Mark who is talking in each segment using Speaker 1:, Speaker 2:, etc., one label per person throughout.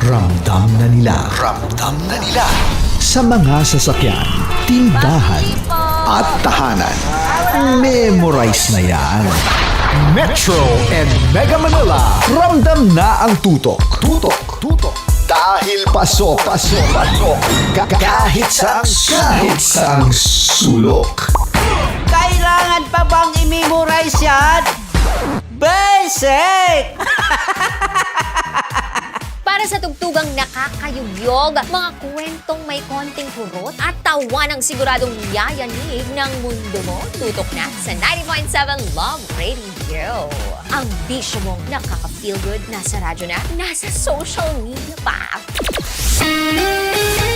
Speaker 1: Ramdam na nila. Sa mga sasakyan, tindahan, at tahanan. Memorize na yan. Metro and Mega Manila. Ramdam na ang tutok. Dahil pasok. Kahit saang sulok.
Speaker 2: Kailangan pa bang i-memorize yan? Basic!
Speaker 3: Para sa tugtugang nakakayugyog, mga kwentong may konting kurot at tawa ng siguradong yayanig ng mundo mo, tutok na sa 90.7 Love Radio. Ang bisyo mong nakaka-feel good, nasa radyo na, nasa social media pa.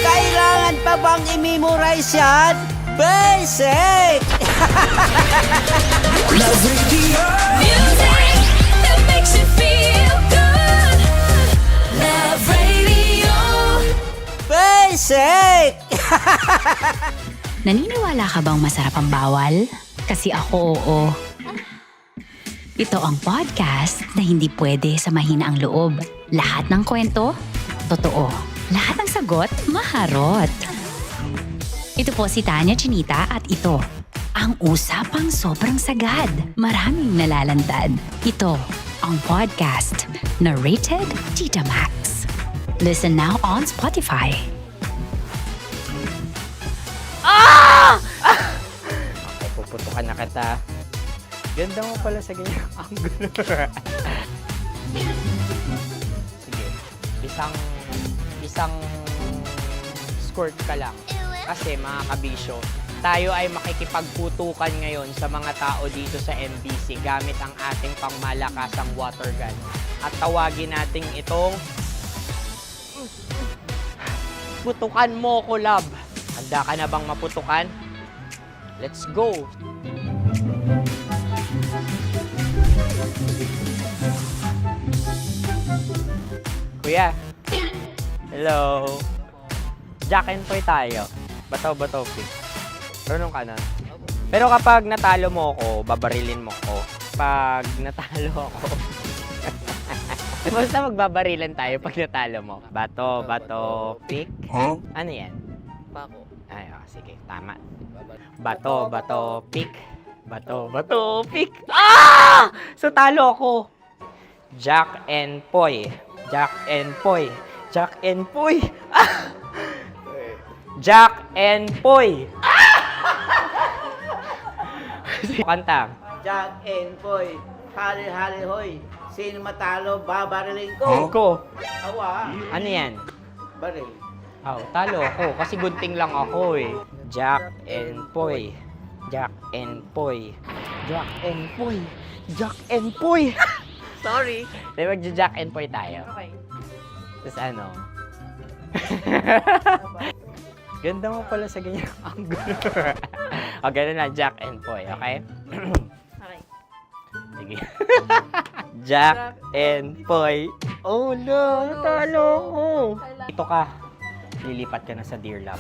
Speaker 2: Kailangan pa bang i-memorize yan? Basic!
Speaker 1: Love Radio.
Speaker 4: Music that makes you feel good. Love Radio.
Speaker 2: Basic!
Speaker 5: Naniniwala ka bang masarap ang bawal? Kasi ako, oo. Ito ang podcast na hindi pwede sa mahina ang loob. Lahat ng kwento, totoo. Lahat ng sagot, maharot. Ito po si Tanya Chinita at ito, ang usapang sobrang sagad. Maraming nalalantad. Ito, ang podcast na Rated Tita Max. Listen now on Spotify.
Speaker 6: Okay, puputukan na kita. Ganda mo pala sa ganyan angulo. Sige, isang squirt ka lang. Kasi mga kabisyo, tayo ay makikipagputukan ngayon sa mga tao dito sa MBC gamit ang ating pangmalakasang water gun. At tawagin natin itong putukan mo ko, love. Handa ka na bang maputukan? Let's go! Kuya. Hello. Jack and Toy tayo. Bataw-bataw, please. Runong ka na. Pero kapag natalo mo ako, babarilin mo ko. Pag natalo ako, basta magbabarilan tayo pag natalo mo. Bato, pick. Huh? Ano yan? Pako. Ay, oh, sige, tama. Bato, pick. Bato, pick. Ah! So, talo ako. Jack and Poy. Ah! Jack and Poy. Kanta.
Speaker 2: Jack and Poy, hali-hali hoy. Sino matalo, babariling ko.
Speaker 6: Ko.
Speaker 2: Awa,
Speaker 6: Ano yan?
Speaker 2: baril.
Speaker 6: Oh, talo ako kasi gunting lang ako eh. Jack and Poy.
Speaker 2: Sorry.
Speaker 6: Di magja-Jack and Poy tayo.
Speaker 2: Okay.
Speaker 6: Tapos ano? Ganda mo pala sa ganyan angulo. O, ganun lang, Jack and Poy, okay?
Speaker 2: Okay.
Speaker 6: Sige. Jack and Poy. Oh no, talo ko. Ito ka. Lilipat ka na sa Dear Love.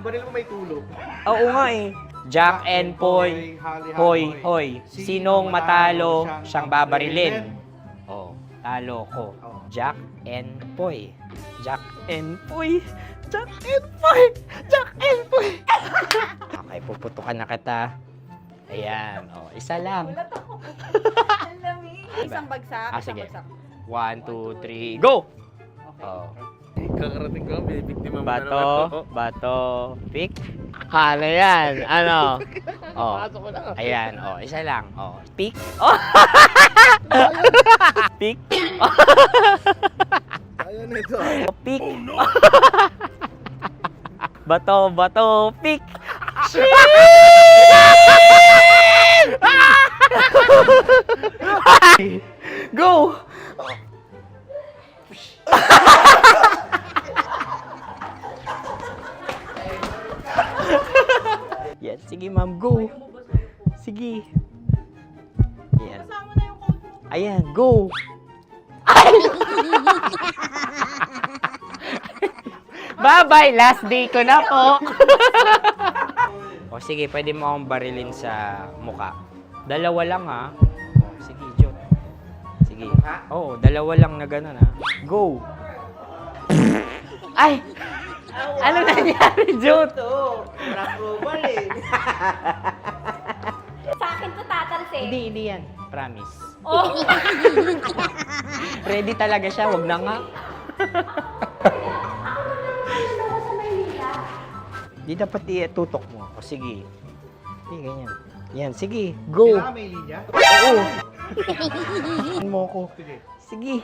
Speaker 2: Baril mo may tulog.
Speaker 6: Oo nga eh. Jack and Poy. Hoy. Sinong matalo, siyang babarilin. Oh, talo ko. Jack and Poy. Okay, puputukan na kita. Ayan. Oh, isa lang.
Speaker 7: Isang bagsak.
Speaker 6: Sige. 1, 2, 3, go! Oh.
Speaker 8: Kakarating ko, binibiktima mo na naman to.
Speaker 6: Bato, pick. Ano yan? Ano? Oh.
Speaker 8: Pasok ko na.
Speaker 6: Ayan, oh, isa lang. Oh, pick. Oh. Pick.
Speaker 8: Ayaw na ito.
Speaker 6: Oh, pick. Bato, pick. Go! Yan, sige ma'am, go. Sige. Ayan. Ayan, go. Bye-bye, last day ko na po. O sige, pwede mo akong barilin sa muka. Dalawa lang ha. Sige, Jot. Sige. Oo, dalawa lang na gano'n ha. Go! Ay! Ano nangyari, Jot?
Speaker 2: Ito, approval eh.
Speaker 3: Sa akin to tatalsik.
Speaker 6: Hindi yan. Promise.
Speaker 3: Oh.
Speaker 6: Ready talaga siya, wag na nga. Di dapat tutok mo. O sige. Sige, ganyan. Yan, sige. Go!
Speaker 8: may linya?
Speaker 6: Oo! mo ko. Sige.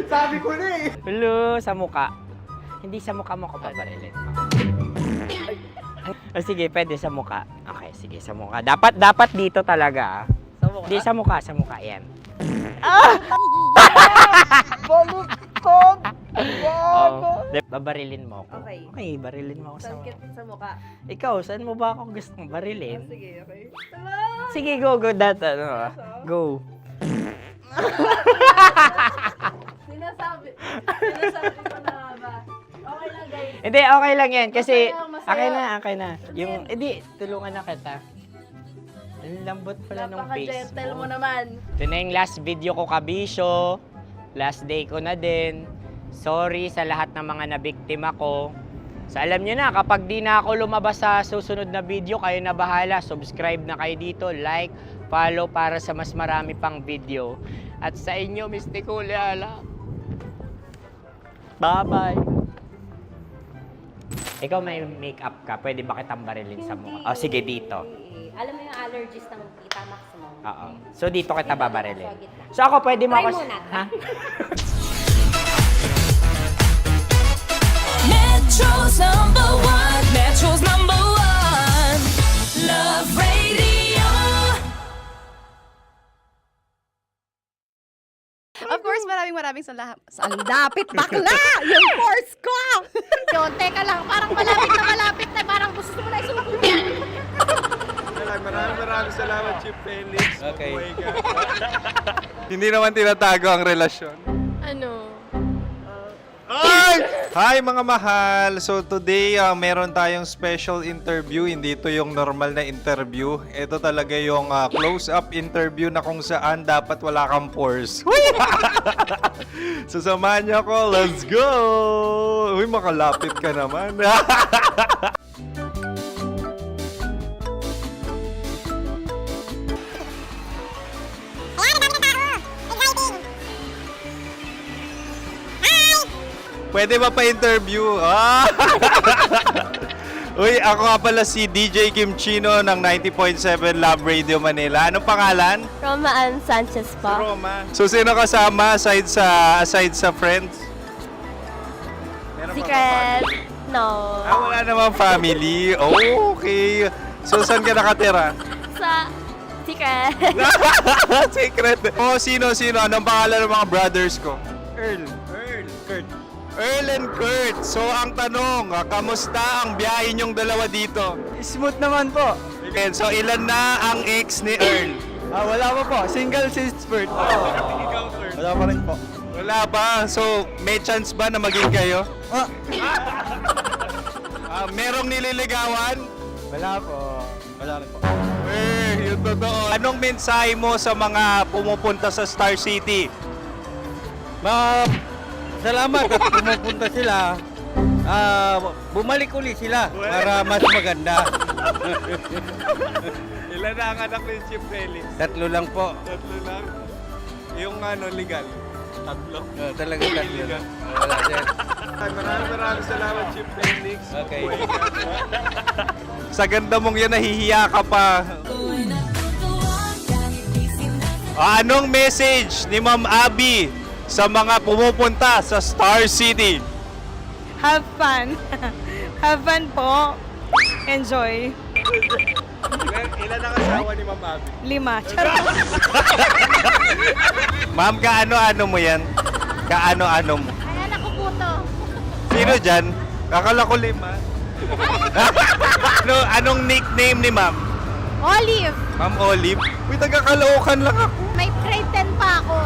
Speaker 8: Sabi ko na eh.
Speaker 6: Hello, sa muka. Hindi sa muka mo ko paparilin. O sige, pwede sa muka. Okay, sige, sa muka. Dapat dito talaga.
Speaker 2: Sa mukha?
Speaker 6: Hindi, sa muka. Yan.
Speaker 2: Baluktot!
Speaker 6: Oh, babarilin mo ako.
Speaker 2: Okay.
Speaker 6: Okay, barilin mo ako sa muka.
Speaker 2: Sa mukha.
Speaker 6: Ikaw, saan mo ba ako gustong barilin?
Speaker 2: Sige, okay.
Speaker 6: Sige, go. Go.
Speaker 7: Sinasabi ko na nga ba? Okay lang guys.
Speaker 6: Hindi, okay lang yan. Kasi,
Speaker 7: Masaya.
Speaker 6: okay na. Yung, hindi, tulungan na kita. Ang lambot pala ng face
Speaker 7: Napaka-gentle
Speaker 6: mo.
Speaker 7: mo naman.
Speaker 6: Ito na yung last video ko, kabisyo. Last day ko na din. Sorry sa lahat ng mga nabiktima ko. So alam nyo na, kapag di na ako lumabas sa susunod na video, kayo na bahala. Subscribe na kayo dito, like, follow para sa mas marami pang video. At sa inyo, Mistiko Leala. Bye-bye. Ikaw may makeup ka, pwede ba kitang barilin sa mukha? Oh, sige, dito.
Speaker 3: Alam mo yung allergies ng Tita Max mo.
Speaker 6: Oo. So dito kita babarilin.
Speaker 3: Sa gitna.
Speaker 6: So ako pwede mo
Speaker 3: Try
Speaker 6: ako...
Speaker 3: muna.
Speaker 6: Ha?
Speaker 4: Metro's number one. Metro's number one. Love Radio.
Speaker 7: Of course, maraming salamat. Ang lapit bakla! Yung course ko! Yun, teka lang, parang malapit na, parang gusto mo na isumpin.
Speaker 8: Maraming salamat, Chief Felix.
Speaker 6: Okay.
Speaker 8: Oh my God. Hindi naman tinatago ang relasyon.
Speaker 7: Ano?
Speaker 8: Ay! Hi mga mahal! So today, meron tayong special interview. Hindi ito yung normal na interview. Ito talaga yung close-up interview na kung saan dapat wala kang pores. So samahan niyo ako. Let's go! Uy, makalapit ka naman. Pwede ba pa-interview? Uy, ako nga pala si DJ Kim Chino ng 90.7 Love Radio Manila. Anong pangalan?
Speaker 7: Roma Ann Sanchez po.
Speaker 8: Roma. So, sino kasama aside sa friends? Meron ba
Speaker 7: Secret.
Speaker 8: family?
Speaker 7: No.
Speaker 8: Wala namang family. Oh, okay. So, saan ka nakatira?
Speaker 7: Sa secret.
Speaker 8: Secret. Oh, sino? Anong pangalan ng mga brothers ko? Earl, Kurt. Earl and Kurt. So, ang tanong, kamusta ang biyahe niyong dalawa dito?
Speaker 6: Smooth naman po.
Speaker 8: And so, ilan na ang ex ni Earl?
Speaker 6: Wala pa po. Single since birth.
Speaker 8: Wala pa rin po. Wala pa. So, may chance ba na maging kayo? Merong nililigawan?
Speaker 6: Wala po. Wala rin po.
Speaker 8: Yung totoo. Anong mensahe mo sa mga pumupunta sa Star City?
Speaker 9: Salamat at pumupunta sila. Bumalik uli sila para mas maganda.
Speaker 8: Ilan na ang anak ni Chief Felix?
Speaker 9: 3 lang po.
Speaker 8: 3 lang. Yung legal? 3.
Speaker 9: Talaga 3 lang. Wala dyan.
Speaker 8: Maraming salamat, Chief Felix.
Speaker 9: Okay.
Speaker 8: Sa ganda mong yan, nahihiya ka pa. Anong message ni Ma'am Abby sa mga pumupunta sa Star City?
Speaker 7: Have fun. Have fun po. Enjoy.
Speaker 8: Ilan ang asawa ni Ma'am Abby?
Speaker 7: 5. Charot.
Speaker 8: Ma'am, kaano-ano mo yan? Kaano-ano mo?
Speaker 7: Ay, anak ko po to.
Speaker 8: Sino dyan? Kakala ko 5. Anong nickname ni Ma'am?
Speaker 7: Olive.
Speaker 8: Ma'am Olive? Uy, taga-Caloocan lang ako.
Speaker 7: May grade 10 pa ako.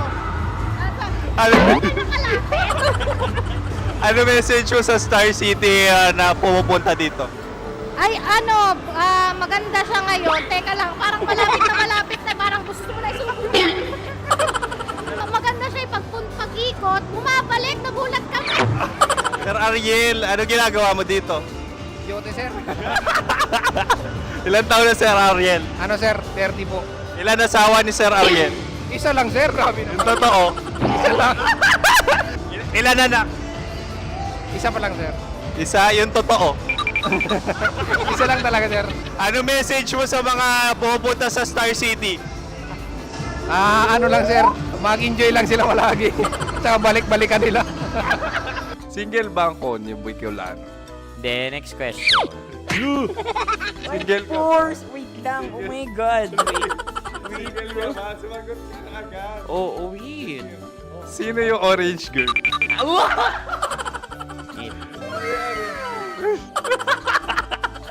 Speaker 8: Ano message mo sa Star City na pumupunta dito?
Speaker 7: Ay, maganda siya ngayon. Teka lang, parang malapit
Speaker 8: Ariel, ano ginagawa mo dito?
Speaker 9: Yote, sir.
Speaker 8: Ilan taon na Sir Ariel?
Speaker 9: Ano, sir? 30 po.
Speaker 8: Ilan asawa ni Sir Ariel?
Speaker 9: Isa lang, sir. Grabe
Speaker 8: Yung totoo.
Speaker 9: Isa lang.
Speaker 8: Ilan anak?
Speaker 9: Isa pa lang, sir.
Speaker 8: Isa, yung totoo.
Speaker 9: Isa lang talaga, sir.
Speaker 8: Ano message mo sa mga pupunta sa Star City?
Speaker 9: Ano lang, sir. Mag-enjoy lang sila palagi. Tsaka balik-balikan nila.
Speaker 8: Single ba ang Connie Bicolano?
Speaker 6: Then, next question.
Speaker 8: Single ka?
Speaker 6: course! Wait lang. Oh my God. Wait.
Speaker 8: Single ka ba? Sumagot ka na agad.
Speaker 6: Oh, wait.
Speaker 8: Sino yung orange girl?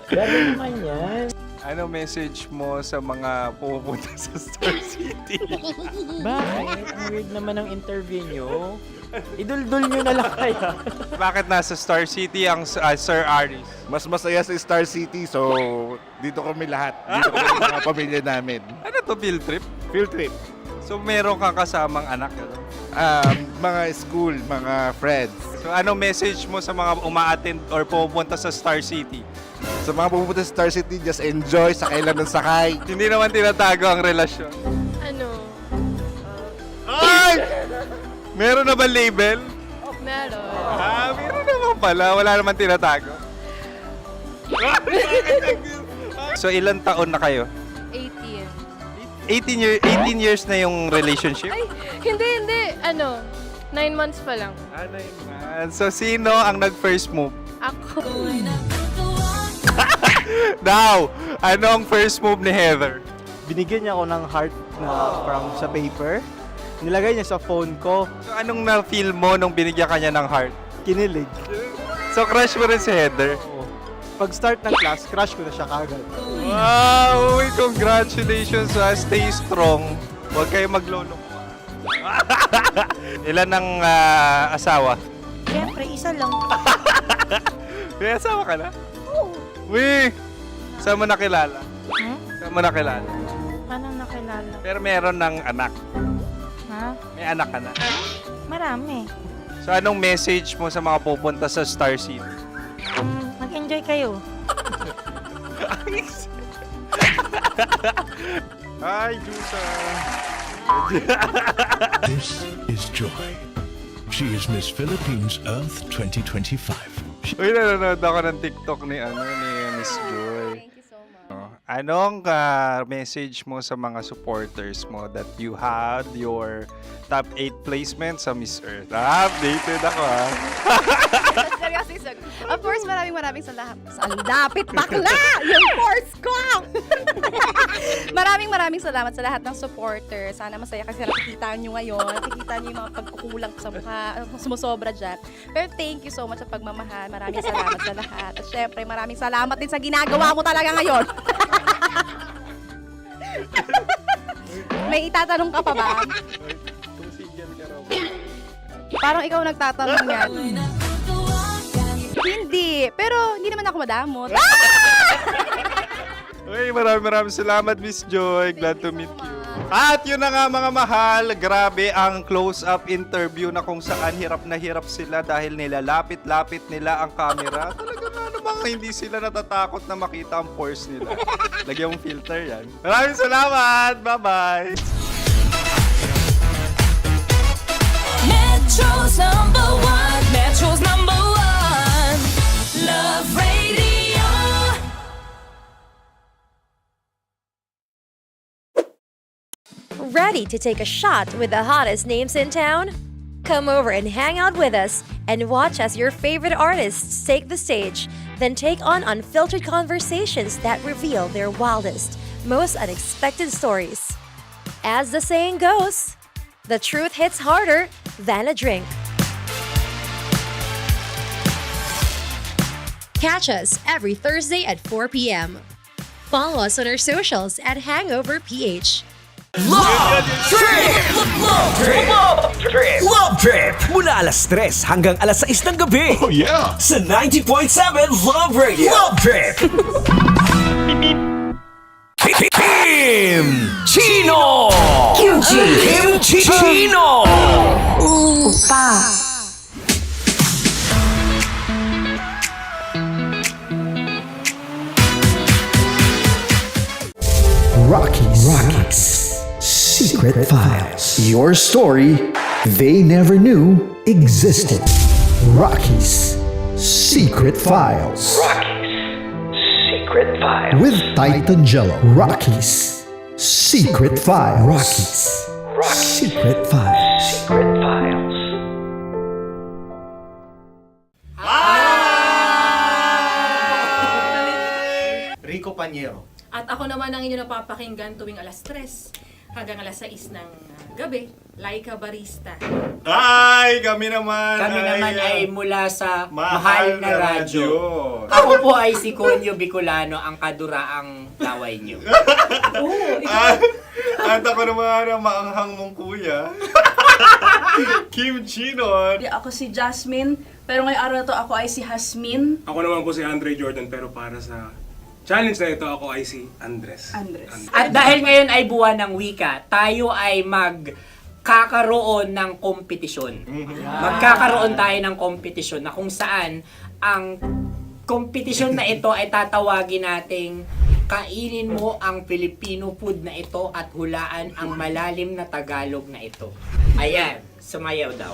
Speaker 6: Gano'n naman yan.
Speaker 8: Ano message mo sa mga pupunta sa Star City?
Speaker 6: Bakit? Ang weird naman ng interview nyo. Idul-dul nyo na lang kaya.
Speaker 8: Bakit nasa Star City ang Sir Aris?
Speaker 10: Mas masaya sa Star City, so dito kami lahat. Dito kami mga pamilya namin.
Speaker 8: Ano to, field trip?
Speaker 10: Field trip.
Speaker 8: So meron kang kasamang anak? Ano?
Speaker 10: Mga school, mga friends.
Speaker 8: So ano message mo sa mga uma-attend or pupunta sa Star City?
Speaker 10: Sa mga pupunta sa Star City, just enjoy, sakay lang ng sakay.
Speaker 8: Hindi naman tinatago ang relasyon.
Speaker 7: Ano?
Speaker 8: Ay! Meron na ba label?
Speaker 7: Meron.
Speaker 8: Meron naman pala. Wala naman tinatago. So ilan taon na kayo?
Speaker 7: 18.
Speaker 8: 18 years na yung relationship?
Speaker 7: Ay, hindi. 9 months pa lang.
Speaker 8: So sino ang nag-first move?
Speaker 7: Ako.
Speaker 8: Now, ano ang first move ni Heather?
Speaker 11: Binigyan niya ako ng heart na from sa paper. Nilagay niya sa phone ko.
Speaker 8: So anong na-feel mo nung binigyan kanya ng heart?
Speaker 11: Kinilig.
Speaker 8: So crush mo rin si Heather?
Speaker 11: Pag start ng class, crush ko na siya kagad.
Speaker 8: Wow! Uy, congratulations ha! Stay strong. Huwag kayo maglolo. Ilan ang asawa?
Speaker 7: Siyempre, isa lang.
Speaker 8: May asawa ka na? Oo. Uy! Saan mo nakilala? Saan mo nakilala?
Speaker 7: Paano nakilala?
Speaker 8: Pero meron ng anak.
Speaker 7: Ha?
Speaker 8: May anak ka na.
Speaker 7: Marami.
Speaker 8: So anong message mo sa mga pupunta sa Star City?
Speaker 7: Mag-enjoy kayo.
Speaker 8: Hi, Jusa!
Speaker 1: This is Joy. She is Miss Philippines Earth 2025.
Speaker 8: Uy, nanonood ako ng TikTok ni Miss Joy.
Speaker 7: Thank you so much.
Speaker 8: Anong message mo sa mga supporters mo that you had your top 8 placement sa Miss Earth? Updated ako ha.
Speaker 7: Seryoso. Of course, maraming salamat. Sa lapit bakla! Yung course ko! maraming salamat sa lahat ng supporters. Sana masaya kasi nakikita nyo ngayon. Nakikita nyo yung mga pagkukulang sa mukha, sumusobra dyan. Pero thank you so much sa pagmamahal. Maraming salamat sa lahat. At syempre, maraming salamat din sa ginagawa mo talaga ngayon. May itatanong ka pa ba? Parang ikaw nagtatanong yan. Hindi. Pero hindi naman ako madamot.
Speaker 8: Uy, maraming salamat, Miss Joy. Glad to meet you. At yun na nga mga mahal, grabe ang close-up interview na kung saan hirap na hirap sila dahil nilalapit-lapit nila ang camera. Talaga nga namang hindi sila natatakot na makita ang pores nila. Lagyan mong filter yan. Maraming salamat! Bye-bye!
Speaker 4: Metro's number one. Metro's number one. Love Radio.
Speaker 12: Ready to take a shot with the hottest names in town? Come over and hang out with us and watch as your favorite artists take the stage, then take on unfiltered conversations that reveal their wildest, most unexpected stories. As the saying goes, the truth hits harder than a drink. Catch us every Thursday at 4 p.m. Follow us on our socials at Hangover PH.
Speaker 1: Love Trip! Mula alas 3 hanggang alas 6 ng gabi. Oh yeah! Sa 90.7 Love Radio. Love Trip! Kim Chino! Kim Chino! Rockies Secret Files. Your story they never knew existed. Rockies Secret Files. Secret Files. With Titan Jello. Rockies Secret Files. Rockies Secret Files. Secret Files.
Speaker 11: Rico Panyero.
Speaker 13: At ako naman ang inyo napapakinggan tuwing alas 3 hanggang alas 6 ng gabi, Laika Barista.
Speaker 8: Ay, kami naman.
Speaker 6: Kami naman ay mula sa
Speaker 8: Mahal
Speaker 6: Mahal na
Speaker 8: na
Speaker 6: Radyo.
Speaker 8: Radyo.
Speaker 6: Ako po ay si Conyo Bicolano, ang kaduraang laway niyo.
Speaker 8: At ako naman ang maanghang mong kuya. Kim Chinon.
Speaker 7: Ako si Jasmine, pero ngayong araw na to ako ay si Hasmin.
Speaker 14: Ako naman po si Andre Jordan, pero para sa challenge na ito, ako ay si Andres.
Speaker 6: At dahil ngayon ay buwan ng wika, tayo ay magkakaroon ng kompetisyon. Magkakaroon tayo ng kompetisyon na kung saan ang kompetisyon na ito ay tatawagin nating kainin mo ang Filipino food na ito at hulaan ang malalim na Tagalog na ito. Ayan, sumayaw daw.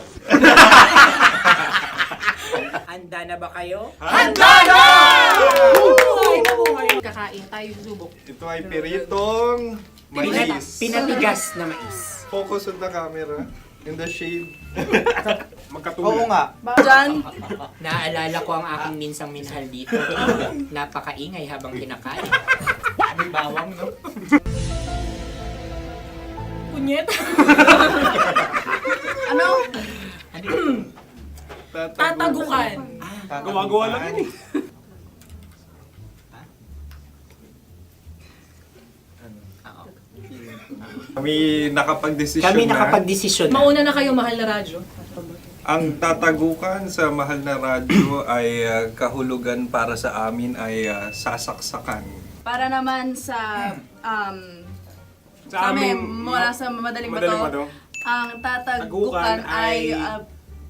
Speaker 6: Handa na ba kayo?
Speaker 8: Handa na!
Speaker 13: Kakain tayo subok.
Speaker 8: Ito ay piritong mais.
Speaker 6: Pinatigas na mais.
Speaker 8: Focus on the camera. In the shade.
Speaker 11: Oo nga.
Speaker 7: Diyan.
Speaker 6: Naalala ko ang aking minsang minahal dito. Napakaingay habang kinakain. May bawang, no?
Speaker 13: Punyet.
Speaker 7: Ano?
Speaker 13: Tatagukan.
Speaker 14: Gawa-gawa lang yun eh.
Speaker 8: Kami nakapag-desisyon
Speaker 6: Kami
Speaker 8: na.
Speaker 6: nakapag-desisyon na.
Speaker 13: Mauna na kayo, Mahal na Radyo.
Speaker 8: Ang tatagukan sa Mahal na Radyo ay kahulugan para sa amin ay sasaksakan.
Speaker 7: Para naman sa
Speaker 14: Sa amin,
Speaker 7: mula sa madaling
Speaker 14: madaling
Speaker 7: bato,
Speaker 14: bato.
Speaker 7: ang tatagukan ay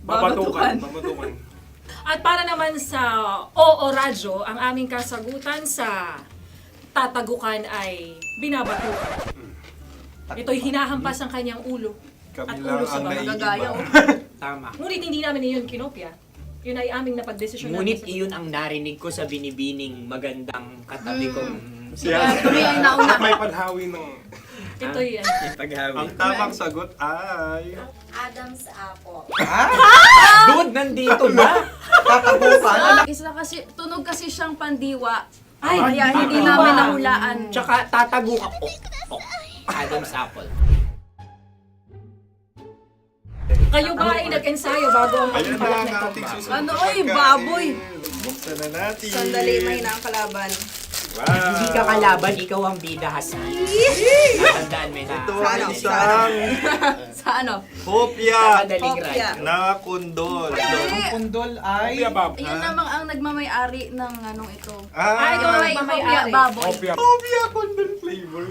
Speaker 14: babatukan.
Speaker 13: At para naman sa Oo Radyo, ang aming kasagutan sa tatagukan ay binabatukan. Ito'y hinahampas ang kanyang ulo.
Speaker 8: Kami
Speaker 13: At
Speaker 8: lang
Speaker 13: ulo sa
Speaker 8: ang
Speaker 7: Nagagaya.
Speaker 8: naiiba.
Speaker 6: Tama.
Speaker 13: Ngunit hindi namin iyon kinopya. Yun ay aming napagdesisyon
Speaker 6: Ngunit
Speaker 13: namin.
Speaker 6: iyon ang narinig ko sa binibining magandang katabi kong
Speaker 14: May panhawi ng...
Speaker 13: Ito'y
Speaker 8: Ang tamang sagot ay...
Speaker 3: Adam's apple.
Speaker 6: Dude, nandito ba?
Speaker 7: Isa kasi, tunog kasi siyang pandiwa.
Speaker 13: Ay,
Speaker 7: Kaya hindi namin nahulaan.
Speaker 6: Tsaka tatagukan. Adam's apple.
Speaker 13: kayo ba ay nag-ensayo bago ang
Speaker 8: Ayan na
Speaker 13: pagpalak
Speaker 8: ang
Speaker 13: nito?
Speaker 8: ating susunod
Speaker 7: Ano,
Speaker 8: na
Speaker 7: oy,
Speaker 8: pagkain.
Speaker 7: baboy.
Speaker 8: Buksan na natin.
Speaker 7: Sandali, may nakakalaban.
Speaker 8: Wow.
Speaker 6: Hindi ka kalaban, ikaw ang bida, Hasmi. Natandaan mo na.
Speaker 8: Ito ay isang
Speaker 7: Sa ano?
Speaker 8: hopya
Speaker 6: Madaling
Speaker 7: Hopya.
Speaker 6: ride.
Speaker 8: na kundol.
Speaker 11: Ang pundol ay...
Speaker 7: Iyan namang ang nagmamayari ng anong ito.
Speaker 8: Ah,
Speaker 7: Ito ay hopya baboy.
Speaker 8: hopya kundol flavor.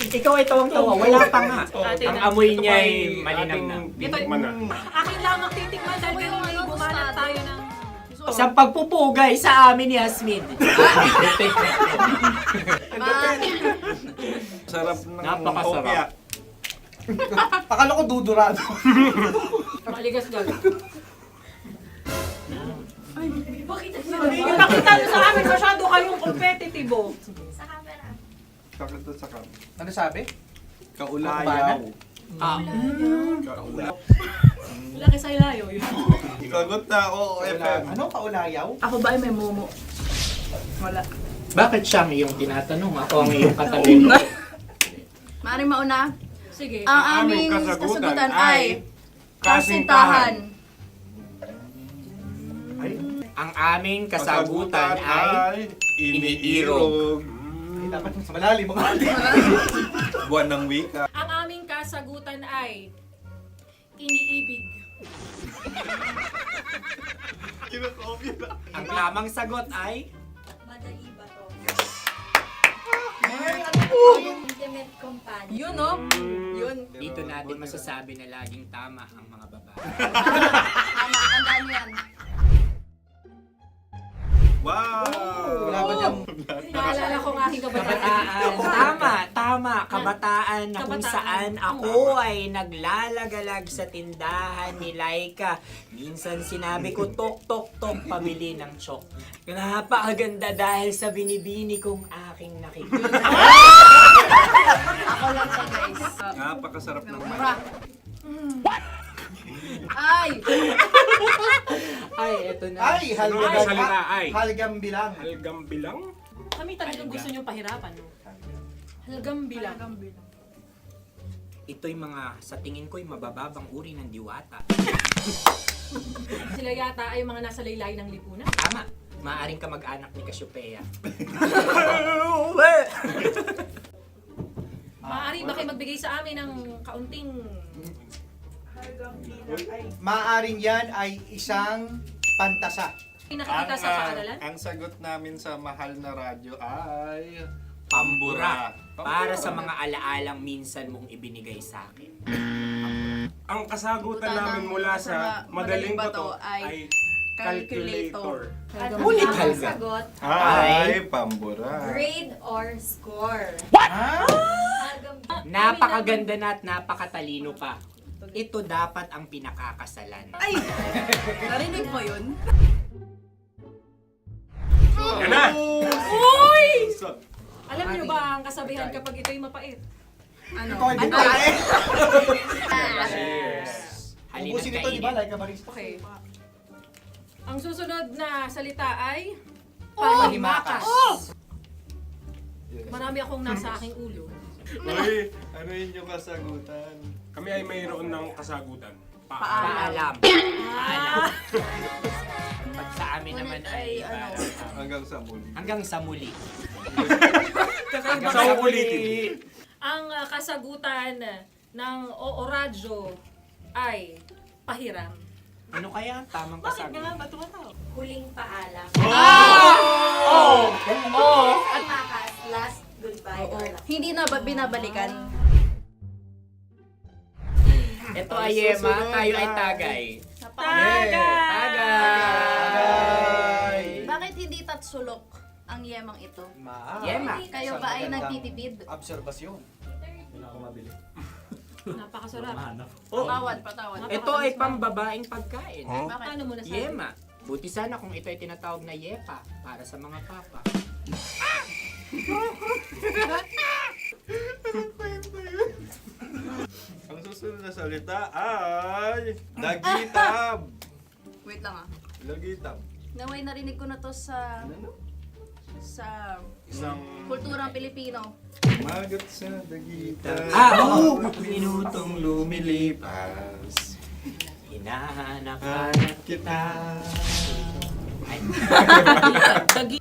Speaker 6: Ikaw ay tawang-tawa, wala pa nga. Ang amoy niya ay malinam na.
Speaker 13: Akin lamang titikman dahil kayo ay bumanat tayo ng...
Speaker 6: Sa pagpupugay sa amin ni Hasmin.
Speaker 8: Sarap ng
Speaker 6: Napakasarap.
Speaker 8: hopya.
Speaker 11: Akala ko dudurado.
Speaker 13: Maligas gal. Ipakita nyo sa amin, masyado kayong competitive.
Speaker 8: Sakit sa kam.
Speaker 11: Ano sabi?
Speaker 8: Kaulayaw.
Speaker 6: Ah.
Speaker 13: Laki sa ilayo yun.
Speaker 8: Sagot na, oo, FM.
Speaker 11: Ano kaulayaw?
Speaker 7: Ako ba ay may momo? Wala.
Speaker 6: Bakit siya ang iyong tinatanong? Ako ang iyong katabi.
Speaker 7: Maaaring mauna.
Speaker 13: Sige.
Speaker 7: Ang aming kasagutan ay kasintahan.
Speaker 6: Ang aming kasagutan ay iniirog.
Speaker 11: Dapat mas malalim mga
Speaker 8: Buwan ng wika.
Speaker 13: Ang aming kasagutan ay iniibig.
Speaker 8: Kinakopya na.
Speaker 6: Ang tamang sagot ay
Speaker 3: Madali ba to?
Speaker 12: Intimate companion.
Speaker 7: Yun, no? Yun.
Speaker 6: dito natin masasabi na laging tama ang mga babae.
Speaker 7: Tama, tandaan mo yan.
Speaker 8: Wow!
Speaker 11: Wala ba dyan?
Speaker 13: Naalala ko ang aking kabataan.
Speaker 6: Tama. Kabataan na kung
Speaker 13: Kabataan.
Speaker 6: saan ako ay naglalagalag sa tindahan ni Laika. Minsan sinabi ko, tok, pamili ng chok. Napakaganda dahil sa binibini kong aking nakikita.
Speaker 7: Ako lang siya, guys.
Speaker 8: Napakasarap ng
Speaker 7: Mura. Ay!
Speaker 6: Ay, eto na.
Speaker 11: Ay,
Speaker 14: salita, ay.
Speaker 11: halgam bilang.
Speaker 14: Halgam bilang?
Speaker 13: Kami talagang gusto niyong pahirapan, no? Halagang bilang.
Speaker 6: Ito'y mga, sa tingin ko'y mabababang uri ng diwata.
Speaker 13: Sila yata ay mga nasa laylay ng lipunan.
Speaker 6: Tama. Maaring ka mag-anak ni Cassiopeia.
Speaker 13: Maaari ba kayo magbigay sa amin ng kaunting...
Speaker 11: Maaring yan ay isang pantasa.
Speaker 13: Nakikita sa paaralan?
Speaker 8: Ang sagot namin sa mahal na radyo ay...
Speaker 6: Pambura. Para sa mga alaalang minsan mong ibinigay sa akin.
Speaker 14: Ang kasagutan namin mula sa madaling bato ay calculator.
Speaker 6: Ulit halga.
Speaker 12: Sagot,
Speaker 8: Ay, pambura.
Speaker 12: grade or score.
Speaker 6: Napakaganda na at napakatalino pa. Ito dapat ang pinakakasalan.
Speaker 7: Ay! Narinig mo yun?
Speaker 14: Yan na!
Speaker 13: Uy! Alam niyo ba ang kasabihan kapag ito'y mapait?
Speaker 7: Ano?
Speaker 11: Ubusin ito, di ba? Like a barista.
Speaker 13: Okay. Ang susunod na salita ay...
Speaker 6: Palimakas.
Speaker 13: Marami akong nasa aking ulo.
Speaker 8: Uy, ano yun yung kasagutan?
Speaker 14: Kami ay mayroon ng kasagutan.
Speaker 6: Paalam. Pag sa amin naman ay
Speaker 8: Hanggang sa muli.
Speaker 6: hanggang sa muli.
Speaker 14: Sa ulitin.
Speaker 13: Ang kasagutan ng Oo Radyo ay pahiram.
Speaker 6: Ano kaya ang tamang kasagutan?
Speaker 13: Ba't tumatawa?
Speaker 12: Huling paalam. At makas, last goodbye or last.
Speaker 7: Hindi na ba binabalikan?
Speaker 6: Ito ay Yema, tayo ay Tagay. Tagay!
Speaker 7: Bakit hindi tatsulok ang yemang ito?
Speaker 6: Yema.
Speaker 7: Kayo ba ay nagtitipid?
Speaker 11: Obserbasyon. Hindi na ako mabili.
Speaker 13: Napakasarap.
Speaker 7: Patawad.
Speaker 6: Ito ay pambabaeng pagkain.
Speaker 7: Bakit?
Speaker 13: Ano mo nasabi?
Speaker 6: Yema. Buti sana kung ito ay tinatawag na Yepa para sa mga papa.
Speaker 8: Ang susunod na salita ay... Dagitab!
Speaker 7: Wait lang ah.
Speaker 8: Dagitab.
Speaker 7: Naway narinig ko na to sa
Speaker 8: Isang...
Speaker 7: kulturang Pilipino.
Speaker 8: Magat sa dagitab.
Speaker 6: Oo! Minutong lumilipas. Hinahanap-hanap kita. Ay.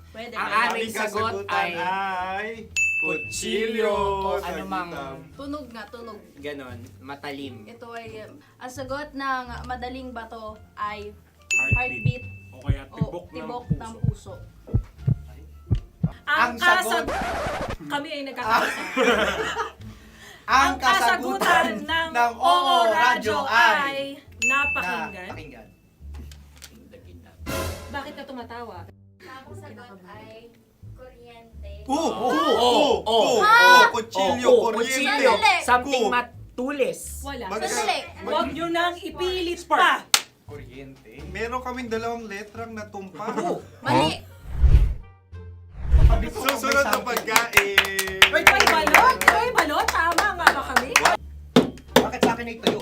Speaker 7: Pwede.
Speaker 6: Ang aming sagot ay kutsilyo o anumang
Speaker 7: Tunog nga, tunog.
Speaker 6: ganon, matalim.
Speaker 7: Ito ay, ang sagot ng madaling bato ay
Speaker 14: Heartbeat.
Speaker 7: heartbeat
Speaker 14: O kaya
Speaker 7: o
Speaker 14: tibok
Speaker 7: ng
Speaker 14: ng
Speaker 7: puso.
Speaker 13: Ang
Speaker 11: Ang sagot-
Speaker 13: Kami ay nagkakaisa.
Speaker 11: Ang
Speaker 13: Ang kasagutan ng Oo Radyo ay napakinggan.
Speaker 11: Napakinggan.
Speaker 13: Bakit ka tumatawa?
Speaker 12: Ang sagot ay kuryente.
Speaker 8: Kutsilyo, kuryente.
Speaker 6: Something matulis.
Speaker 13: Wala.
Speaker 7: Sandali.
Speaker 13: Huwag nyo nang ipilit pa.
Speaker 11: Kuryente.
Speaker 8: Meron kaming dalawang letrang natumpa.
Speaker 7: Mali.
Speaker 8: Susunod na pagkain.
Speaker 11: Wait,
Speaker 13: May balot? May balot? Tama nga ba kami?
Speaker 11: Bakit sa akin ay tuyo?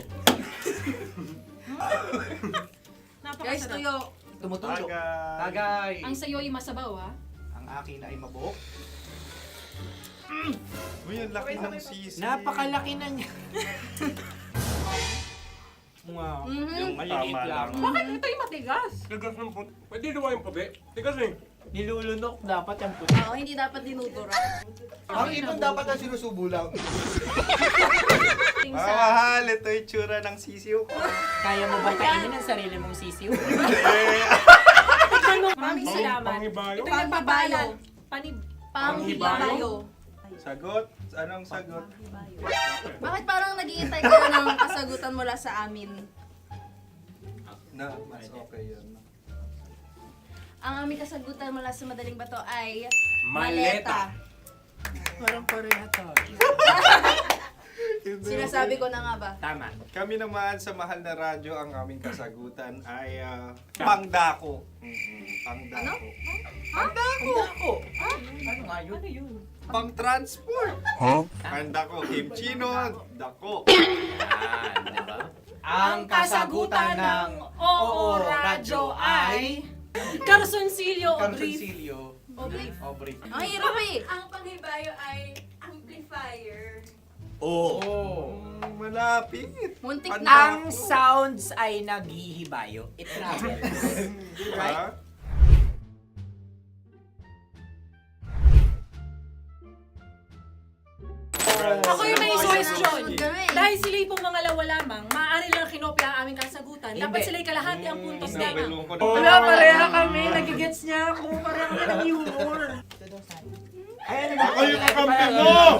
Speaker 7: Guys,
Speaker 13: Napakasarap.
Speaker 7: tuyo.
Speaker 11: Tumutulo.
Speaker 8: Tagay.
Speaker 11: Tagay.
Speaker 13: Ang sayo ay masabaw, ha?
Speaker 11: Ang akin ay mabuhok.
Speaker 8: Uy, ang laki ng sisi.
Speaker 6: Napakalaki na niya. Wow. Yung maliliit
Speaker 8: Tama
Speaker 6: lang.
Speaker 8: lang.
Speaker 13: Bakit ito'y matigas?
Speaker 14: Tigas ng puti. Pwede luwa yung puti. Tigas eh.
Speaker 6: Nilulunok dapat ang puti.
Speaker 7: Oo, hindi dapat dinudura.
Speaker 11: Ang ibon dapat ang sinusubo lang.
Speaker 8: Mga mahal, ito yung tsura ng sisiw ko.
Speaker 6: Kaya mo ba kainin ang sarili mong sisiw?
Speaker 13: Maraming salamat.
Speaker 14: Panghibayo.
Speaker 13: Ito yung pabalan.
Speaker 7: Panghibayo.
Speaker 8: Sagot? Anong sagot?
Speaker 7: Bakit parang naghihintay kayo ng kasagutan mula sa amin?
Speaker 8: Na, mas okay yan.
Speaker 7: Ang aming kasagutan mula sa madaling bato ay
Speaker 14: Maleta.
Speaker 13: Parang pareha
Speaker 7: Sinasabi ko na nga ba?
Speaker 6: Tama.
Speaker 8: Kami naman sa mahal na radyo, ang aming kasagutan ay pangdako. Pangdako. Pangdako!
Speaker 6: Ano nga yun? Ano yun?
Speaker 8: Pang-transport. Pangdako, kimchino, dako.
Speaker 6: Yan, diba? Ang kasagutan ng Oo Radyo ay...
Speaker 13: Carsoncillo o brief.
Speaker 6: O brief.
Speaker 7: Ang hirap eh!
Speaker 4: Ang panghibayo ay amplifier.
Speaker 8: Malapit.
Speaker 7: Muntik
Speaker 6: Ang
Speaker 7: na.
Speaker 6: sounds ay naghihibayo. It travels.
Speaker 8: Diba?
Speaker 13: Ako yung may suggestion.
Speaker 7: Kami.
Speaker 13: Dahil sila pong mga lawa lamang, maaari lang kinopya ang aming kasagutan. Dapat
Speaker 6: Hindi.
Speaker 13: sila'y kalahati ang puntos lamang.
Speaker 8: Wala,
Speaker 13: pareha kami. Nagigets niya ako. Pareha kami ng humor.
Speaker 8: Ako yung kakampi mo!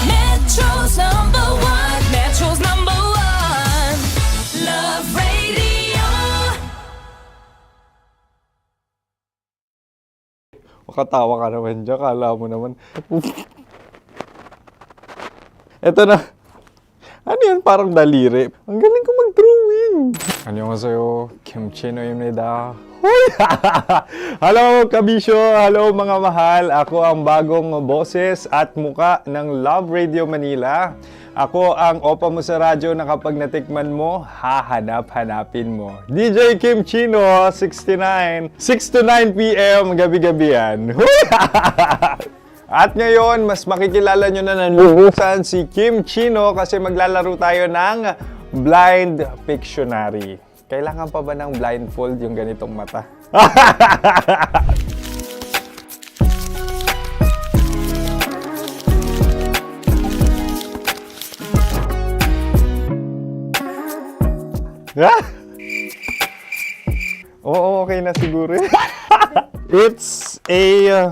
Speaker 4: Metro's number one. Metro's number one. Love Radio.
Speaker 8: Makatawa ka naman dyan. Kala mo naman. Eto na. Ano yan? Parang daliri. Ang galing ko mag-drawing. 안녕하세요. 김치노입니다. Hello, kabisyo! Hello, mga mahal! Ako ang bagong boses at muka ng Love Radio Manila. Ako ang opa mo sa radyo na kapag natikman mo, hahanap-hanapin mo. DJ Kim Chino, 69. 6 to 9 p.m. gabi-gabi yan. At ngayon, mas makikilala nyo na ng lubusan si Kim Chino kasi maglalaro tayo ng Blind Pictionary. Kailangan pa ba ng blindfold yung ganitong mata? Oo, okay na siguro. It's a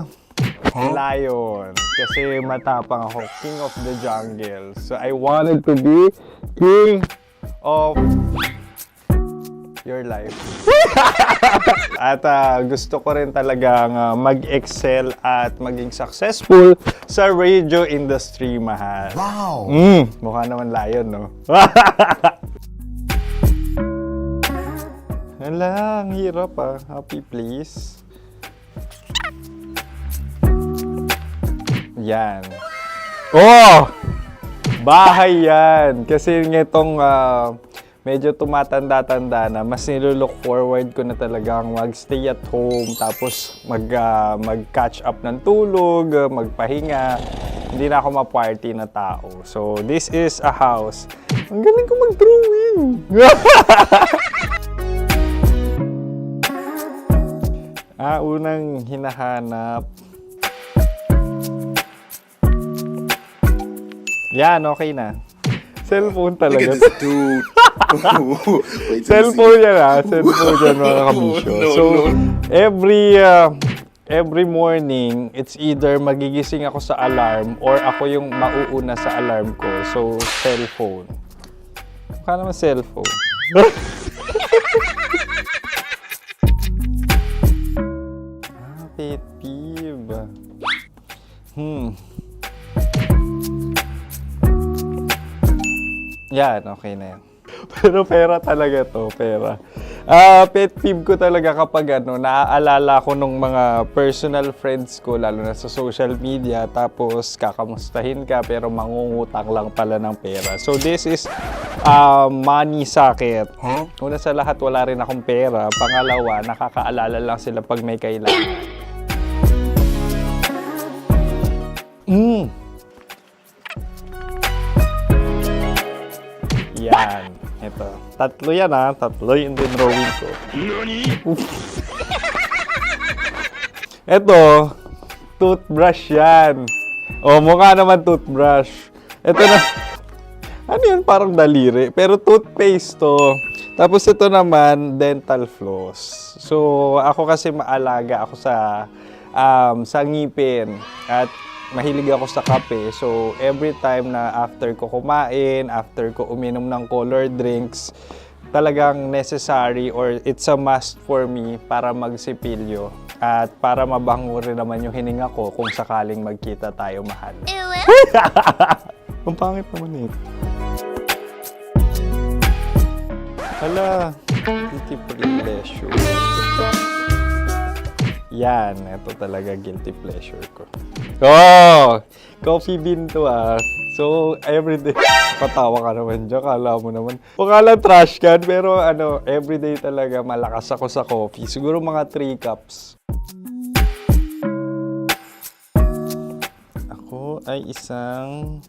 Speaker 8: lion. Kasi matapang ako. King of the jungle. So I wanted to be king of your life. At gusto ko rin talagang mag-excel at maging successful sa radio industry, mahal. Wow! Mukha naman lion, no? Hala, ang hirap Happy, please. Yan. Oh! Bahay yan. Kasi nitong medyo tumatanda-tanda na, mas nilook forward ko na talagang mag-stay at home, tapos mag-catch up ng tulog, magpahinga. Hindi na ako ma-party na tao. So, this is a house. Ang galing ko mag-drawing! Unang hinahanap. Yan, okay na. Cellphone talaga. Cellphone yan Cellphone yan, mga kabisyo. So, every morning, it's either magigising ako sa alarm or ako yung mauuna sa alarm ko. So, cellphone. Mukha naman cellphone. Pet peeve. Yan, okay na yan. Pero pera talaga to, pera. Pet peeve ko talaga kapag naaalala ko nung mga personal friends ko, lalo na sa social media, tapos kakamustahin ka pero mangungutang lang pala ng pera. So this is money sakit. Una sa lahat, wala rin akong pera. Pangalawa, nakakaalala lang sila pag may kailangan. Yan. Ito. Tatlo yan Tatlo yung dinrawing ko. Ito. Toothbrush yan. Mukha naman toothbrush. Ito na. Ano yun? Parang daliri. Pero toothpaste to. Tapos ito naman, dental floss. So, ako kasi maalaga ako sa ngipin. At mahilig ako sa kape. So, every time na after ko kumain, after ko uminom ng colored drinks, talagang necessary or it's a must for me para magsipilyo at para mabango rin naman yung hininga ko kung sakaling magkita tayo, mahal. Ang pangit naman ito. Hala, guilty pleasure. Yan, ito talaga guilty pleasure ko. Oh! Coffee bean to ah. So, everyday. Patawa ka naman dyan, kala mo naman. Pakala trash can, pero ano, everyday talaga malakas ako sa coffee. Siguro mga 3 cups. Ako ay isang...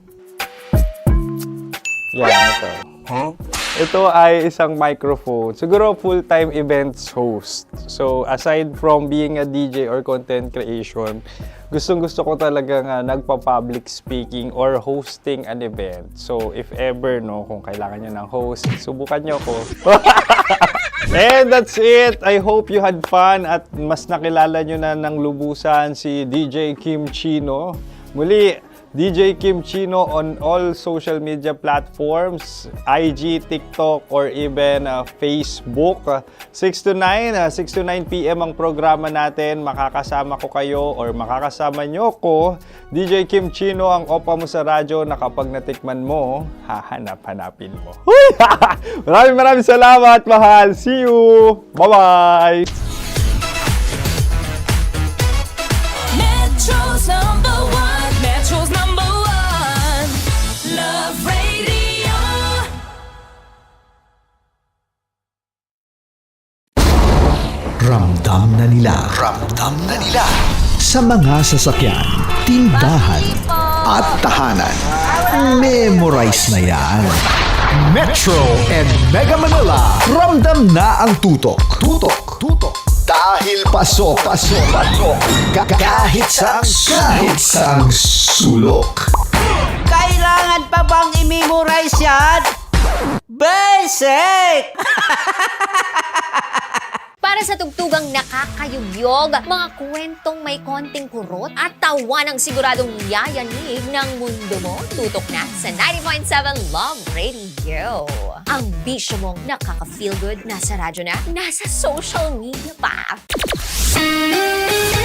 Speaker 8: Yan, ito. Huh? Ito ay isang microphone. Siguro full-time events host. So, aside from being a DJ or content creation, gustong-gusto ko talaga nga nagpa-public speaking or hosting an event. So, if ever, no, kung kailangan nyo ng host, subukan nyo ko. And that's it. I hope you had fun at mas nakilala nyo na ng lubusan si DJ Kim Chino. Muli, DJ Kim Chino on all social media platforms, IG, TikTok, or even Facebook. 6 to 9 p.m. ang programa natin. Makakasama ko kayo or makakasama nyo ko. DJ Kim Chino, ang opa mo sa radyo na kapag natikman mo, hahanap-hanapin mo. Maraming salamat, mahal. See you! Bye-bye!
Speaker 4: Metro's number one. Metro's number one. Love Radio.
Speaker 1: Ramdam na nila sa mga sasakyan, tindahan at tahanan. Memorize na yan. Metro and Mega Manila, ramdam na ang tutok. Dahil pasok. Kahit saang sulok.
Speaker 2: Kailangan pa bang i-memorize yan? Basic!
Speaker 3: Para sa tugtugang nakakayugyog, mga kwentong may konting kurot at tawa ng siguradong yayanig ng mundo mo, tutok na sa 90.7 Love Radio. Ang bisyo mong nakaka-feel good, nasa radyo na, nasa social media pa.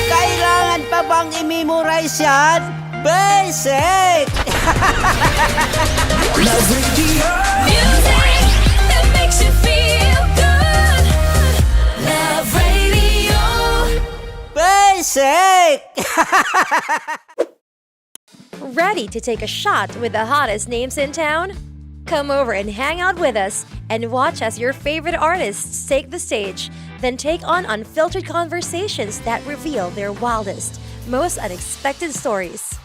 Speaker 2: Kailangan pa bang i-memorize yan? Basic!
Speaker 1: Love Radio.
Speaker 4: Music that makes you feel good. Love Radio.
Speaker 2: Basic!
Speaker 12: Ready to take a shot with the hottest names in town? Come over and hang out with us and watch as your favorite artists take the stage, then take on unfiltered conversations that reveal their wildest, most unexpected stories.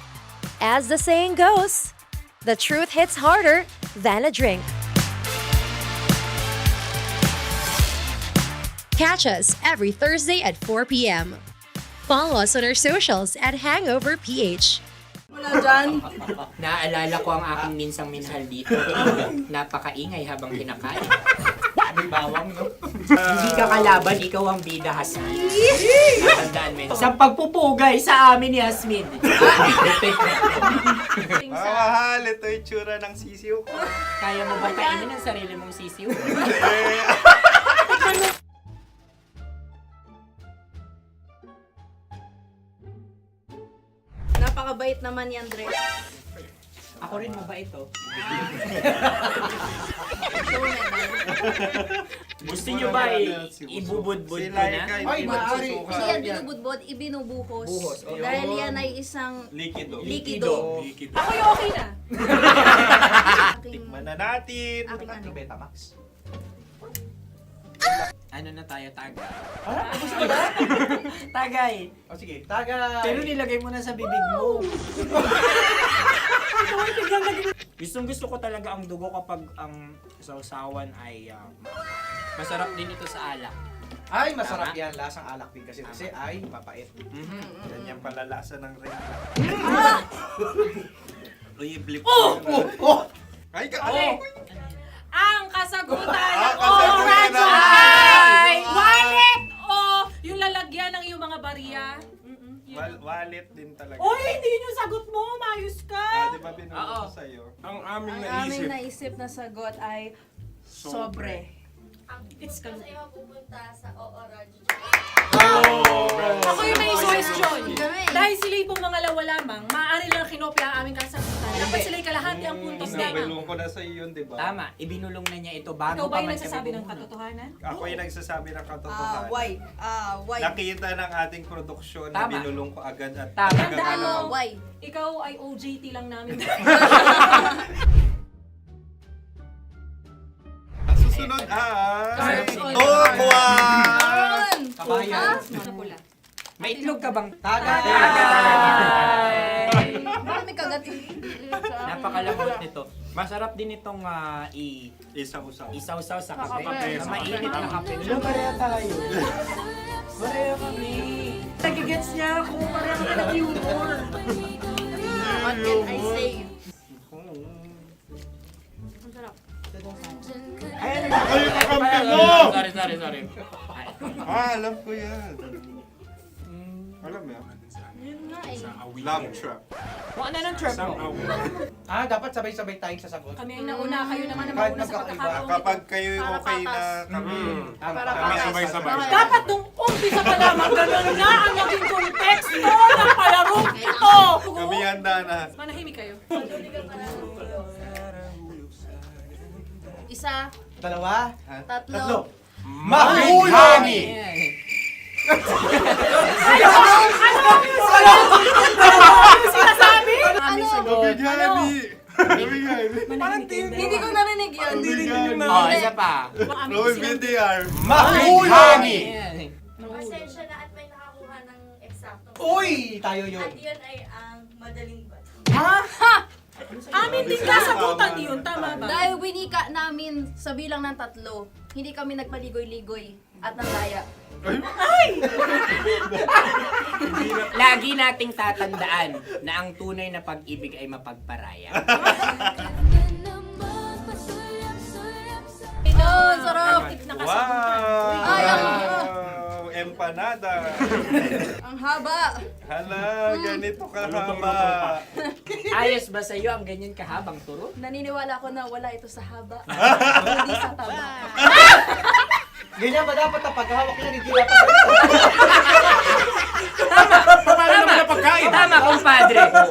Speaker 12: As the saying goes, the truth hits harder than a drink. Catch us every Thursday at 4 p.m. Follow us on our socials at Hangover PH.
Speaker 13: Wala dyan.
Speaker 6: Naaalala ko ang aking minsang minahal dito. Napakaingay habang kinakain. May bawang, no? Hindi ka kalaban, ikaw ang bida, Hasmin. Natandaan mo yun. Sa pagpupugay sa amin ni Hasmin.
Speaker 8: Mahal, ito yung tsura ng sisiw ko.
Speaker 6: Kaya mo ba kainin ang sarili mong sisiw?
Speaker 7: Napakabait naman yan, Dre.
Speaker 6: Ako rin mabait, oh. Gusto nyo ba ibubudbud ko na?
Speaker 7: Ay, maaari. Kasi yan binubudbod, ibinubuhos. Dahil yan ay isang likido.
Speaker 13: Ako yung okay na.
Speaker 8: Tikman na natin.
Speaker 7: Aking ano?
Speaker 11: Betamax.
Speaker 6: Ano na tayo, tagay?
Speaker 13: Gusto mo na?
Speaker 6: Tagay!
Speaker 11: O sige, tagay!
Speaker 6: Pero nilagay mo na sa bibig mo. Gustong gusto ko talaga ang dugo kapag ang sausawan ay masarap din ito sa alak.
Speaker 11: Ay, masarap yan. Lasang alak din kasi ay mapait.
Speaker 8: Yan yung palalasa ng rin. Blip. Ay,
Speaker 13: Ang kasagutan ng
Speaker 8: kasagutan
Speaker 13: radyo
Speaker 8: ng-
Speaker 13: ay wallet o yung lalagyan ng iyong mga barya.
Speaker 8: Wallet din talaga.
Speaker 13: Oy, hindi yun yung sagot mo. Mayos ka.
Speaker 8: Di ba binulong ko sa'yo?
Speaker 14: Ang aming
Speaker 7: Ang aming
Speaker 14: naisip.
Speaker 7: naisip na sagot ay sobre.
Speaker 13: It's kalugit.
Speaker 4: pupunta sa Ooradyo.
Speaker 13: Ako yung may suggestion. Dahil sila pong mga lawa lamang, maaari lang kinopya ang aming kasagutan. Dapat sila'y kalahati ang puntos lamang.
Speaker 8: Binulong ko na sa iyo yun, di ba?
Speaker 6: Tama, ibinulong na niya ito bago
Speaker 13: Ikaw ba
Speaker 6: pa
Speaker 13: yung
Speaker 6: man
Speaker 13: nagsasabi ng
Speaker 6: bubulong.
Speaker 13: katotohanan?
Speaker 8: Ako yung nagsasabi ng katotohanan.
Speaker 7: Why?
Speaker 8: Nakita ng ating produksyon na
Speaker 6: Tama.
Speaker 8: binulong ko agad at
Speaker 6: Tama.
Speaker 8: talagang
Speaker 13: Tandaan
Speaker 8: alam
Speaker 13: mo,
Speaker 8: mo.
Speaker 13: ikaw ay OJT lang namin.
Speaker 8: Ang susunod ay...
Speaker 13: Sorry.
Speaker 8: Buwan!
Speaker 6: Kabayan.
Speaker 13: Ano pula?
Speaker 6: May itlog ka bang?
Speaker 11: Tagay!
Speaker 7: Marami kagati.
Speaker 6: Napakalambot nito. Masarap din itong
Speaker 8: Isaw-saw.
Speaker 6: isaw-saw sa kape.
Speaker 14: Kape.
Speaker 6: Sa mainit na kape.
Speaker 11: Pareha tayo.
Speaker 6: Pareho kami.
Speaker 13: Nagigets niya ako. Parang ka ng humor.
Speaker 7: What can I say?
Speaker 6: Sorry.
Speaker 8: Alam ko yan. Alam mo yan? Love trap.
Speaker 6: Kung ano ng trap mo?
Speaker 11: Dapat sabay-sabay tayong sasagot.
Speaker 13: Kami ang nauna, kayo naman ang
Speaker 11: Kahit
Speaker 13: mauna sa
Speaker 11: magkakaiba.
Speaker 13: pagkakataon.
Speaker 8: Kapag kayo okay na kami,
Speaker 14: Kami sabay-sabay.
Speaker 13: Dapat nung umpisa pa lamang, ganun na ang naging konteksto ng palarong ito.
Speaker 8: kami handa na.
Speaker 13: Manahimik kayo.
Speaker 7: Isa,
Speaker 11: Dalawa?
Speaker 7: tatlo.
Speaker 11: Mahulami!
Speaker 13: Sinasabi?
Speaker 7: Hindi ko narinig yun.
Speaker 6: Oh, isa pa.
Speaker 8: Roll VTR.
Speaker 11: Mahulami!
Speaker 4: Pasensya na at may nakakuha ng eksaktong.
Speaker 11: Uy! Tayo yun.
Speaker 4: At yun ay ang madaling ba?
Speaker 13: Amin din kasagutan yun, tama ba?
Speaker 7: Dahil winika namin sa bilang ng 3, hindi kami nagpaligoy-ligoy at nandaya.
Speaker 6: Lagi nating tatandaan na ang tunay na pag-ibig ay mapagparaya.
Speaker 13: Ito,
Speaker 7: sarap.
Speaker 13: Nakasagutan.
Speaker 7: Ay,
Speaker 8: Wow! Empanada.
Speaker 7: Ang haba.
Speaker 8: Hala, ganito kahaba.
Speaker 6: Ayos ba sa'yo ang ganyan kahabang turo?
Speaker 7: Naniniwala ko na wala ito sa haba. Hindi sa taba.
Speaker 11: Ganyan ba dapat ang paghawak niya? Hindi dapat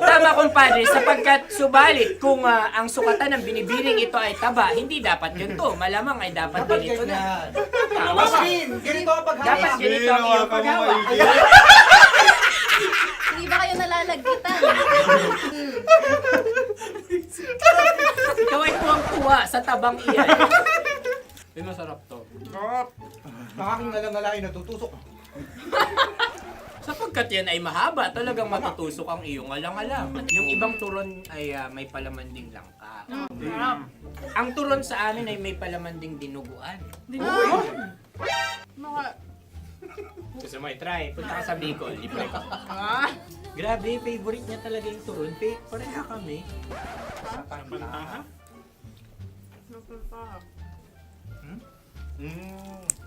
Speaker 6: Tama, kumpadre. Sapagkat subalit kung ang sukatan ng binibining ito ay taba, hindi dapat ganito. Malamang ay dapat ganito na.
Speaker 11: Ganito ang paghawak.
Speaker 6: Dapat ganito ang iyong paghawak.
Speaker 7: Hindi ba kayo nalalagkitan?
Speaker 6: Ikaw ay tuwang-tuwa sa tabang iyan. Masarap to.
Speaker 11: Makaking nalang-alain natutusok.
Speaker 6: Sapagkat yan ay mahaba, talagang matutusok ang iyong alang-alang. Yung ibang turon ay may palaman ding langka. Ang turon sa amin ay may palaman ding dinuguan. Gusto mo i-try? Punta ka sa Bicol, libre ka. Grabe, favorite niya talaga yung turon. Pareha kami.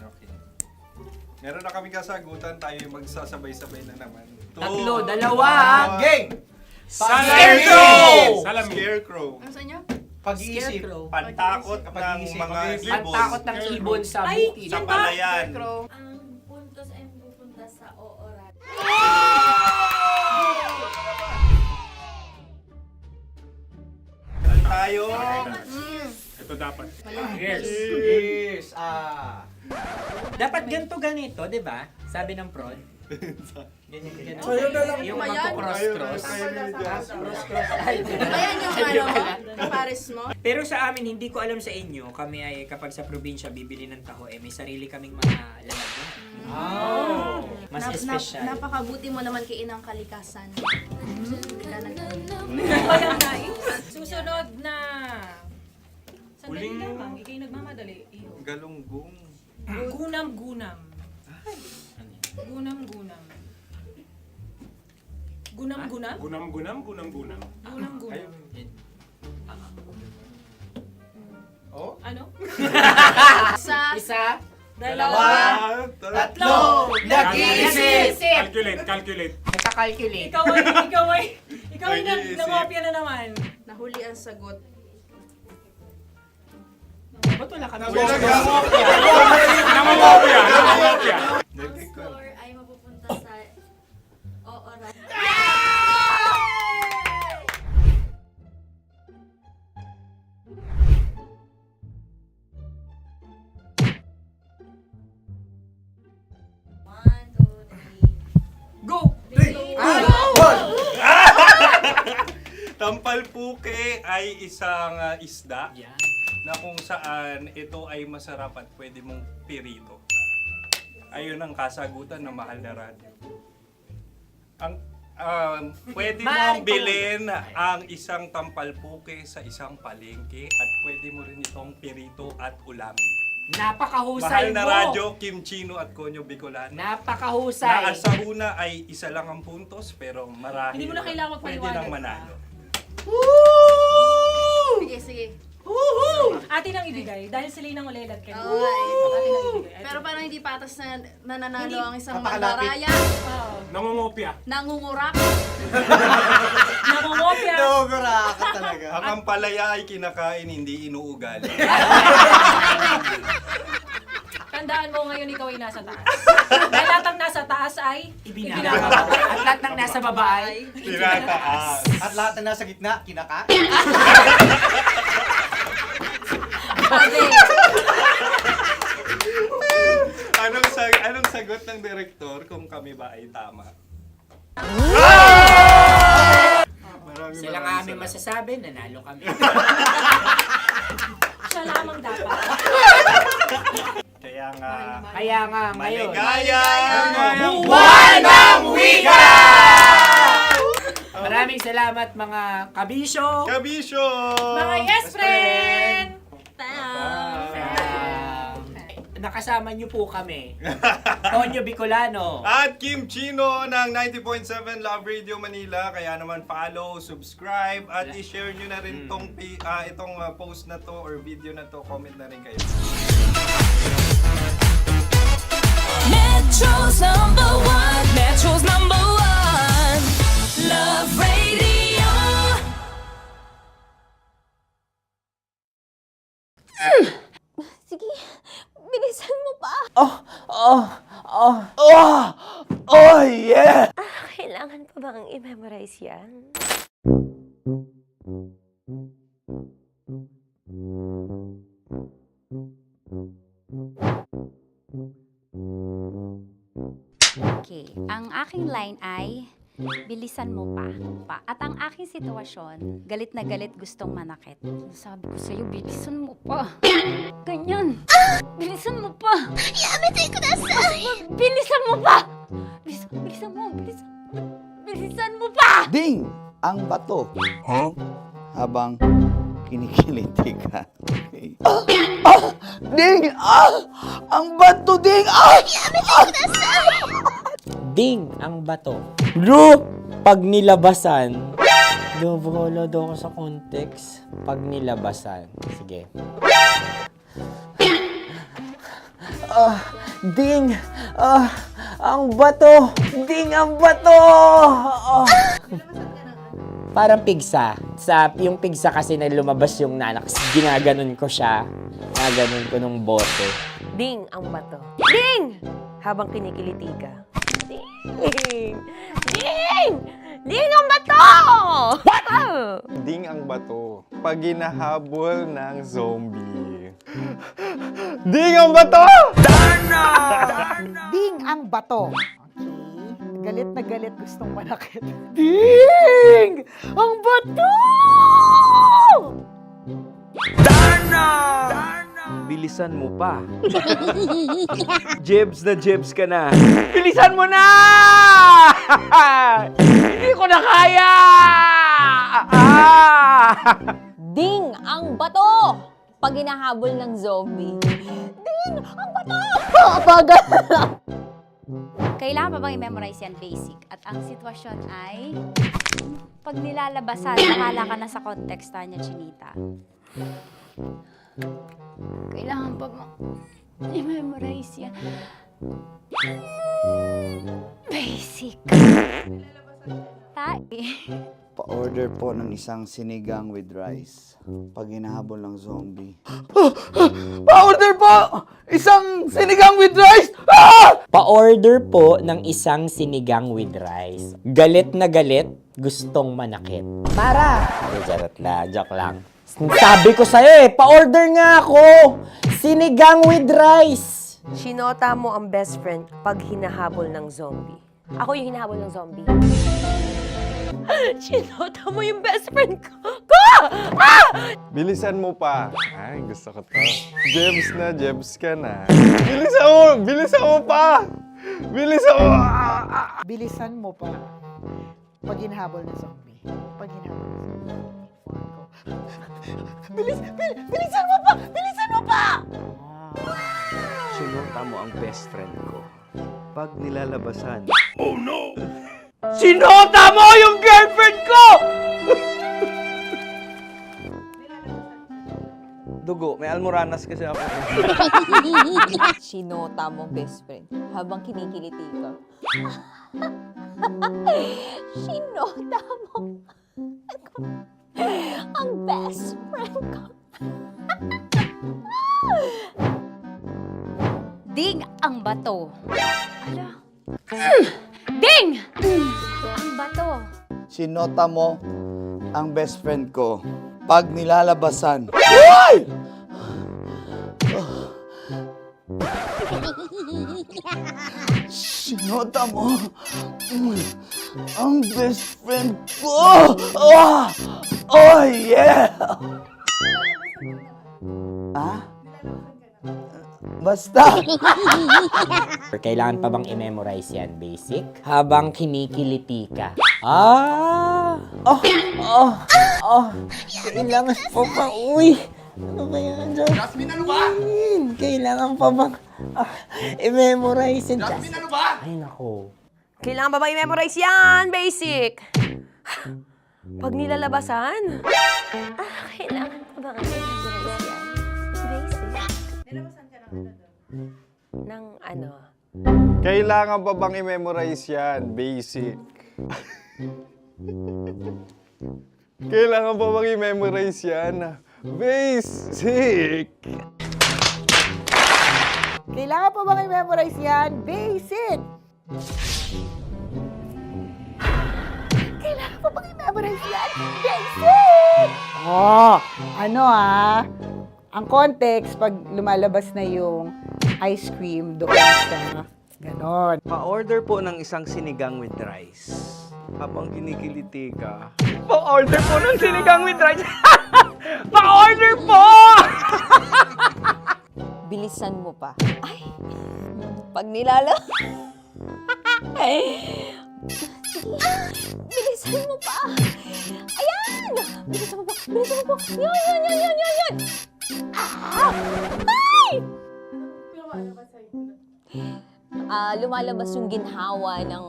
Speaker 8: Okay. Meron na kami kasagutan, tayo yung magsasabay-sabay na naman.
Speaker 6: Tatlo, dalawa.
Speaker 11: Game!
Speaker 8: Scarecrow!
Speaker 14: Salamin.
Speaker 8: Scarecrow.
Speaker 7: Ano sa inyo?
Speaker 11: Pag-iisip.
Speaker 8: Pantakot ng
Speaker 11: Pag-iisip.
Speaker 8: mga ibon.
Speaker 6: Pantakot ng ibon sa bukid.
Speaker 8: Sa palayan.
Speaker 4: Ang puntos ay pupunta sa Ooradyo.
Speaker 8: Tayo.
Speaker 14: Ito dapat.
Speaker 11: Yes.
Speaker 6: Dapat ganito, di ba? Sabi ng prod. Ganyan. Yung magko-cross-cross. Cross-cross.
Speaker 7: Ayan yung pares mo.
Speaker 6: Pero sa amin, hindi ko alam sa inyo, kami ay kapag sa probinsya bibili ng taho, may sarili kaming mga lalagyan. Mas espesyal.
Speaker 7: Napakabuti mo naman kay Inang Kalikasan.
Speaker 13: Susunod na. Sandali lamang, ikay nagmamadali. Iyo.
Speaker 8: Galunggong.
Speaker 13: Gunam-gunam. Gunam-gunam. Gunam-gunam?
Speaker 14: Gunam-gunam.
Speaker 13: Gunam-gunam.
Speaker 11: Oh?
Speaker 13: Ano?
Speaker 6: Isa.
Speaker 13: Dalawa.
Speaker 11: Tatlo. Nag-iisip.
Speaker 14: Calculate.
Speaker 6: Nagka-calculate.
Speaker 13: Ikaw ay nangopya na naman.
Speaker 7: Nahuli ang sagot.
Speaker 6: Ba't wala ka
Speaker 14: Namamopia!
Speaker 4: Ang score ay mapupunta sa Ooradio.
Speaker 6: Go!
Speaker 8: Tampalpuke ay isang isda na kung saan ito ay masarap at pwede mong pirito. Ayun ang kasagutan ng Mahal na Radyo. Ang pwede mong bilhin ang isang tampalpuke sa isang palengke at pwede mo rin itong pirito at ulamin.
Speaker 6: Napakahusay
Speaker 8: Mahal na
Speaker 6: mo!
Speaker 8: Radyo, Kim Chino at Konyo Bicolano.
Speaker 6: Napakahusay!
Speaker 8: Na sa una ay isa lang ang puntos pero marahil
Speaker 13: Hindi mo na kailangan
Speaker 8: pwede
Speaker 13: magpaliwanag
Speaker 8: nang manalo.
Speaker 4: Sige, sige.
Speaker 13: Atin ang ibigay dahil sila yung nangulelat kayo.
Speaker 4: Oo nga eh.
Speaker 13: Atin ang ibigay.
Speaker 4: Pero parang hindi patas na nananalo
Speaker 13: Hindi.
Speaker 4: ang isang
Speaker 11: Napakalapit.
Speaker 4: mandaraya.
Speaker 13: Oo.
Speaker 14: Namamopia!
Speaker 4: Nangungurak.
Speaker 13: Namumopia.
Speaker 11: Naguraka talaga.
Speaker 8: Ang ampalaya ay kinakain, hindi inuugali.
Speaker 13: Tandaan mo ngayon ikaw ay nasa taas. Dahil lahat ng nasa taas ay
Speaker 6: Ibinababa. At lahat ng nasa baba ay
Speaker 8: Tinataas.
Speaker 11: At lahat na nasa gitna, kinaka.
Speaker 8: Anong sagot ng direktor kung kami ba ay tama?
Speaker 6: sila nga aming masasabi, nanalo kami.
Speaker 13: siya lamang dapat.
Speaker 8: Kaya nga,
Speaker 6: ngayon.
Speaker 8: maligayang
Speaker 6: Buwan ng Wika! Maraming salamat mga kabisyo.
Speaker 8: Kabisyo!
Speaker 13: Mga yes friend!
Speaker 6: Nakasama niyo po kami. Tonyo Bicolano.
Speaker 8: At Kim Chino ng 90.7 Love Radio Manila. Kaya naman follow, subscribe, at i-share nyo na rin itong post na to or video na to. Comment na rin kayo.
Speaker 15: Metro's #1, Metro's #1, Love Radio.
Speaker 12: Sige, bilisan mo pa.
Speaker 1: Oh, yeah!
Speaker 12: Kailangan pa bang i-memorize yan?
Speaker 5: Okay, ang aking line ay, bilisan mo pa. At ang aking sitwasyon, galit na galit gustong manakit. Sabi ko sa'yo, bilisan mo pa. Ganyan. Bilisan mo pa.
Speaker 12: Yamitay ko na sa...
Speaker 5: Bilisan mo pa! Bilisan mo pa!
Speaker 16: Ding! Ang bato. Habang kinikiliti ka. Okay. Ding! Ang bato, Ding!
Speaker 6: Ding ang bato. Bro, pag nilabasan. Wala daw ako sa context. Pag nilabasan. Sige. Ding! Ang bato! Ding ang bato! Parang pigsa. Yung pigsa kasi na lumabas yung nanak. Ginaganon ko siya. Ginaganon ko nung bote.
Speaker 12: Ding ang bato. Ding! Habang kinikiliti ka. Ding! Ding! Ding ang bato! What?
Speaker 8: Ding ang bato. Pag hinahabol ng zombie. Ding ang bato!
Speaker 17: Ding ang bato. Okay. Galit na galit gustong manakit. Ding! Ang bato!
Speaker 6: Bilisan mo pa. Jebs na jebs ka na. Bilisan mo na! Hindi ko na kaya!
Speaker 3: Ding ang bato! Pag hinahabol ng zombie. Ding ang bato! Bagal!
Speaker 5: Kailangan pa bang i-memorize yan basic? At ang sitwasyon ay, pag nilalabasan, nakala ka na sa konteksta niya, Chinita. Kailangan pa bang i-memorize yan? Basic.
Speaker 16: Pa-order po ng isang sinigang with rice. Pag hinahabol ng zombie. Pa-order po! Isang sinigang with rice!
Speaker 6: Pa-order po ng isang sinigang with rice. Galit na galit, gustong manakit.
Speaker 17: Mara!
Speaker 6: Charot la, joke lang. Sabi ko sa'yo pa-order nga ako! Sinigang with rice!
Speaker 12: Sinota mo ang best friend pag hinahabol ng zombie. Ako yung hinahabol ng zombie. Sinota mo yung best friend ko!
Speaker 8: Bilisan mo pa. Ay, gusto ko to. Jebs ka na. Bilisan mo pa! Bilisan mo!
Speaker 17: Bilisan mo pa. Pag hinahabol ng zombie. Pag hinahabol ng zombie. Bilisan mo pa! Bilisan mo pa!
Speaker 11: Sinota mo ang best friend ko. Pag nilalabasan.
Speaker 9: Oh no!
Speaker 6: Sinota mo yung girlfriend ko!
Speaker 11: Dugo, may almoranas kasi ako.
Speaker 3: Sinota mo best friend habang kinikiliti ka. Sinota mo ang best friend ko.
Speaker 5: Ding ang bato. Ala. Ding! Ang bato.
Speaker 16: Sinota mo ang best friend ko. Pag nilalabasan. Uy! Sinota mo ang best friend ko. Oh yeah! Basta.
Speaker 6: Kailangan pa bang i-memorize yan, basic? Habang kinikiliti ka. Kailangan pa ba? Uy! Ano ba yan, John?
Speaker 1: Jasmine, ano ba?
Speaker 6: Kailangan pa bang i-memorize yan?
Speaker 1: Jasmine, ano ba?
Speaker 6: Ay, nako.
Speaker 12: Kailangan ba i-memorize yan? Basic. Pag nilalabasan? Kailangan pa ba i-memorize yan? Basic. Nilabasan ka ng ano?
Speaker 8: Kailangan pa bang i-memorize yan? Basic. Kailangan pa bang i-memorize yan? Basic.
Speaker 17: Kailangan pa bang i-memorize yan? Basic! Kailangan pa bang i-memorize yan? Basic! Ang context, pag lumalabas na yung ice cream doon sa ganon.
Speaker 11: Pa-order po ng isang sinigang with rice. Habang kinikiliti ka.
Speaker 6: Pa-order po ng sinigang with rice! Pa-order po!
Speaker 3: Bilisan mo pa. Ay! Pag nilala... Bilisan mo pa! Ayan! Bilisan mo pa! Bilisan mo pa! Yan! Ay! Lumalabas yung ginhawa ng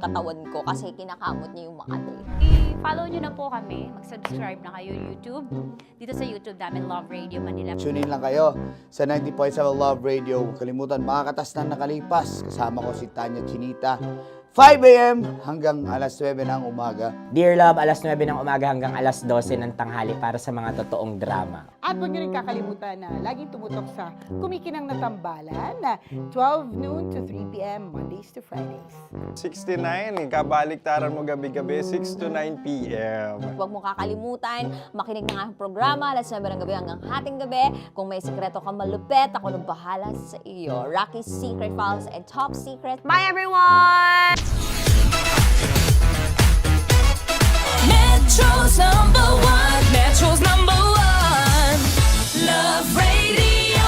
Speaker 3: katawan ko kasi kinakamot niya yung Makati.
Speaker 5: I-follow nyo na po kami. Mag-subscribe na kayo YouTube. Dito sa YouTube namin, Love Radio Manila.
Speaker 16: Tune in lang kayo sa 90.7 Love Radio. Huwag kalimutan, makakatas na nakalipas. Kasama ko si Tanya Chinita. 5 a.m. hanggang alas 9 ng umaga.
Speaker 6: Dear Love, alas 9 ng umaga hanggang alas 12 ng tanghali para sa mga totoong drama.
Speaker 17: At huwag niyo rin kakalimutan na laging tumutok sa Kumikinang na Tambalan na 12 noon to 3 p.m. Mondays to Fridays.
Speaker 8: 69, kabaliktaran mo gabi-gabi, 6 to 9 p.m.
Speaker 3: Huwag mo kakalimutan, makinig ng aking programa, alas 9 ng gabi hanggang hating gabi. Kung may sikreto kang malupet, ako nang bahala sa iyo. Rocky's Secret Files and Top Secret. Bye everyone!
Speaker 15: Metro's #1, Metro's #1, Love Radio.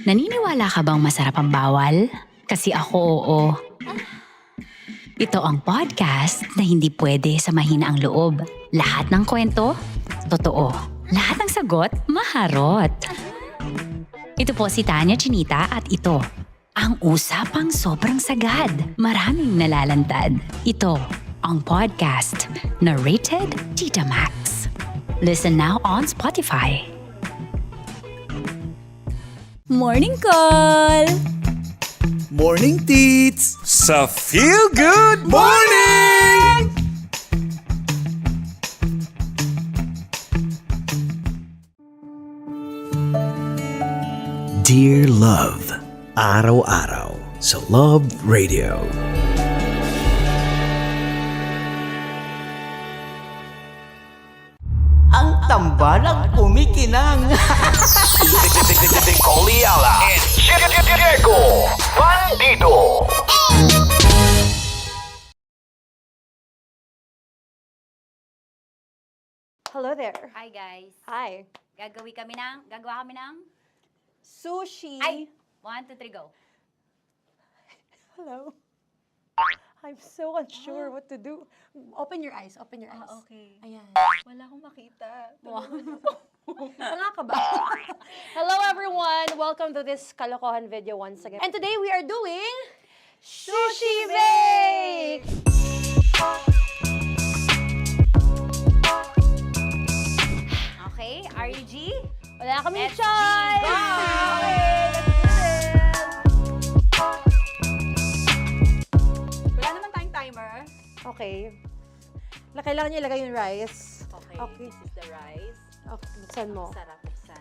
Speaker 5: Naniniwala ka bang masarap ang bawal? Kasi ako oo. Ito ang podcast na hindi pwede sa mahina ang loob. Lahat ng kwento, totoo. Lahat ng sagot, maharot. Ito po si Tanya Chinita at ito, ang usapang sobrang sagad. Maraming nalalantad. Ito, ang podcast na rated Tita Max. Listen now on Spotify.
Speaker 15: Morning Call!
Speaker 1: Morning, Tits!
Speaker 18: sa Feel Good Morning!
Speaker 1: Dear Love, araw-araw sa Love Radio.
Speaker 2: Ang tambalang kumikinang.
Speaker 1: Coliala and Diego Bandido.
Speaker 12: Hello there.
Speaker 19: Hi guys.
Speaker 12: Hi.
Speaker 19: Gagawa kami ng
Speaker 12: Sushi.
Speaker 19: Ay! 1, 2, 3, go.
Speaker 12: Hello. I'm so unsure what to do. Open your eyes. Open your eyes.
Speaker 19: Okay.
Speaker 12: Ayan.
Speaker 19: Wala akong makita.
Speaker 12: Tanga ka ba? Hello everyone! Welcome to this kalokohan video once again. And today we are doing Sushi Bake!
Speaker 19: Okay, RG?
Speaker 12: Wala kami
Speaker 19: Let's
Speaker 12: choice!
Speaker 19: Go!
Speaker 12: Wala naman tayong timer. Okay. Kailangan niyo ilagay yung rice.
Speaker 19: Okay, this is the rice.
Speaker 12: Okay, buksan mo.
Speaker 19: Sarap buksan.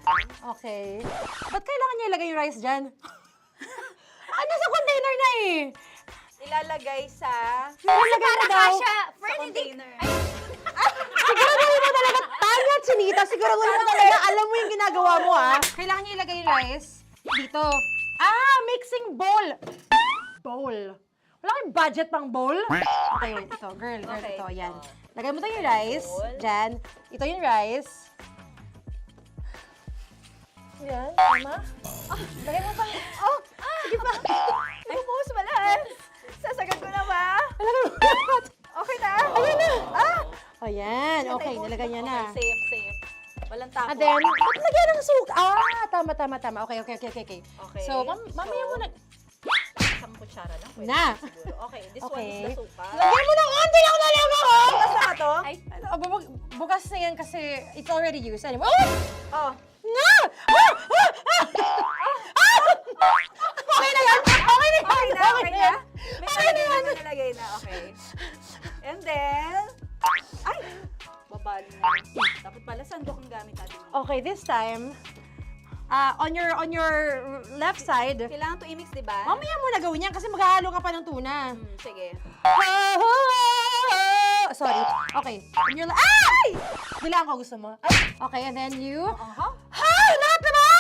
Speaker 12: Okay. Ba't kailangan niya ilagay yung rice dyan? Nasa container na eh!
Speaker 19: Ilalagay sa...
Speaker 12: Nilalagay mo daw.
Speaker 19: Friend, container.
Speaker 12: Siguraduhin mo talaga, Tanya at Chinita, siguraduhin mo talaga, alam mo yung ginagawa mo ah. Kailangan niya ilagay yung rice dito. Mixing bowl. Bowl. Wala kayong budget pang bowl? Okay, wait, ito. Girl,
Speaker 19: Okay.
Speaker 12: ito, yan. Lagay mo tayo yung rice. Dyan. Ito yung rice. Yan, tama? Lagay mo pa. Sige pa.
Speaker 19: Ay, buhos mo lahat. Sasagad ko na ba?
Speaker 12: Lagay mo lahat.
Speaker 19: Okay na?
Speaker 12: Ayan na. Ayan, okay, nilagay niya na.
Speaker 19: Okay, safe. Walang tapon.
Speaker 12: And then, ba't lagyan ng suka? Tama. Okay.
Speaker 19: Okay.
Speaker 12: So, mamaya mo na.
Speaker 19: Isang kutsara lang. Pwede
Speaker 12: Na.
Speaker 19: siguro. Okay, this one
Speaker 12: Okay.
Speaker 19: is the suka.
Speaker 12: Lagyan mo ng onti lang talaga ko!
Speaker 19: Bukas na to?
Speaker 12: Ay, bukas na yan kasi it's already used. Anyway.
Speaker 19: Oh.
Speaker 12: Na! Okay na yan! Okay na yan!
Speaker 19: May
Speaker 12: Okay na yan!
Speaker 19: nalagay na. Okay. And then, ay! Babali na. Dapat pala sandok ang gamit natin.
Speaker 12: Okay, this time, on your left side,
Speaker 19: Kailangan to i-mix, di ba?
Speaker 12: mamaya mo na gawin yan kasi maghahalo ka pa ng tuna.
Speaker 19: Sige.
Speaker 12: Sorry. Okay. On your ay! Bilang ko gusto mo. Ay! Okay, and then you... Hi! Lahat na ba?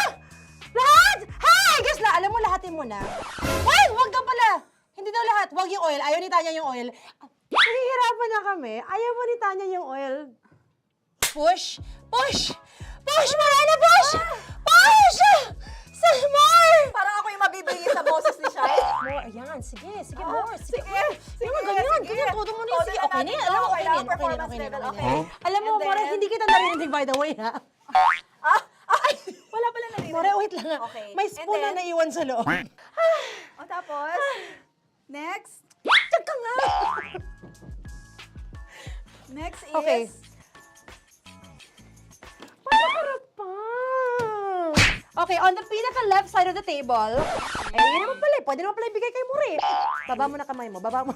Speaker 12: Lahat! Hi! Guys, alam mo, lahatin mo na. Wait! Wag ka pala! Hindi daw lahat. Wag yung oil. Ayaw ni Tanya yung oil. Nahihirapan na kami. Ayaw mo ni Tanya yung oil. Push! Push! Push! Marana! Push! Push! Some more!
Speaker 19: Parang ako yung mabibigay sa boses ni Shai.
Speaker 12: More. Ayan. Sige. More. Sige. Ganyan. Todo mo na yun. Sige. Okay na yan. Alam mo, okay na yan. Alam mo, More, hindi kita narinig by the way, ha?
Speaker 19: Wala pala narinig.
Speaker 12: More, wait lang ha.
Speaker 19: Okay.
Speaker 12: May spoon na naiwan sa loob.
Speaker 19: O tapos, next.
Speaker 12: Tiyag ka nga.
Speaker 19: Next is...
Speaker 12: Okay. Paharap pa. Okay, on the pinaka-left side of the table, yun naman pala, pwede naman pala ibigay kay More. Baba mo na kamay mo, baba mo.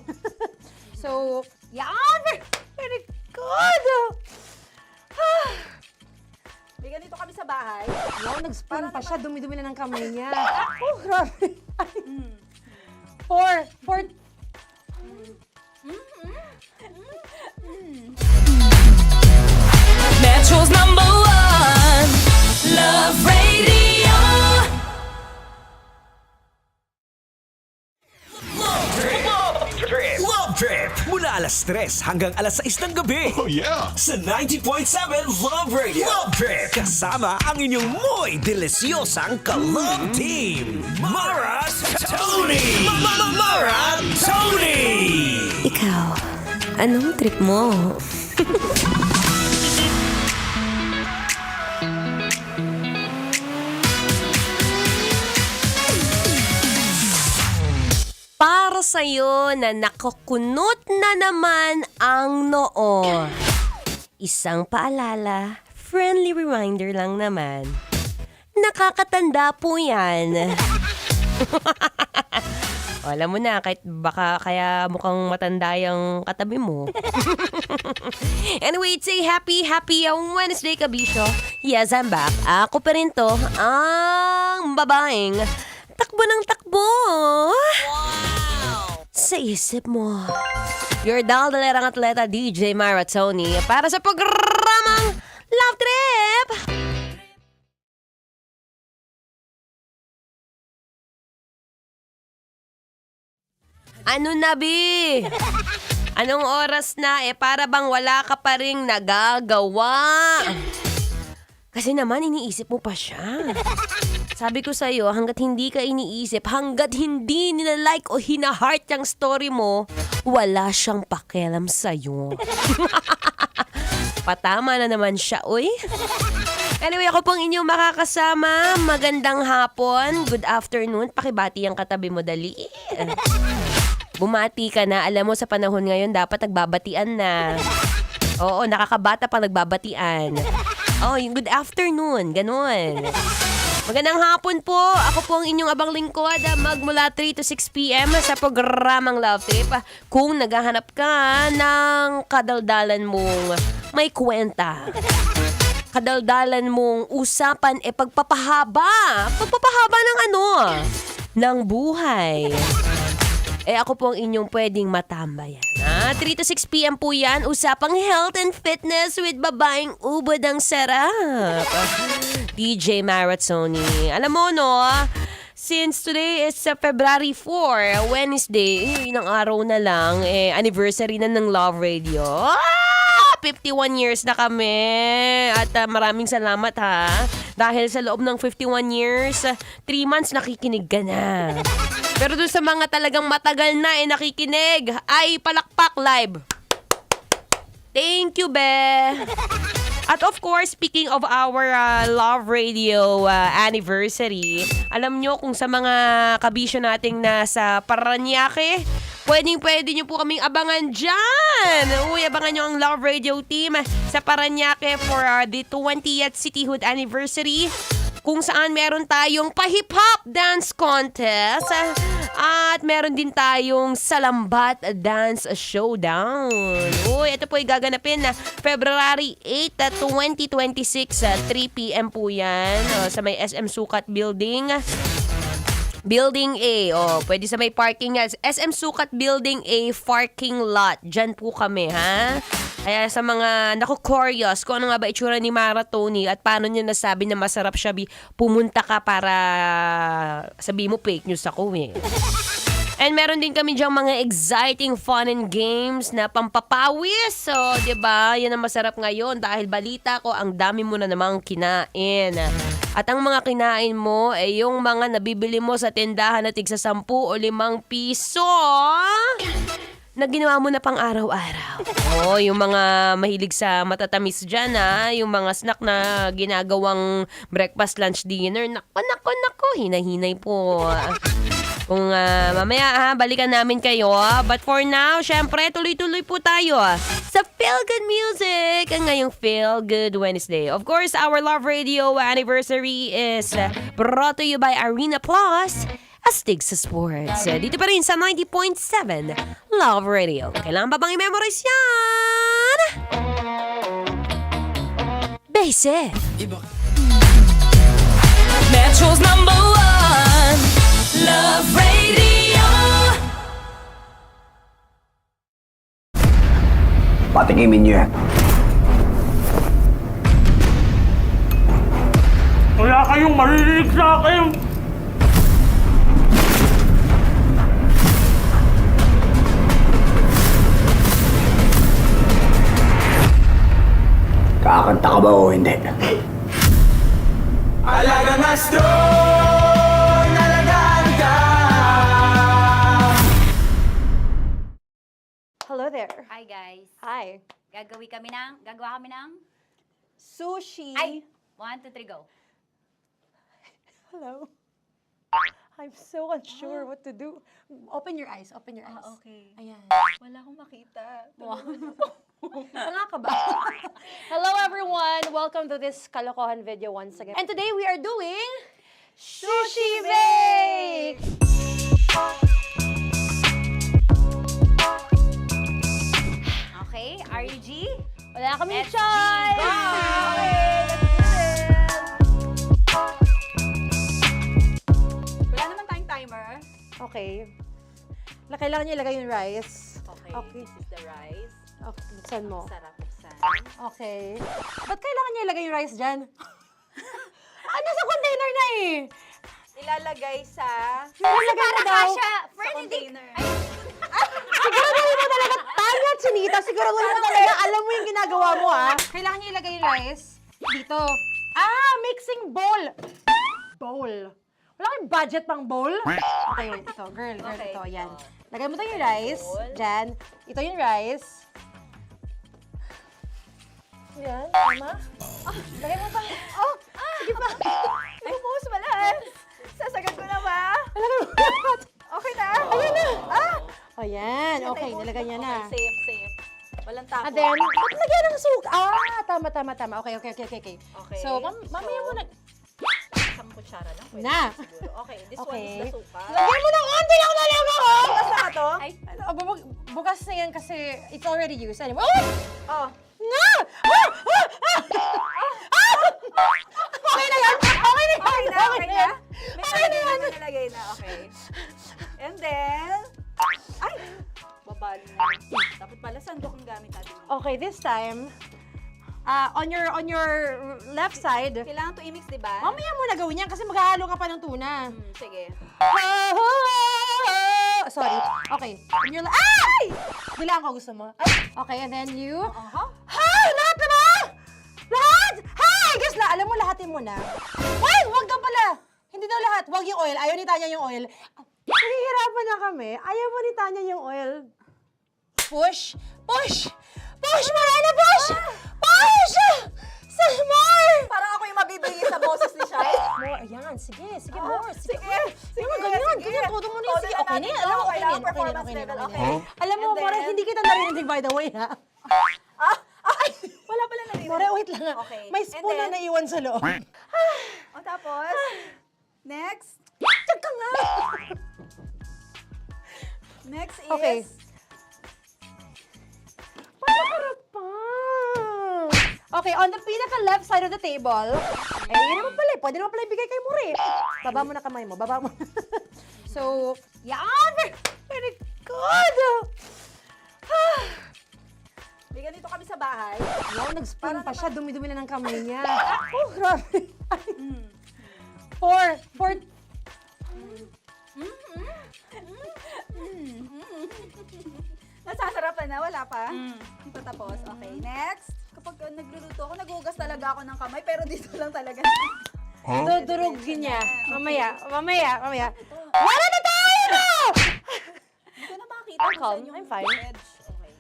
Speaker 12: So, yan! Very good!
Speaker 19: May ganito kami sa bahay.
Speaker 12: Wow, nag-spoon pa siya, dumi-dumi na ng kamay niya. Oh, grabe. Four.
Speaker 15: Metro's number one, Love Radio.
Speaker 1: Love Trip! Mula alas 3 hanggang alas 6 ng gabi.
Speaker 10: Oh yeah!
Speaker 1: Sa 90.7 Love Radio. Love Trip! Kasama ang inyong muy delisyosang ka-love team. Mara Tony! Mara Tony!
Speaker 20: Ikaw, anong trip mo? Para sa'yo na nakakunot na naman ang noo. Isang paalala, friendly reminder lang naman. Nakakatanda po yan. Alam mo na, kahit baka kaya mukhang matanda yung katabi mo. Anyway, say happy Wednesday, Kabisyo. Yes, I'm back. Ako pa rin to, ang babaeng takbo ng takbo. Wow! Sa isip mo. Your daldalerang atleta, DJ Myra Tony, para sa programang Love Trip! Ano na, Bi? Anong oras na? Para bang wala ka pa ring nagagawa? Kasi naman, iniisip mo pa siya. Sabi ko sa'yo, hanggat hindi ka iniisip, hanggat hindi nilalike o hina-heart yung story mo, wala siyang pakialam sa'yo. Patama na naman siya, uy. Anyway, ako pong inyong makakasama. Magandang hapon, good afternoon. Pakibati ang katabi mo, dali. Bumati ka na. Alam mo, sa panahon ngayon, dapat nagbabatian na. Oo, nakakabata pa nagbabatian. Oh, yung good afternoon, ganun. Magandang hapon po. Ako po ang inyong abang lingkod magmula 3 to 6 p.m. sa programang Love Trip. Kung naghahanap ka ng kadaldalan mong may kwenta, kadaldalan mong usapan pagpapahaba. Pagpapahaba ng ano? Ng buhay. Ako po ang inyong pwedeng matambayan. 3 to 6 p.m. po yan. Usapang health and fitness with babaeng ubod ang sarap. DJ Myra Tony. Alam mo, no? Since today is February 4, Wednesday, yun ang araw na lang, anniversary na ng Love Radio. 51 years na kami. At maraming salamat, ha. Dahil sa loob ng 51 years, 3 months nakikinig ka na. Pero dun sa mga talagang matagal na nakikinig, ay palakpak live. Thank you, be. At of course, speaking of our Love Radio anniversary, alam nyo kung sa mga kabisyo nating nasa Paranaque, pwede nyo po kaming abangan dyan. Uy, abangan nyo ang Love Radio team sa Paranaque for the 20th Cityhood anniversary, kung saan meron tayong pa-hip-hop dance contest at meron din tayong Salambat Dance Showdown. Uy, ito po ay gaganapin na February 8, 2026, 3 p.m. po yan sa may SM Sukat Building. Building A. Pwede sa may parking nga. SM Sukat Building A parking lot. Diyan po kami, ha? Kaya sa mga naku-curious kung ano nga ba itsura ni Myra Tony at paano niya nasabi na masarap siya, pumunta ka para sabi mo fake news ako, And meron din kami diyang mga exciting fun and games na pampapawis. So, diba? Yan ang masarap ngayon dahil balita ko ang dami mo na namang kinain. At ang mga kinain mo ay yung mga nabibili mo sa tindahan na tigsa 10 o 5 piso na ginawa mo na pang araw-araw. Yung mga mahilig sa matatamis dyan, yung mga snack na ginagawang breakfast, lunch, dinner. Nako, hinahinay po. Kung mamaya balikan namin kayo. But for now, syempre, tuloy-tuloy po tayo sa Feel Good Music ang ngayong Feel Good Wednesday. Of course, our Love Radio anniversary is brought to you by Arena Plus, astig sa sports. Dito pa rin sa 90.7 Love Radio. Kailangan ba bang i-memorize yan? Basic.
Speaker 15: Metro's #1 Love Radio.
Speaker 1: Patikimin niyo yan.
Speaker 9: Wala kayong maririnig sa akin!
Speaker 1: Kakanta ka ba o hindi?
Speaker 15: Alagang astro, nalagaan ka.
Speaker 12: Hello there.
Speaker 19: Hi guys.
Speaker 12: Hi.
Speaker 19: Gagawa kami ng
Speaker 12: Sushi.
Speaker 19: Ay! 1, 2, 3, go.
Speaker 12: Hello. I'm so unsure what to do. Open your eyes.
Speaker 19: Okay.
Speaker 12: Ayan.
Speaker 19: Wala akong makita.
Speaker 12: Tanga ka ba? Hello everyone! Welcome to this kalokohan video once again. And today we are doing Sushi Bake!
Speaker 19: kami
Speaker 3: Let's
Speaker 19: Choy!
Speaker 3: go!
Speaker 19: Wala naman tayong timer.
Speaker 12: Okay. Kailangan niyo ilagay yung rice.
Speaker 19: Okay,
Speaker 12: Okay.
Speaker 19: this is the rice.
Speaker 12: Okay, buksan mo.
Speaker 19: Sarap buksan.
Speaker 12: Okay. Ba't kailangan niya ilagay yung rice dyan? Nasa container na eh!
Speaker 19: Ilalagay sa...
Speaker 12: Ilalagay mo daw.
Speaker 19: container.
Speaker 12: Siguraduhin mo talaga, Tanya at Chinita, siguraduhin mo talaga, alam mo yung ginagawa mo Kailangan niya ilagay yung rice dito. Mixing bowl. Bowl. Wala kayong budget pang bowl? Okay, wait, ito, girl,
Speaker 19: Okay,
Speaker 12: ito, yan. Lagay mo to yung rice, dyan. Ito yung rice. Yan, tama? Lagay mo pa. Sige pa.
Speaker 19: Ay, boss, malas. Sasagad ko na ba?
Speaker 12: Lagay mo.
Speaker 19: Okay na.
Speaker 12: Ayan na. Ayan, okay, nilagay niya na.
Speaker 19: Okay, safe. Walang tapo.
Speaker 12: And then, ba't lagyan ng suka? Tama. Okay.
Speaker 19: Okay.
Speaker 12: So, mamaya mo na.
Speaker 19: Isang kutsara lang. Pwede
Speaker 12: Na.
Speaker 19: siguro. Okay, this one
Speaker 12: Okay.
Speaker 19: is the suka.
Speaker 12: Lagyan mo ng onti lang talaga ko!
Speaker 19: Bukas na to?
Speaker 12: Ay, bukas na yan kasi it's already used. Anyway.
Speaker 19: Oh.
Speaker 12: Nga! Okay na yan! Okay na yan!
Speaker 19: May nalagay na. Okay. And then, ay! Babali na. Dapat pala sandok ang gamit natin.
Speaker 12: Okay, this time, on your left side,
Speaker 19: Kailangan to i-mix, di ba?
Speaker 12: mamaya mo na gawin yan kasi maghahalo ka pa ng tuna.
Speaker 19: Sige.
Speaker 12: Sorry. Okay. On your ay! Bilang ko gusto mo. Okay, and then you... Hay! Lahat na ba? Lahat! Hay! Guys, alam mo, lahatin mo na. Ay! Wag daw pala! Hindi daw lahat. Wag yung oil. Ayaw ni Tanya yung oil. Nahihirapan na kami. Ayaw mo ni Tanya yung oil. Push! Push! Push! Marana, push! Push! More!
Speaker 19: Parang ako yung mabibigay sa boses ni Shai.
Speaker 12: More, ayan. Sige, more. Sige.
Speaker 19: Sige,
Speaker 12: Ganyan. Todo mo na. Sige, okay na yan. Alam mo, okay na yan.
Speaker 19: Performance level, okay.
Speaker 12: Alam mo,
Speaker 19: And
Speaker 12: More,
Speaker 19: then-
Speaker 12: hindi kita narinig, by the way, ha?
Speaker 19: Wala pala narinig.
Speaker 12: More, wait lang.
Speaker 19: Okay.
Speaker 12: May spoon
Speaker 19: And
Speaker 12: na
Speaker 19: then-
Speaker 12: naiwan sa loob.
Speaker 19: O tapos, next.
Speaker 12: Tiyag ka nga.
Speaker 19: Next is...
Speaker 12: Okay. Paano pa? Okay, on the pinaka-left side of the table, yun naman pala, pwede naman pala ibigay kay More. Baba mo na kamay mo, baba mo. So, yan! Very good!
Speaker 19: May ganito kami sa bahay.
Speaker 12: Wow, nag-spoon pa siya, dumi-dumi na ng kamay niya. Oh, grabe. Four.
Speaker 19: Nasasarapan na, wala pa. Patapos. Okay, next. Kapag nagluluto ako, naghugas talaga ako ng kamay, pero dito lang talaga.
Speaker 12: Dudurugin niya. Mamaya. Wala na tayo!
Speaker 19: Hindi ko na makita
Speaker 12: I'm
Speaker 19: kung
Speaker 12: calm.
Speaker 19: saan yung
Speaker 12: I'm fine.
Speaker 19: edge. Okay.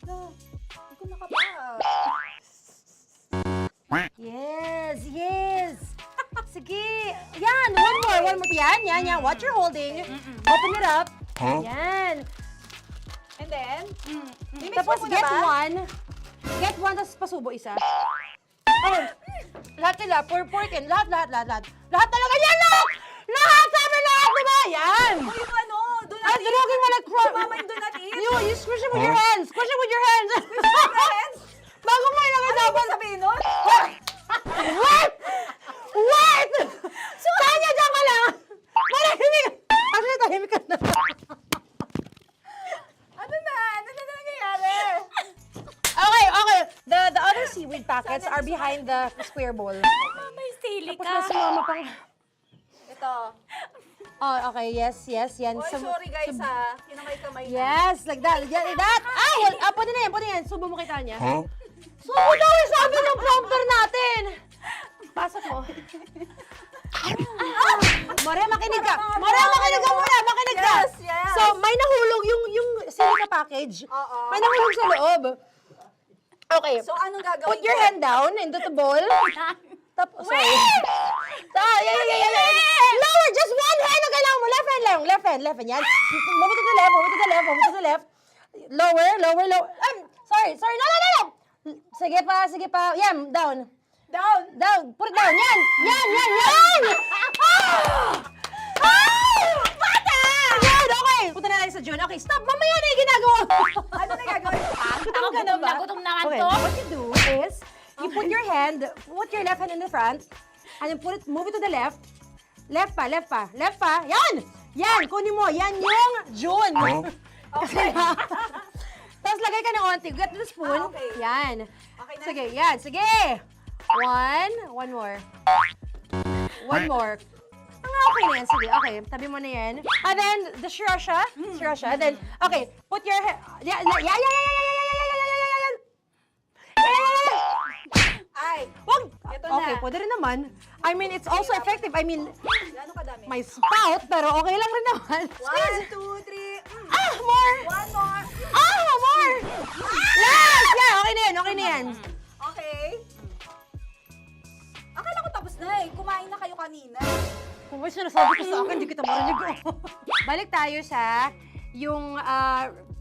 Speaker 19: No, hindi ko nakapa.
Speaker 12: Yes. Sige. Yan, one more. Yan. What you're holding. Open it up. Yan.
Speaker 19: And then, i-mix
Speaker 12: Tapos
Speaker 19: mo
Speaker 12: get
Speaker 19: na ba?
Speaker 12: one. Get one, tapos pasubo isa. Oh, lahat sila. Pour in. Lahat. Lahat talaga yan, lahat! Lahat! Sabi lahat, diba? Yan!
Speaker 19: O yung ano, do not
Speaker 12: Ay, durugin mo like
Speaker 19: Sumama yung do not eat.
Speaker 12: You squish it with your hands. Squish it with your hands. Bago mo ilagay
Speaker 19: Ano
Speaker 12: dapat.
Speaker 19: yung sabihin nun?
Speaker 12: Wait! Tanya, dyan ka lang! Manahimik! Actually, tahimik ka na.
Speaker 19: Ano na nangyayari?
Speaker 12: Okay. The other seaweed packets are behind the square bowl.
Speaker 19: May sili
Speaker 12: Tapos na sumama pang...
Speaker 19: Ito.
Speaker 12: Oh, okay. Yes. Yan.
Speaker 19: Oy, sorry guys ha. Kinamay-kamay na.
Speaker 12: Yes, like that. Ay! Pwede na yan. Subo mo kay Tanya. Subo daw yung sabi ng prompter natin! Pasok mo. More, makinig ka. Makinig ka.
Speaker 19: Yes.
Speaker 12: So, may nahulog yung silica package.
Speaker 19: Oo.
Speaker 12: May nahulog sa loob. Okay.
Speaker 19: So, anong gagawin
Speaker 12: Put your
Speaker 19: ko?
Speaker 12: hand down into the bowl. Tapos, sorry. Yeah. Lower, just one hand ang kailangan mo. Left hand. Yan. Move it to the left. Lower. Sorry. No. Sige pa. Yan, down. Put it down. Yan. Bata! Yan, okay. Punta na tayo sa June. Okay, stop! Mamaya na yung ginagawa mo!
Speaker 19: Ano na gagawin?
Speaker 12: Gutom na okay, what you do is, you put your left hand in the front, and then move it to the left. Left pa. Yan! Yan! Kunin mo. Yan yung June. Okay. Tapos lagay ka ng onti. Get the spoon.
Speaker 19: Okay.
Speaker 12: Yan.
Speaker 19: Okay na.
Speaker 12: Sige, yan. Sige! One more. One more. Okay na yan. Sige, okay. Tabi mo na yan. And then, the sriracha. And then, okay. Put your head. Yan.
Speaker 19: Ay,
Speaker 12: Wag!
Speaker 19: Ito na.
Speaker 12: Okay, pwede rin naman. I mean, it's also effective. I mean,
Speaker 19: Gano'ng kadami?
Speaker 12: may spout, pero okay lang rin naman.
Speaker 19: 1, 2, 3.
Speaker 12: More!
Speaker 19: One more.
Speaker 12: More! Yes! Yeah, okay na yan.
Speaker 19: Okay. Akala ko tapos na eh. Kumain na kayo kanina.
Speaker 12: Kung may sinasabi ko sa akin, hindi kita marinig. Balik tayo sa yung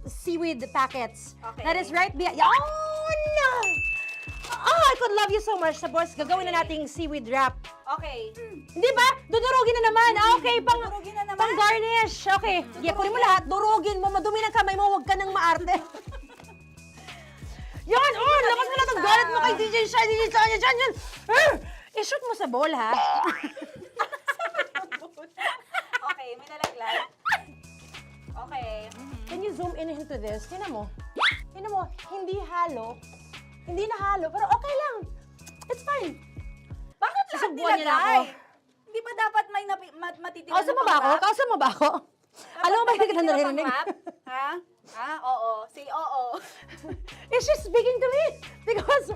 Speaker 12: seaweed packets.
Speaker 19: Okay.
Speaker 12: That is right behind. Yun! Oh, I could love you so much. Tapos, gagawin na nating seaweed wrap.
Speaker 19: Okay.
Speaker 12: Hindi ba? Dudurugin na naman. Okay,
Speaker 19: Durugin na naman.
Speaker 12: pang garnish. Okay. Yeah, kunin mo lahat. Durugin mo. Madumi ng kamay mo. Huwag ka nang maarte. Yan! Oh, lakas na lang ang galit mo kay DJ Shania. Yan! I-shoot mo sa bowl, ha?
Speaker 19: Okay, may nalaglag. Okay.
Speaker 12: Can you zoom in into this? Tingnan mo. Hindi halo. Hindi na halo, pero okay lang. It's fine.
Speaker 19: Bakit lahat
Speaker 12: Susubuan niya na
Speaker 19: nilagay?
Speaker 12: ako.
Speaker 19: Hindi ba dapat may matitira
Speaker 12: Kausa mo ba ako? Alam mo ba hindi kita naririnig?
Speaker 19: Ha? Oo. Say oo.
Speaker 12: Is she speaking to me? Because...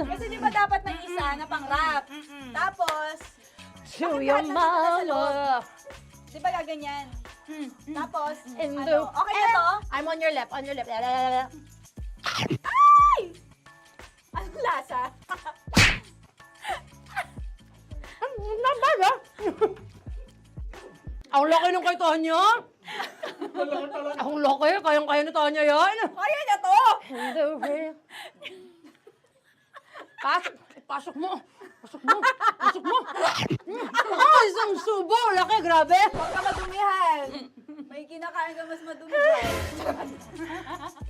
Speaker 19: Kasi di ba dapat may isa na pang-rap? Tapos,
Speaker 12: To your mama.
Speaker 19: di ba gaganyan? Tapos,
Speaker 12: In
Speaker 19: ano?
Speaker 12: the...
Speaker 19: Okay na to?
Speaker 12: I'm on your left.
Speaker 19: Ay! Anong lasa?
Speaker 12: Not bad, ah. Ang laki nung kay Tonya. Ang laki. Kayang-kaya ni Tonya yan.
Speaker 19: Kaya niya to!
Speaker 12: Pasok mo. Isang subo. Laki, grabe.
Speaker 19: Huwag ka madumihan. May kinakain ka mas madumi dyan.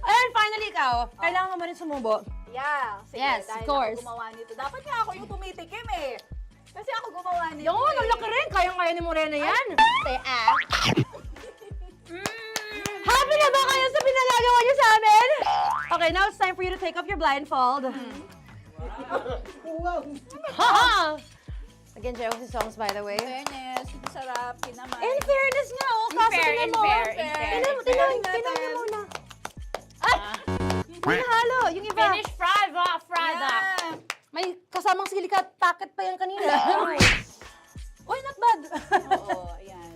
Speaker 12: And finally, ikaw. Kailangan mo rin sumubo.
Speaker 19: Yeah. Sige,
Speaker 12: Yes,
Speaker 19: dahil
Speaker 12: of course.
Speaker 19: ako gumawa nito. Dapat nga ako yung tumitikim eh. Kasi ako gumawa nito.
Speaker 12: Yun, ang laki rin. Kayang-kaya ni Morena yan. Happy na ba kayo sa pinagagawa niyo sa amin? Okay, now it's time for you to take off your blindfold. Again, Jay Oxy songs, by the way.
Speaker 19: Fairness, sarap, kinamay.
Speaker 12: In fairness nga, kaso tingnan mo. Tingnan mo muna. Ay! Hindi nahalo, yung iba.
Speaker 3: Finish fried up.
Speaker 12: May kasamang silika at packet pa yan kanina. Uy, not bad.
Speaker 19: Oo, ayan.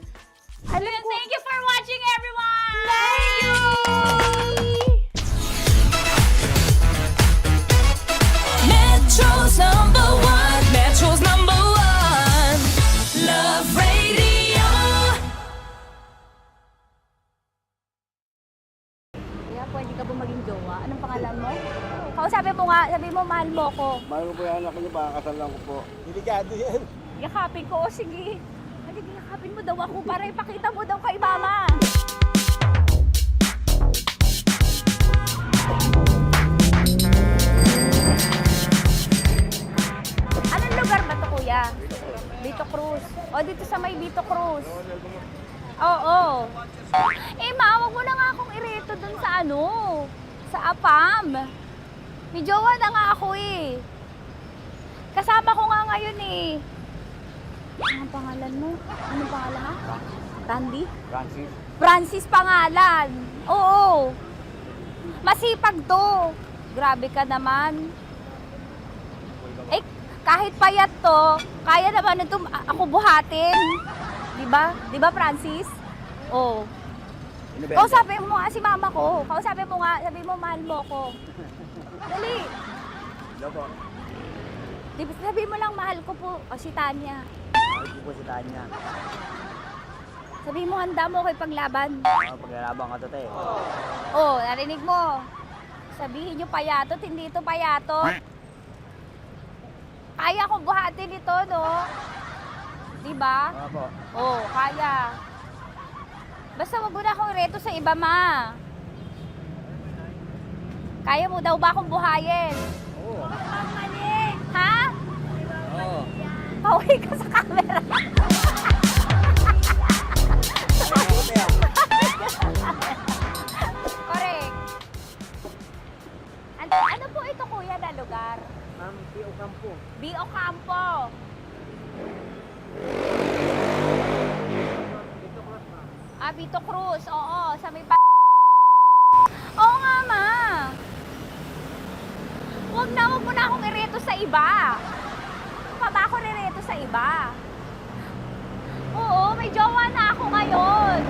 Speaker 3: Thank you for watching, everyone!
Speaker 12: Thank you!
Speaker 15: Metro's number one, Love Radio.
Speaker 4: Kaya pwede ka ba maging jowa? Anong pangalan mo? Sabi mo nga, sabi mo mahal mo ko.
Speaker 9: Mahal ko po yung anak niyo, baka kasal lang ko po. Delikado yan.
Speaker 4: Yakapin ko, o sige. Hindi, yakapin mo daw ako para ipakita mo daw kay mama. Anong lugar ba to, kuya? Vito Cruz. O, dito sa may Vito Cruz. Oo. Eh, ma, wag mo na nga akong ireto dun sa sa APAM. May jowa na nga ako eh. Kasama ko nga ngayon eh. Anong pangalan mo? Anong pangalan ha? Randy? Francis pangalan. Oo. Masipag to. Grabe ka naman. Eh, kahit payat to, kaya naman ito ako buhatin. Diba? Diba, Francis? Oo. Kausapin mo nga si mama ko. Kausapin mo nga, sabi mo mahal mo ko. Dali.
Speaker 9: Hello po.
Speaker 4: Diba, sabi mo lang mahal ko po. O si Tanya.
Speaker 9: Mahal ko po si Tanya.
Speaker 4: Sabi mo handa mo ko ipaglaban.
Speaker 9: Paglalabang ka to, te.
Speaker 4: Oh, narinig mo. Sabihin nyo payatot, hindi ito payatot. Kaya ko buhatin ito, no? Diba?
Speaker 9: Opo.
Speaker 4: Oh, kaya. Basta wag mo na akong ireto sa iba, ma. Kaya mo daw ba akong buhayin? Oo. Ha? Oo. Pauwi ka sa camera. Correct. Ano po ito, kuya, na lugar?
Speaker 2: B.O. Campo.
Speaker 4: B.O. Campo. Vito Cruz. Oo, sa may Oo nga, ma. Wag mo na akong ireto sa iba. Pa ba ako ireto sa iba? Oo, may jowa na ako ngayon.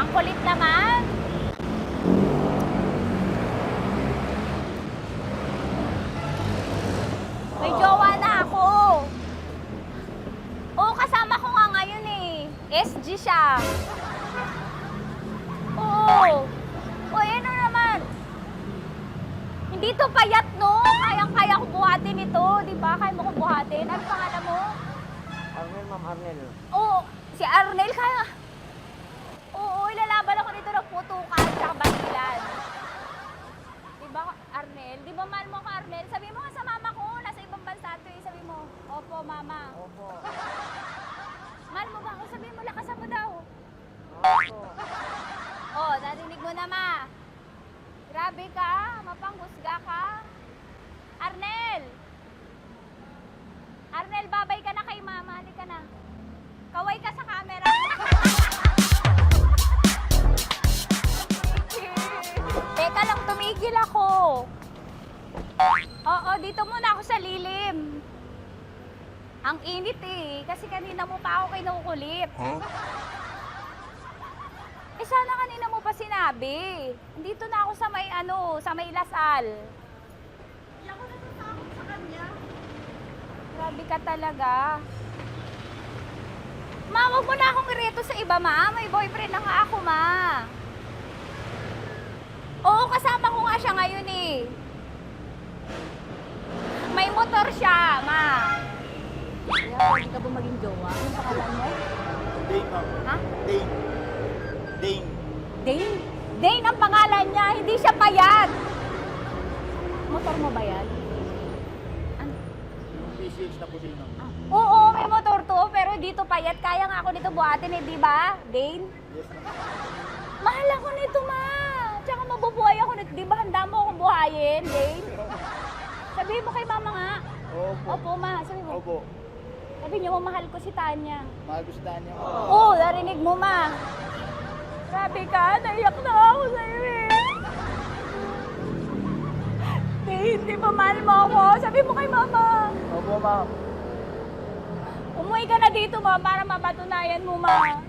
Speaker 4: Ang kulit naman. May jowa na ako. Oo, kasama ko nga ngayon eh. SG siya. Oo. O, ano naman? Hindi to payat, no? Kayang-kaya ko buhatin ito. Di ba? Kaya mo kong buhatin. Ano pangalan mo?
Speaker 2: Arnel, ma'am, Arnel.
Speaker 4: Oo, si Arnel kaya. Oo, ilalaban ako dito ng putukan sa basilan. Di ba, Arnel? Di ba mahal mo ka, Arnel? Sabi mo nga sa mama ko, nasa ibang bansa ito eh. Sabi mo, opo, mama. Opo. Mahal mo ba ako? Sabi mo, lakasan mo daw. Opo. Oh, narinig mo na, ma. Grabe ka, mapanghusga ka. Arnel! Arnel, babay ka na kay mama. Halika na. Kaway ka sa camera. Teka lang, tumigil ako. Oo, dito muna ako sa lilim. Ang init eh, kasi kanina mo pa ako kinukulit. Huh? Eh sana kanina mo pa sinabi. Dito na ako sa may sa may Lasal. Hindi ako natatakot sa kanya. Grabe ka talaga. Ma, wag mo na akong ireto sa iba, ma. May boyfriend na nga ako, ma. Oo, kasama ko nga siya ngayon eh. May motor siya, ma. Kaya pwede ka ba maging jowa? Anong pangalan mo?
Speaker 16: Dane, ma'am.
Speaker 4: Ha?
Speaker 16: Dane. Dane.
Speaker 4: Dane? Dane ang pangalan niya, hindi siya payat. Motor mo ba yan?
Speaker 16: Yung PCH na puti, ma'am.
Speaker 4: Oo, may motor to, pero dito payat. Kaya nga ako nito buhatin eh, di ba? Dane?
Speaker 16: Yes, ma'am.
Speaker 4: Mahal ako nito, ma. Tsaka mabubuhay ako nito. Di ba handa mo akong buhayin, Dane? Sabihin mo kay mama nga.
Speaker 16: Opo.
Speaker 4: Opo, ma. Sabi mo.
Speaker 16: Opo.
Speaker 4: Sabi niyo, mahal ko si Tanya.
Speaker 16: Mahal ko si Tanya.
Speaker 4: Oo, narinig mo, ma. Grabe ka, naiyak na ako sa'yo eh. Hindi ba mahal mo ako? Sabi mo kay mama.
Speaker 16: Opo, ma'am.
Speaker 4: Umuwi ka na dito, ma, para mapatunayan mo, ma.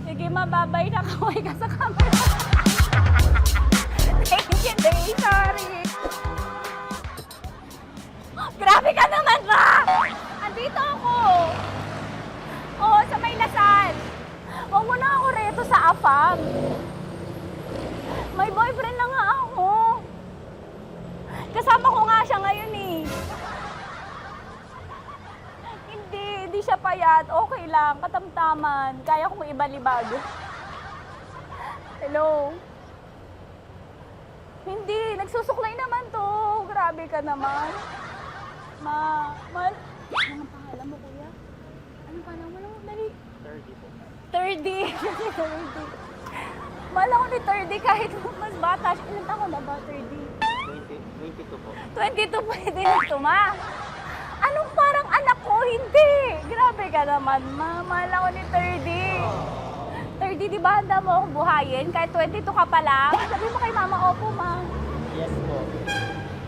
Speaker 4: Sige, ma, babay na. Kaway ka sa camera. Thank you, Day. Sorry. Grabe ka naman, ma! Andito ako. Oo, sa may Lasal. Huwag mo na ako reto sa afam. May boyfriend na nga ako. Kasama ko nga siya ngayon eh. Hindi siya payat. Okay lang, katamtaman. Kaya kong ibalibag. Hello? Hindi, nagsusuklay naman to. Grabe ka naman. Anong pangalan mo, kuya? Anong pangalan mo? Dali.
Speaker 2: 30 po.
Speaker 4: 30. 30. Mahal ako ni 30 kahit mas bata siya. Ilan taon na ba, 30?
Speaker 2: 22 po.
Speaker 4: 22 pwede na ito, ma. Anong parang anak ko? Hindi. Grabe ka naman, ma. Mahal ako ni 30. 30, di ba handa mo akong buhayin? Kahit 22 ka pa lang. Sabi mo kay mama, opo, ma.
Speaker 2: Yes po.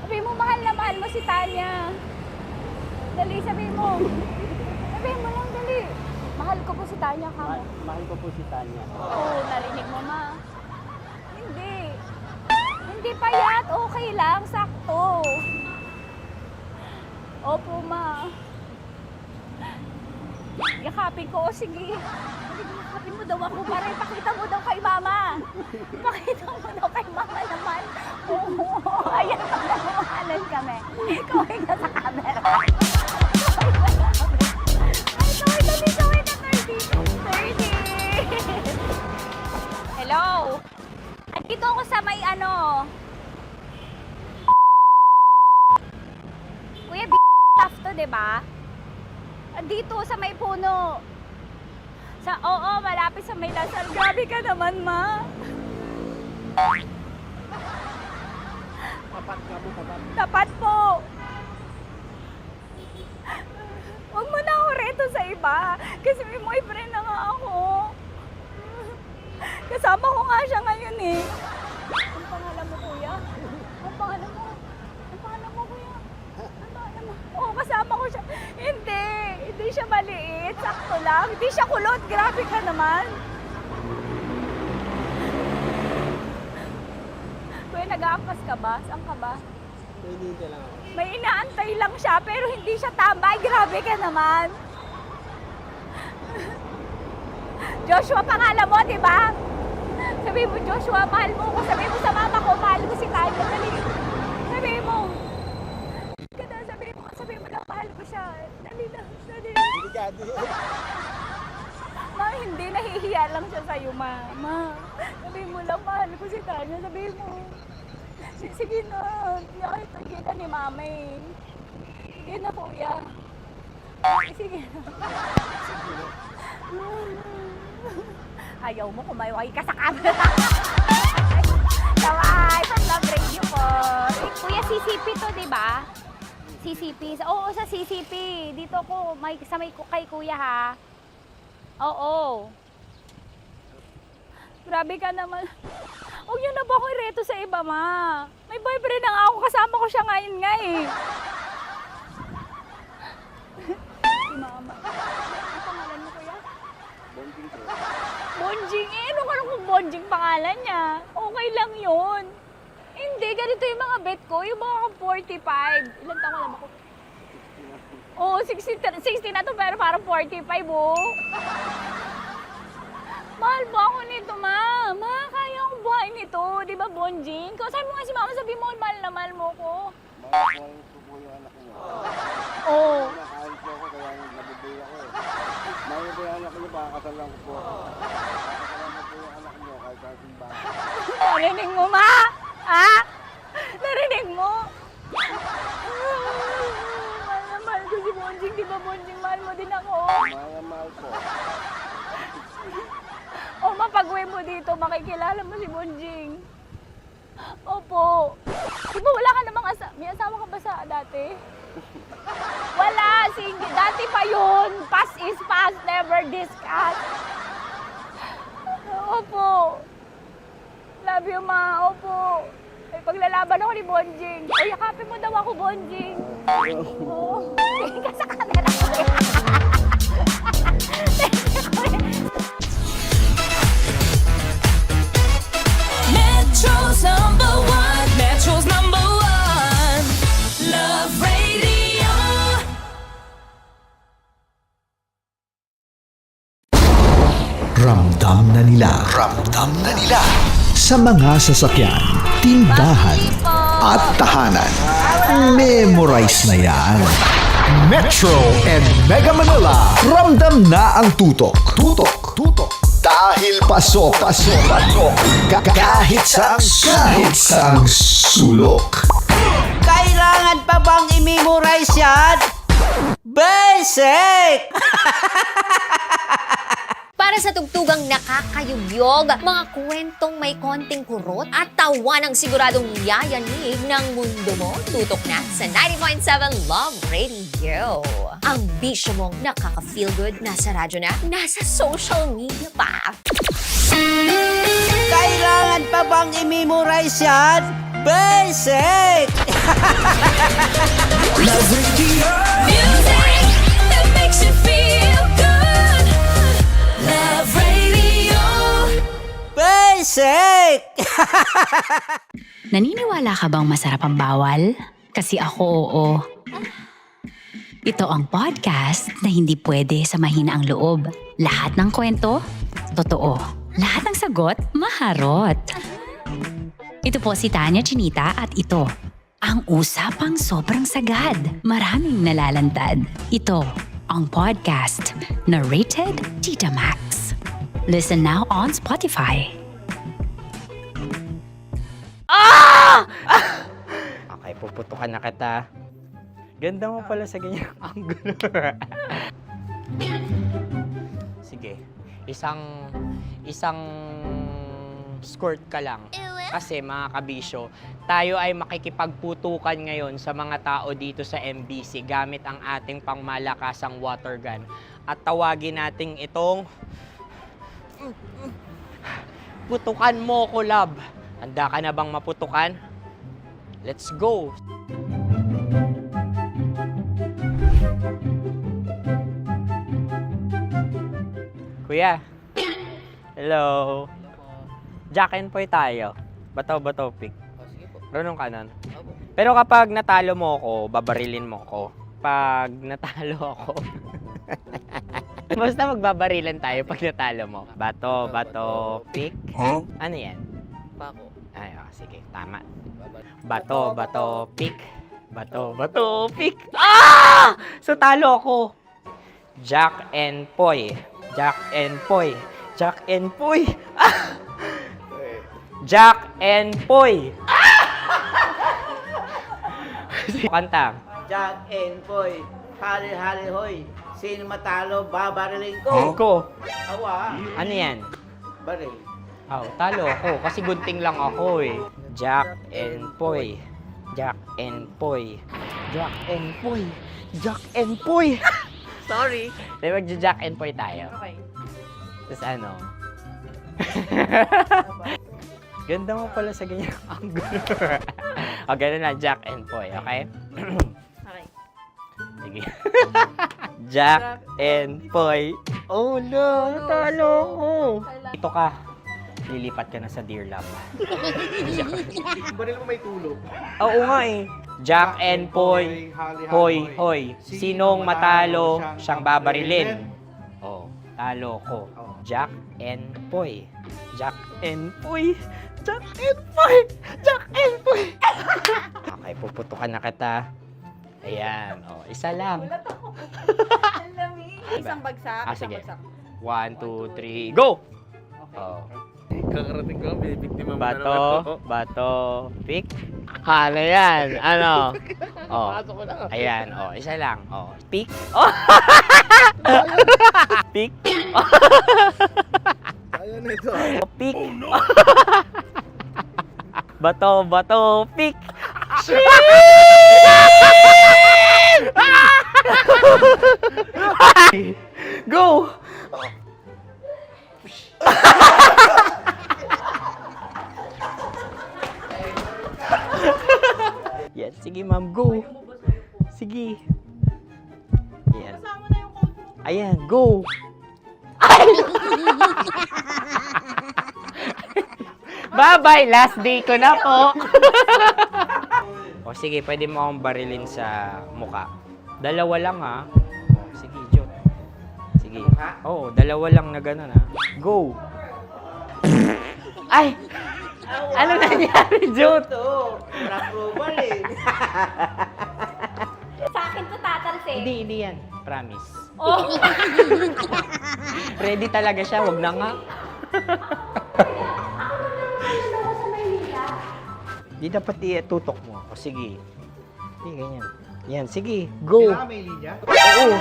Speaker 4: Sabi mo, mahal na mahal mo si Tanya. Dali, sabi mo. Sabi mo lang, dali. Mahal ko po si Tanya, ka mo.
Speaker 2: Mahal ko po si Tanya.
Speaker 4: Oo, narinig mo, ma. Hindi. Hindi payat. Okay lang, sakto. Opo, ma. Yakapin ko. O, sige. Yakapin mo daw ako para ipakita mo daw kay mama. Ipakita mo daw kay mama naman. Oo, ayan, pagmamahalan kami. Kaway ka sa camera. to, di ba? Dito sa may puno. Oo, malapit sa may Lasal. Grabe ka naman, ma. Tapat po. Huwag mo na ako reto sa iba. Kasi may boyfriend na nga ako. Kasama ko nga siya ngayon eh. Ang pangalan mo, kuya? Ang pangalan mo? Ang pangalan mo, kuya? Ang pangalan mo? Oo, kasama ko siya. Hindi siya maliit. Sakto lang. Hindi siya kulot. Grabe ka naman. Kuya, nag-aangkas ka ba? Saan ka ba? May inaantay lang siya, pero hindi siya tambay. Grabe ka naman. Joshua, pangalan mo, di ba? Sabi mo, Joshua, mahal mo ko. Sabi mo sa mama ko, mahal ko si Tanya. Dali. Sabi mo. Sabi mo lang, mahal ko siya. Dali lang, dali. Ma, hindi, nahihiya lang siya sa'yo, ma. Sabi mo lang, mahal ko si Tanya. Sabi mo. Sige na, nakita kita ni mama eh. Sige na, kuya. Sige na. Ayaw mo kumayaway ka sa camera. Kawai, from Love Radio po. Kuya, CCP to, di ba? CCP. Oo, sa CCP. Dito ko, sa may kay kuya ha. Oo. Grabe ka naman. Huwag niyo na ba ako ireto sa iba, ma? May boyfriend na nga ako. Kasama ko siya ngayon nga eh. Si mama. Ang pangalan mo, kuya? Bonjing. Bonjing? Eh, ano kung Bonjing pangalan niya? Okay lang yun. Hindi, ganito yung mga bet ko. Yung mga 45. Ilan taon alam ako? Oo, 60 na to, pero parang 45, oh. Mahal ba ako nito, ma? Ma, kaya akong buhay nito. Di ba, Bonjing? Sabi mo nga si mama, sabi mo, mahal na mahal mo ko.
Speaker 10: Mahal ko po yung anak niyo.
Speaker 4: Oo.
Speaker 10: Nakahal po ako, kaya nabubuhay ako eh. Mahal ko yung anak niyo, pakakasal lang ko po. Pakakasalan mo po yung anak niyo, kahit sa simbahan.
Speaker 4: Narinig mo, ma? Ha? Narinig mo? Mahal na mahal ko si Bonjing. Di ba, Bonjing, mahal mo din ako?
Speaker 10: Mahal na mahal po.
Speaker 4: O, mapag-uwi mo dito, makikilala mo si Bonjing. Opo. Di ba wala ka namang may asawa ka ba sa dati? Wala, sige. Dati pa yun. Past is past, never discuss. Opo. Love you, ma. Opo. Ay, paglalaban ako ni Bonjing. O, yakapin mo daw ako, Bonjing. Oo. Tingin ka sa camera ko.
Speaker 15: Metro's number one. Metro's number one. Love Radio.
Speaker 1: Ramdam na nila sa mga sasakyan, tindahan at tahanan. Memorize na yan. Metro and Mega Manila, ramdam na ang tutok. Dahil pasok. Kahit sa sulok.
Speaker 2: Kailangan pa bang i-memorize yan? Basic!
Speaker 3: Para sa tugtugang nakakayugyog, mga kwentong may konting kurot at tawa ng siguradong yayanig ng mundo mo, tutok na sa 90.7 Love Radio. Ang bisyo mong nakaka-feel good, nasa radyo na, nasa social media pa.
Speaker 2: Kailangan pa bang i-memorize yan? Basic!
Speaker 15: Love Radio. Music that makes you feel good. Love Radio.
Speaker 2: Basic!
Speaker 5: Naniniwala ka bang masarap ang bawal? Kasi ako, oo. Ito ang podcast na hindi pwede sa mahina ang loob. Lahat ng kwento, totoo. Lahat ng sagot, maharot. Ito po si Tanya Chinita at ito, ang usapang sobrang sagad. Maraming nalalantad. Ito, ang podcast na rated Tita Max. Listen now on Spotify.
Speaker 6: Okay, puputukan na kita. Ganda mo pala sa ganyang angulo. Sige, isang skirt ka lang. Kasi mga kabisyo, tayo ay makikipagputukan ngayon sa mga tao dito sa MBC gamit ang ating pangmalakasang water gun. At tawagin natin itong putukan mo ko, love. Handa ka na bang maputukan? Let's go! Kuya. Hello. Jack and Poy tayo. Bato-bato pick. Runong ka nun. Pero kapag natalo mo ako, babarilin mo ako. Pag natalo ako, basta magbabarilan tayo pag natalo mo. Bato, pick. Ano yan?
Speaker 2: Pako.
Speaker 6: Ay, sige, tama. Bato, pick. Bato, pick. Ah! So talo ako. Jack and Poy. Jack and Poy. Jack and Poy. Ah! Jack and Poy. Kanta.
Speaker 2: Jack and Poy, hali-hali hoy. Sino matalo, babariling ko.
Speaker 6: Ko.
Speaker 2: Awa.
Speaker 6: Ano yan?
Speaker 2: Baril.
Speaker 6: Oh, talo ako kasi gunting lang ako eh. Jack and Poy. Jack and Poy. Jack and Poy. Jack and Poy. Sorry. Di magja-Jack and Poy tayo.
Speaker 19: Okay.
Speaker 6: Tapos ano? Ganda mo pala sa ganyang angulo. O, ganun na, Jack and Poy, okay?
Speaker 19: Okay.
Speaker 6: Sige. Jack and Poy. Oh no, talo ko. Ito ka. Lilipat ka na sa Dear Love.
Speaker 11: Baril mo may tulog.
Speaker 6: Oo nga eh. Jack and Poy. Hoy, hoy. Sinong matalo, siyang babarilin. Oh, talo ko. Jack and Poy. Jack and Poy. Jack and Poy. Jack and Poy. Okay, puputukan na kita. Ayan. Oh, isa lang.
Speaker 19: Isang bagsak.
Speaker 6: Sige. 1, 2, 3, go! Oh.
Speaker 11: Kakarating ko, binibiktima mo na naman to.
Speaker 6: Bato, pick. Ano yan? Ano? Oh. Ayan, oh, isa lang. Oh, pick. Oh. Pick.
Speaker 11: Ayaw na ito.
Speaker 6: Oh, pick. Bato, pick. Go! Yan, sige ma'am, go. Sige. Yan. Ayan, go. Bye-bye, last day ko na po. O sige, pwede mo akong barilin sa muka. Dalawa lang ha. O, sige, Jot. Sige. Oo, dalawa lang na gano'n ha. Go. Ay! Ano nangyari, Jot?
Speaker 2: Approval eh.
Speaker 4: Sa akin to tatalsik.
Speaker 6: Hindi yan. Promise.
Speaker 4: Oh.
Speaker 6: Ready talaga siya, wag na nga. Di dapat tutok mo. O sige. Sige, ganyan. Yan, sige. Go.
Speaker 11: Kailangan may linya?
Speaker 6: Oo.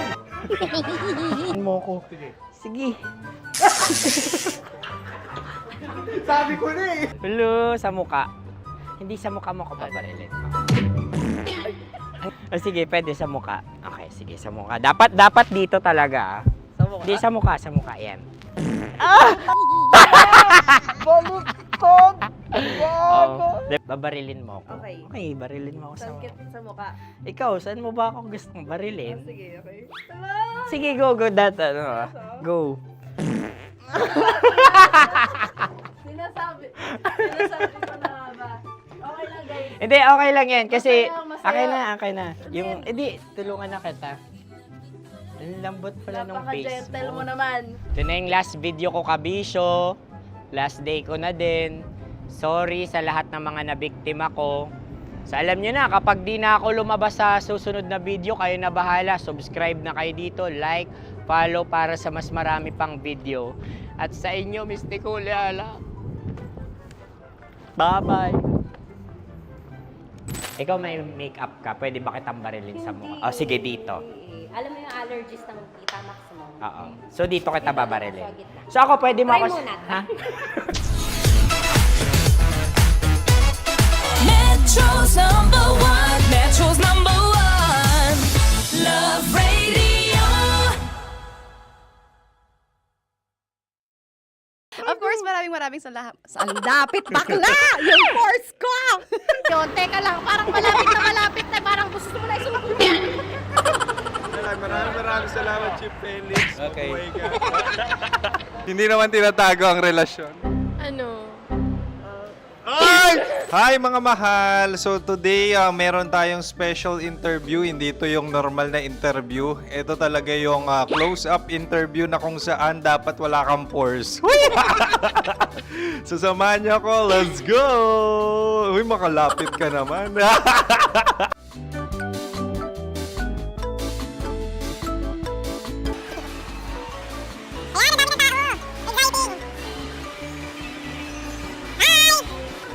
Speaker 6: Mo ko. Sige.
Speaker 11: Sabi ko na eh.
Speaker 6: Hello, sa muka. Hindi sa muka mo ko paparilin. O sige, pwede sa muka. Okay, sige, sa muka. Dapat dito talaga.
Speaker 19: Sa mukha?
Speaker 6: Hindi, sa muka, yan.
Speaker 11: Baluktot!
Speaker 6: Oh, babarilin mo ako.
Speaker 19: Okay.
Speaker 6: Okay, barilin mo ako sa muka.
Speaker 19: Sa mukha.
Speaker 6: Ikaw, saan mo ba ako gustong barilin?
Speaker 19: Sige, okay.
Speaker 6: Sige, go, go.
Speaker 19: Sinasabi ko na ba? Okay lang, guys.
Speaker 6: Hindi, okay lang yan. Kasi,
Speaker 19: Masaya, masaya.
Speaker 6: okay na. Yung, hindi, tulungan na kita. Ang lambot pala nung face
Speaker 19: Napaka-gentle
Speaker 6: mo.
Speaker 19: mo naman.
Speaker 6: Ito na yung last video ko, kabisyo. Last day ko na din. Sorry sa lahat ng mga nabiktima ko. So alam nyo na, kapag di na ako lumabas sa susunod na video, kayo na bahala. Subscribe na kayo dito, like, follow para sa mas marami pang video. At sa inyo, Mistiko Leala. Bye-bye. Ikaw may makeup ka, pwede ba kitang barilin sa mukha? O sige, dito.
Speaker 3: Alam mo yung allergies ng Tita Max mo?
Speaker 6: Oo. So dito kita babarilin. So ako pwede mo
Speaker 3: Try
Speaker 6: ako...
Speaker 3: muna.
Speaker 6: Ha?
Speaker 15: Metro's number one. Metro's number one. Love Radio.
Speaker 7: Of course, maraming salamat. Ang lapit bakla! Yung course ko! Yun, teka lang, parang malapit na, parang gusto mo na isulat.
Speaker 8: Maraming salamat, Chief Felix.
Speaker 9: Okay.
Speaker 8: Oh my God. Hindi naman tinatago ang relasyon.
Speaker 4: Ano?
Speaker 8: Hi mga mahal! So today, meron tayong special interview. Hindi ito yung normal na interview. Ito talaga yung close-up interview na kung saan dapat wala kang pores. So samahan niyo ako. Let's go! Uy, makalapit ka naman.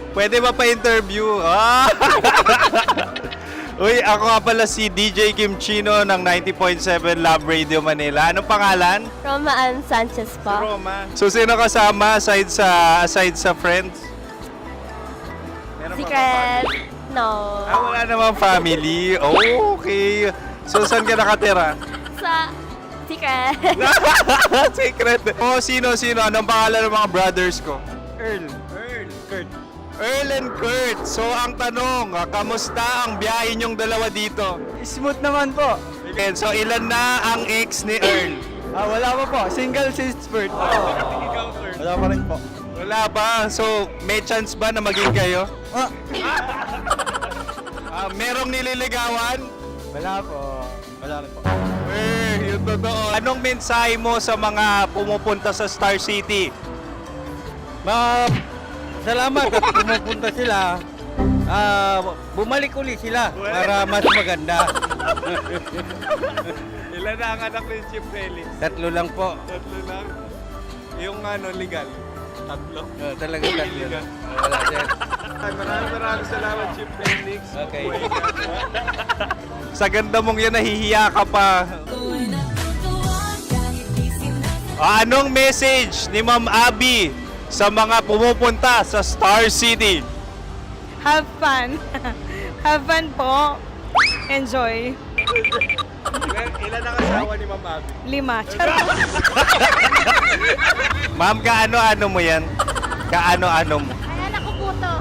Speaker 8: Pwede ba pa-interview? Uy, ako nga pala si DJ Kim Chino ng 90.7 Love Radio Manila. Anong pangalan?
Speaker 4: Roma Ann Sanchez po.
Speaker 8: Roma. So, sino kasama aside sa friends?
Speaker 4: Secret. No.
Speaker 8: Wala namang family. Oh, okay. So, saan ka nakatira?
Speaker 4: Sa secret.
Speaker 8: Secret. Oh, sino? Anong pangalan ng mga brothers ko? Earl, Kurt. Earl and Kurt. So, ang tanong, kamusta ang biyahe niyong dalawa dito?
Speaker 11: Smooth naman po.
Speaker 8: Okay, so ilan na ang ex ni Earl?
Speaker 11: Wala pa po. Single since birth. Wala pa rin po.
Speaker 8: Wala ba? So, may chance ba na maging kayo? Merong nililigawan?
Speaker 11: Wala po. Wala rin po.
Speaker 8: Yung totoo. Anong mensahe mo sa mga pumupunta sa Star City?
Speaker 9: Salamat at pumupunta sila. Bumalik uli sila para mas maganda.
Speaker 8: Ilan na ang anak ni Chief Felix?
Speaker 9: 3 lang po.
Speaker 8: 3 lang? Yung legal? 3?
Speaker 9: Talaga 3 lang. Wala sir.
Speaker 8: Maraming salamat, Chief Felix.
Speaker 9: Okay.
Speaker 8: Sa ganda mong yan, nahihiya ka pa. Anong message ni Ma'am Abby sa mga pumupunta sa Star City?
Speaker 21: Have fun. Have fun po. Enjoy.
Speaker 8: Ilan ang asawa ni Ma'am Abby?
Speaker 21: 5. Charot.
Speaker 8: Ma'am, kaano-ano mo yan? Kaano-ano mo?
Speaker 4: Ay, anak ko po to.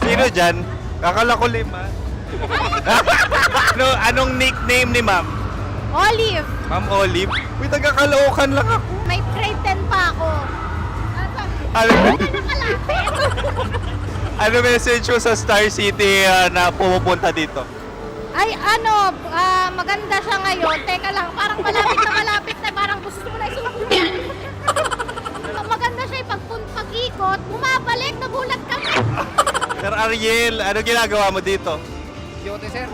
Speaker 8: Sino dyan? Kakala ko 5. Anong nickname ni Ma'am?
Speaker 4: Olive.
Speaker 8: Ma'am Olive? Uy, taga-Caloocan lang ako.
Speaker 4: May grade 10 pa ako.
Speaker 8: Ano message mo sa Star City na pumupunta dito?
Speaker 4: Ay, maganda siya ngayon. Teka lang, parang malapit na, parang gusto mo na isulat. Maganda siya pag-ikot, bumabalik, nagulat kami.
Speaker 8: Sir Ariel, ano ginagawa mo dito?
Speaker 9: Yote sir.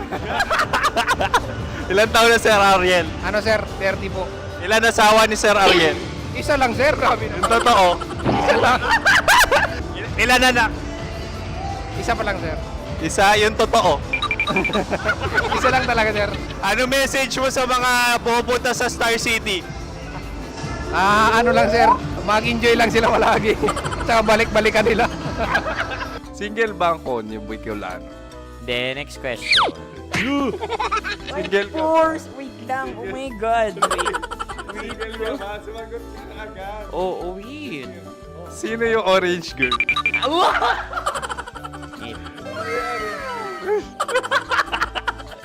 Speaker 8: Ilan taon na Sir Ariel?
Speaker 9: Ano sir? 30 po.
Speaker 8: Ilan asawa ni Sir Ariel?
Speaker 9: Isa lang sir. Grabe
Speaker 8: Yung totoo?
Speaker 9: Isa lang.
Speaker 8: Ilan anak?
Speaker 9: Isa pa lang sir.
Speaker 8: Isa, yung totoo.
Speaker 9: Isa lang talaga sir.
Speaker 8: Ano message mo sa mga pumupunta sa Star City?
Speaker 9: Ano lang sir. Mag-enjoy lang sila palagi. Tsaka balik-balikan nila.
Speaker 8: Single ba ang konyo, Boy Kiolano?
Speaker 6: Then, next question.
Speaker 8: Single ka?
Speaker 6: Wait lang. Oh my God.
Speaker 8: Single ka ba? Sumagot ka na agad.
Speaker 6: Oo, wait.
Speaker 8: Sino yung orange girl?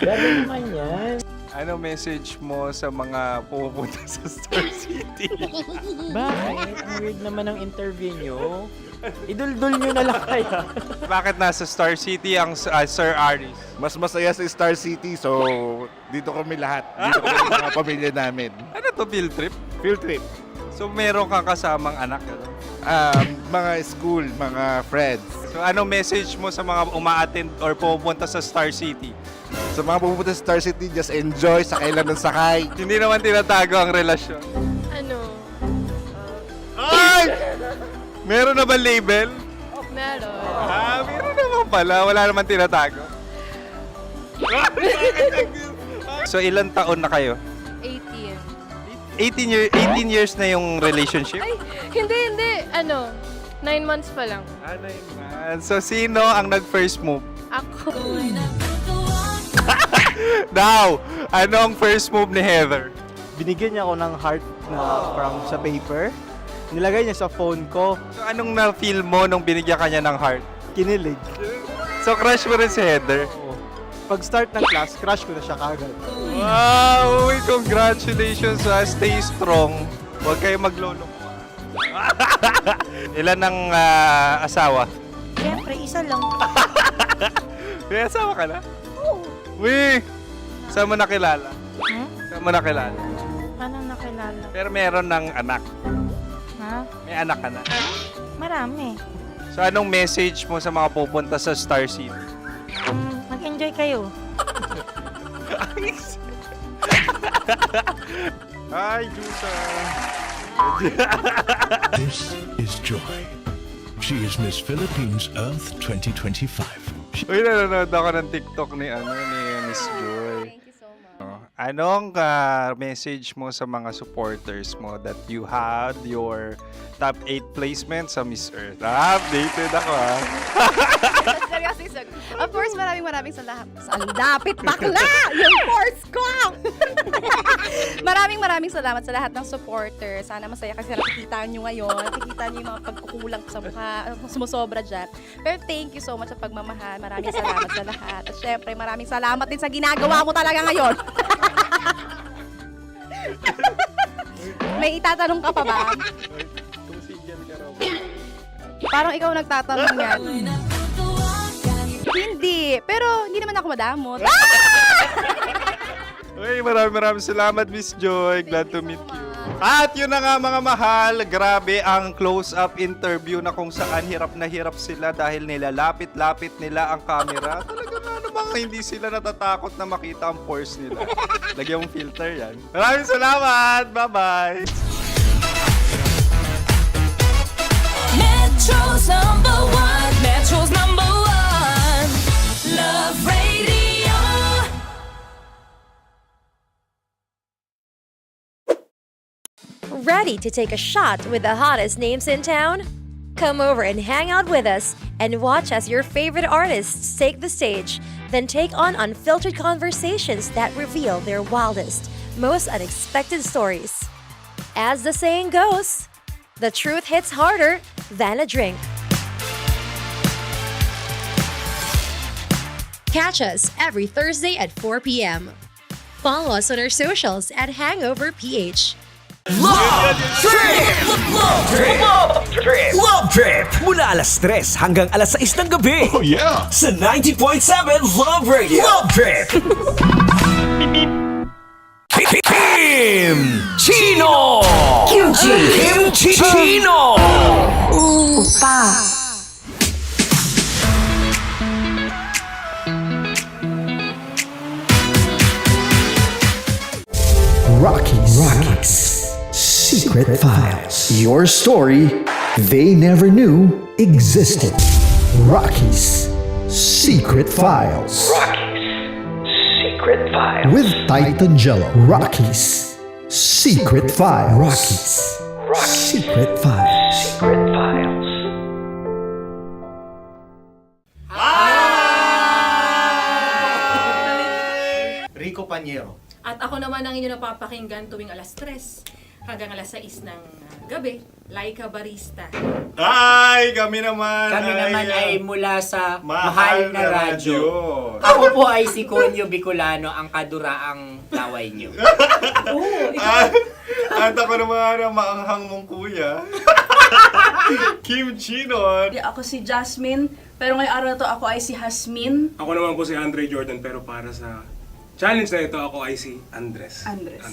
Speaker 6: Gano'n naman yan.
Speaker 8: Ano message mo sa mga pumupunta sa Star City?
Speaker 6: Bakit? Ang weird naman ang interview nyo. Idul-dul nyo na lang kaya.
Speaker 8: Bakit nasa Star City ang Sir Aris?
Speaker 10: Mas masaya sa Star City, so dito kami lahat. Dito kami mga pamilya namin.
Speaker 8: Ano to, field trip?
Speaker 10: Field trip.
Speaker 8: So meron kang kasamang anak?
Speaker 10: Mga school, mga friends.
Speaker 8: So anong message mo sa mga uma-attend or pumupunta sa Star City?
Speaker 10: Sa mga pupunta sa Star City, just enjoy, sakay lang ng sakay.
Speaker 8: Hindi naman tinatago ang relasyon.
Speaker 4: Ano?
Speaker 8: Ay! Meron na ba label?
Speaker 4: Meron.
Speaker 8: Meron naman pala. Wala naman tinatago. So ilang taon na kayo?
Speaker 7: 18.
Speaker 8: 18 years na yung relationship?
Speaker 7: Ay, hindi. 9 months pa lang.
Speaker 8: 9 months. So sino ang nag-first move?
Speaker 7: Ako.
Speaker 8: Now, ano ang first move ni Heather?
Speaker 11: Binigyan niya ako ng heart na from sa paper. Nilagay niya sa phone ko.
Speaker 8: So anong na-feel mo nung binigyan kanya ng heart?
Speaker 11: Kinilig.
Speaker 8: So crush mo rin si Heather?
Speaker 11: Oo. Pag start ng class, crush ko na siya kagad.
Speaker 8: Wow! Congratulations! Stay strong. Huwag kayo maglolo. Ilan ang asawa?
Speaker 21: Siyempre, isa lang.
Speaker 8: May asawa ka na?
Speaker 21: Oo.
Speaker 8: Uy! Saan mo nakilala? Saan mo nakilala?
Speaker 21: Paano nakilala?
Speaker 8: Pero meron ng anak.
Speaker 21: Ha?
Speaker 8: May anak ka na.
Speaker 21: Marami.
Speaker 8: So anong message mo sa mga pupunta sa Star City?
Speaker 21: Mag-enjoy kayo.
Speaker 8: Hi, Jusa!
Speaker 14: This is Joy. She is Miss Philippines Earth 2025.
Speaker 8: Uy, nanonood ako ng TikTok ni Miss Joy.
Speaker 7: Thank you so much.
Speaker 8: Anong message mo sa mga supporters mo that you had your top 8 placement sa Miss Earth? Updated ako
Speaker 7: Seryoso. Of course, maraming salamat. Ang dapit bakla! Yung force ko! maraming salamat sa lahat ng supporters. Sana masaya kasi nakikita nyo ngayon. Nakikita nyo yung mga pagkukulang sa mukha. Sumusobra dyan. Pero thank you so much sa pagmamahal. Maraming salamat sa lahat. At syempre, maraming salamat din sa ginagawa mo talaga ngayon. May itatanong ka pa ba? Parang ikaw nagtatanong yan. Hindi. Pero hindi naman ako madamot.
Speaker 8: Uy, maraming salamat, Miss Joy. Glad to meet you. At yun na nga mga mahal, grabe ang close-up interview na kung saan hirap na hirap sila dahil nilalapit-lapit nila ang camera. Talaga na namang hindi sila natatakot na makita ang pores nila. Lagyan mong filter yan. Maraming salamat! Bye-bye!
Speaker 15: Metro's number one, Love Radio.
Speaker 12: Ready to take a shot with the hottest names in town? Come over and hang out with us and watch as your favorite artists take the stage, then take on unfiltered conversations that reveal their wildest, most unexpected stories. As the saying goes, the truth hits harder than a drink. Catch us every Thursday at 4 p.m. Follow us on our socials at Hangover PH.
Speaker 1: Love Trip! Love Trip! Love Trip! Love Trip! Mula alas 3 hanggang alas 6 ng gabi. Oh yeah! Sa 90.7 Love Radio. Love Trip! Kim Chino! Kim Chino!
Speaker 21: Opa!
Speaker 18: Rockies. Secret Files. Your story they never knew existed. Rockies. Secret Files.
Speaker 1: Secret Files.
Speaker 18: With Titan Jello. Rockies. Secret Files. Rockies. Secret Files.
Speaker 1: Secret Files.
Speaker 22: Rico Panyero.
Speaker 13: At ako naman ang inyo napapakinggan tuwing alas 3 hanggang alas 6 ng gabi, Laika Barista.
Speaker 8: Hi! Kami naman
Speaker 6: ay mula sa Mahal na Radyo. Ako po ay si Conyo Bicolano, ang kaduraang laway nyo.
Speaker 8: At ako naman ang maanghang mong kuya. Kim Chino.
Speaker 19: Ako si Jasmine, pero ngayong araw na to ako ay si Hasmin.
Speaker 23: Ako naman po si Andre Jordan, pero para sa challenge na ito, ako ay si Andres.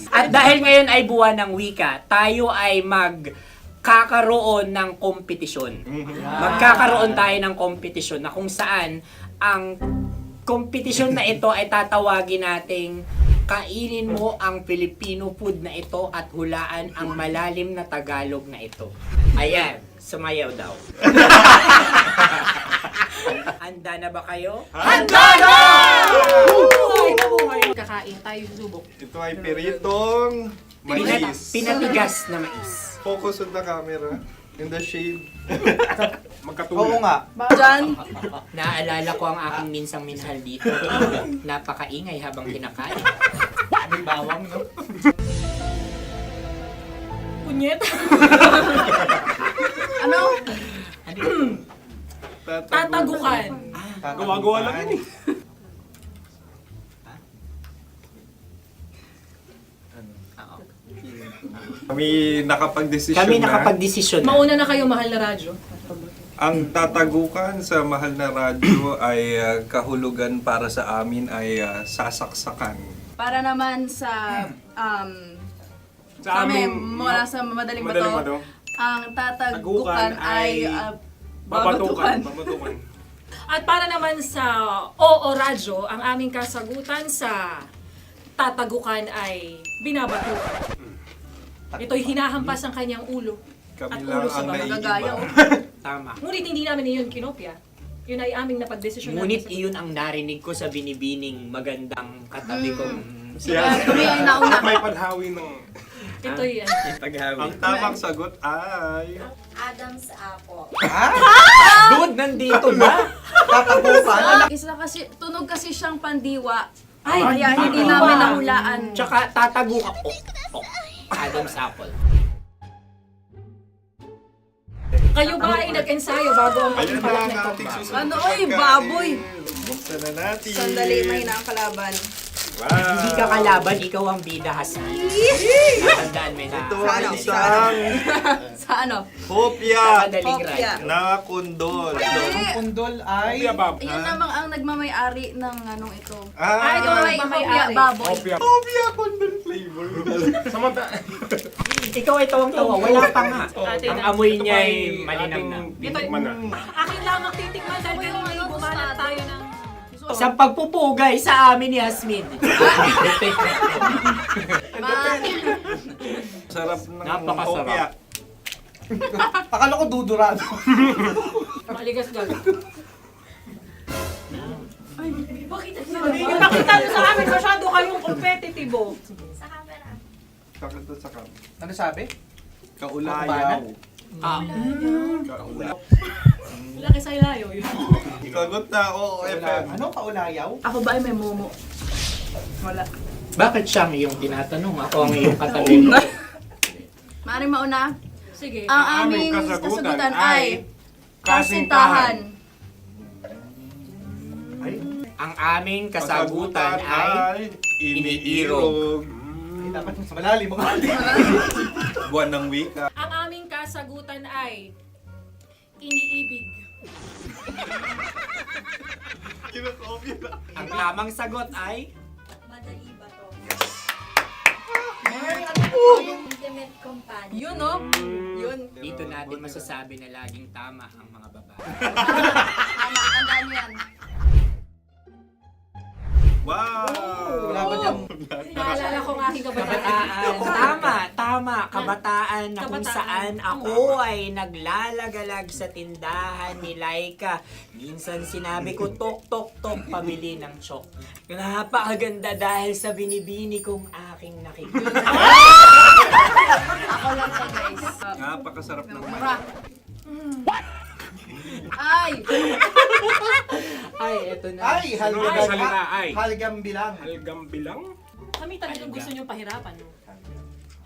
Speaker 6: At dahil ngayon ay buwan ng wika, tayo ay magkakaroon ng kompetisyon. Magkakaroon tayo ng kompetisyon na kung saan ang kompetisyon na ito ay tatawagin nating kainin mo ang Filipino food na ito at hulaan ang malalim na Tagalog na ito. Ayan, sumayaw daw. Handa na ba kayo?
Speaker 23: Handa na!
Speaker 13: Buhay na buhay. Kakain tayo subok.
Speaker 8: Ito ay piritong mais.
Speaker 6: Pinatigas na mais.
Speaker 8: Focus on the camera. In the shade.
Speaker 23: Magkatulad.
Speaker 11: Oo nga.
Speaker 7: Diyan.
Speaker 6: Naalala ko ang aking minsang minahal dito. Napakaingay habang kinakain. May bawang, no?
Speaker 13: Punyet.
Speaker 7: Ano?
Speaker 13: Tatagukan.
Speaker 23: Gawa-gawa lang yun eh.
Speaker 8: Kami nakapag-desisyon
Speaker 6: Kami
Speaker 8: na.
Speaker 6: nakapag-desisyon na.
Speaker 13: Mauna na kayo, mahal na radyo.
Speaker 8: Ang tatagukan sa mahal na radyo ay kahulugan para sa amin ay sasaksakan.
Speaker 7: Para naman sa
Speaker 23: Sa amin,
Speaker 7: mula sa madaling
Speaker 23: Madaling
Speaker 7: bato,
Speaker 23: bato.
Speaker 7: ang tatagukan ay
Speaker 23: babatukan.
Speaker 7: babatukan.
Speaker 13: At para naman sa Oo Radyo, ang aming kasagutan sa tatagukan ay binabatukan. Ito'y hinahampas ang kanyang ulo.
Speaker 8: Kami
Speaker 13: At
Speaker 8: lang
Speaker 13: ulo sa
Speaker 8: ang
Speaker 13: baba.
Speaker 8: naiiba.
Speaker 6: Tama.
Speaker 13: Ngunit hindi namin iyon kinopya. Yun ay aming napagdesisyon
Speaker 6: Ngunit
Speaker 13: namin.
Speaker 6: iyon ang narinig ko sa binibining magandang katabi kong
Speaker 23: May panhawi ng...
Speaker 13: Ito'y
Speaker 8: Ang tamang sagot ay...
Speaker 3: Adam's apple.
Speaker 6: Dude, nandito ba?
Speaker 7: Isa kasi, tunog kasi siyang pandiwa.
Speaker 13: Ay,
Speaker 7: Kaya hindi namin nahulaan.
Speaker 6: Tsaka tatagukan. Adam's apple.
Speaker 13: kayo ba ay nag-ensayo bago ang
Speaker 8: Ayan na
Speaker 13: pagpalak
Speaker 8: ang
Speaker 13: nito?
Speaker 8: ating susunod
Speaker 7: Ano,
Speaker 8: na
Speaker 7: oy,
Speaker 8: pagkain.
Speaker 7: baboy.
Speaker 8: Buksan na natin.
Speaker 7: Sandali, may na ang kalaban.
Speaker 8: Wow.
Speaker 6: Hindi ka kalaban, ikaw ang bida, Hasmi. Natandaan mo na.
Speaker 8: Ito
Speaker 7: Sa
Speaker 8: ay
Speaker 7: ano?
Speaker 8: isang
Speaker 7: Sa ano?
Speaker 8: hopya
Speaker 6: Madaling
Speaker 7: Kopya.
Speaker 6: ride.
Speaker 8: na kundol.
Speaker 11: Ang pundol ay...
Speaker 23: Kopya, Bob.
Speaker 7: Iyan namang ang nagmamay-ari ng anong ito.
Speaker 8: Ah,
Speaker 7: Ito ay kopya, baboy.
Speaker 23: Kopya.
Speaker 8: hopya kundol flavor.
Speaker 23: Samanta.
Speaker 6: Ikaw ay tawang-tawa, wala pa nga.
Speaker 13: Atin
Speaker 6: Ang
Speaker 13: na.
Speaker 6: amoy
Speaker 23: Ito
Speaker 6: niya
Speaker 23: pa
Speaker 6: ay
Speaker 23: ay
Speaker 6: malinam na.
Speaker 23: ating titikman na.
Speaker 13: Akin lamang titikman dahil kayo may bumanat tayo ng...
Speaker 6: Sa pagpupugay sa amin ni Hasmin.
Speaker 8: Sarap ng
Speaker 6: Napakasarap.
Speaker 8: hopya.
Speaker 11: Akala ko dudurado.
Speaker 13: Maligas gal. Ipakita nyo sa amin, masyado kayong competitive.
Speaker 8: Sakit sa kam.
Speaker 11: Ano sabi?
Speaker 8: Kaulayaw.
Speaker 11: Kaulayaw.
Speaker 13: Laki sa ilayo yun.
Speaker 8: Sagot na, oo, FM.
Speaker 11: Ano kaulayaw?
Speaker 7: Ako ba ay may momo? Wala.
Speaker 6: Bakit siya ang iyong tinatanong? Ako ang iyong katabi.
Speaker 7: Maaaring mauna.
Speaker 13: Sige.
Speaker 7: Ang aming kasagutan ay kasintahan.
Speaker 6: Ang aming kasagutan ay iniirog.
Speaker 11: Dapat mas malalim mo.
Speaker 8: Buwan ng wika.
Speaker 13: Ang aming kasagutan ay iniibig.
Speaker 6: Ang tamang sagot ay
Speaker 3: Madali ba to?
Speaker 12: Intimate companion.
Speaker 7: Yun, no? Yun.
Speaker 6: dito natin masasabi na laging tama ang mga babae.
Speaker 7: Tama, tandaan mo yan.
Speaker 8: Wow!
Speaker 11: Wala ba dyan?
Speaker 13: Naalala ko ang aking kabataan.
Speaker 6: Kabataan. Tama. Kabataan na kung
Speaker 13: Kabataan.
Speaker 6: saan ako ay naglalagalag sa tindahan ni Laika. Minsan sinabi ko, tok, tok, tok, pamili ng chok. Napakaganda dahil sa binibini kong aking nakikita.
Speaker 7: Ako lang siya, guys.
Speaker 8: Napakasarap ng
Speaker 7: Mura. Ay!
Speaker 6: Ay, eto na.
Speaker 11: Ay,
Speaker 23: Ay, salita, ay.
Speaker 11: halgam bilang.
Speaker 23: Halgam bilang?
Speaker 13: Kami talagang gusto niyong pahirapan. No?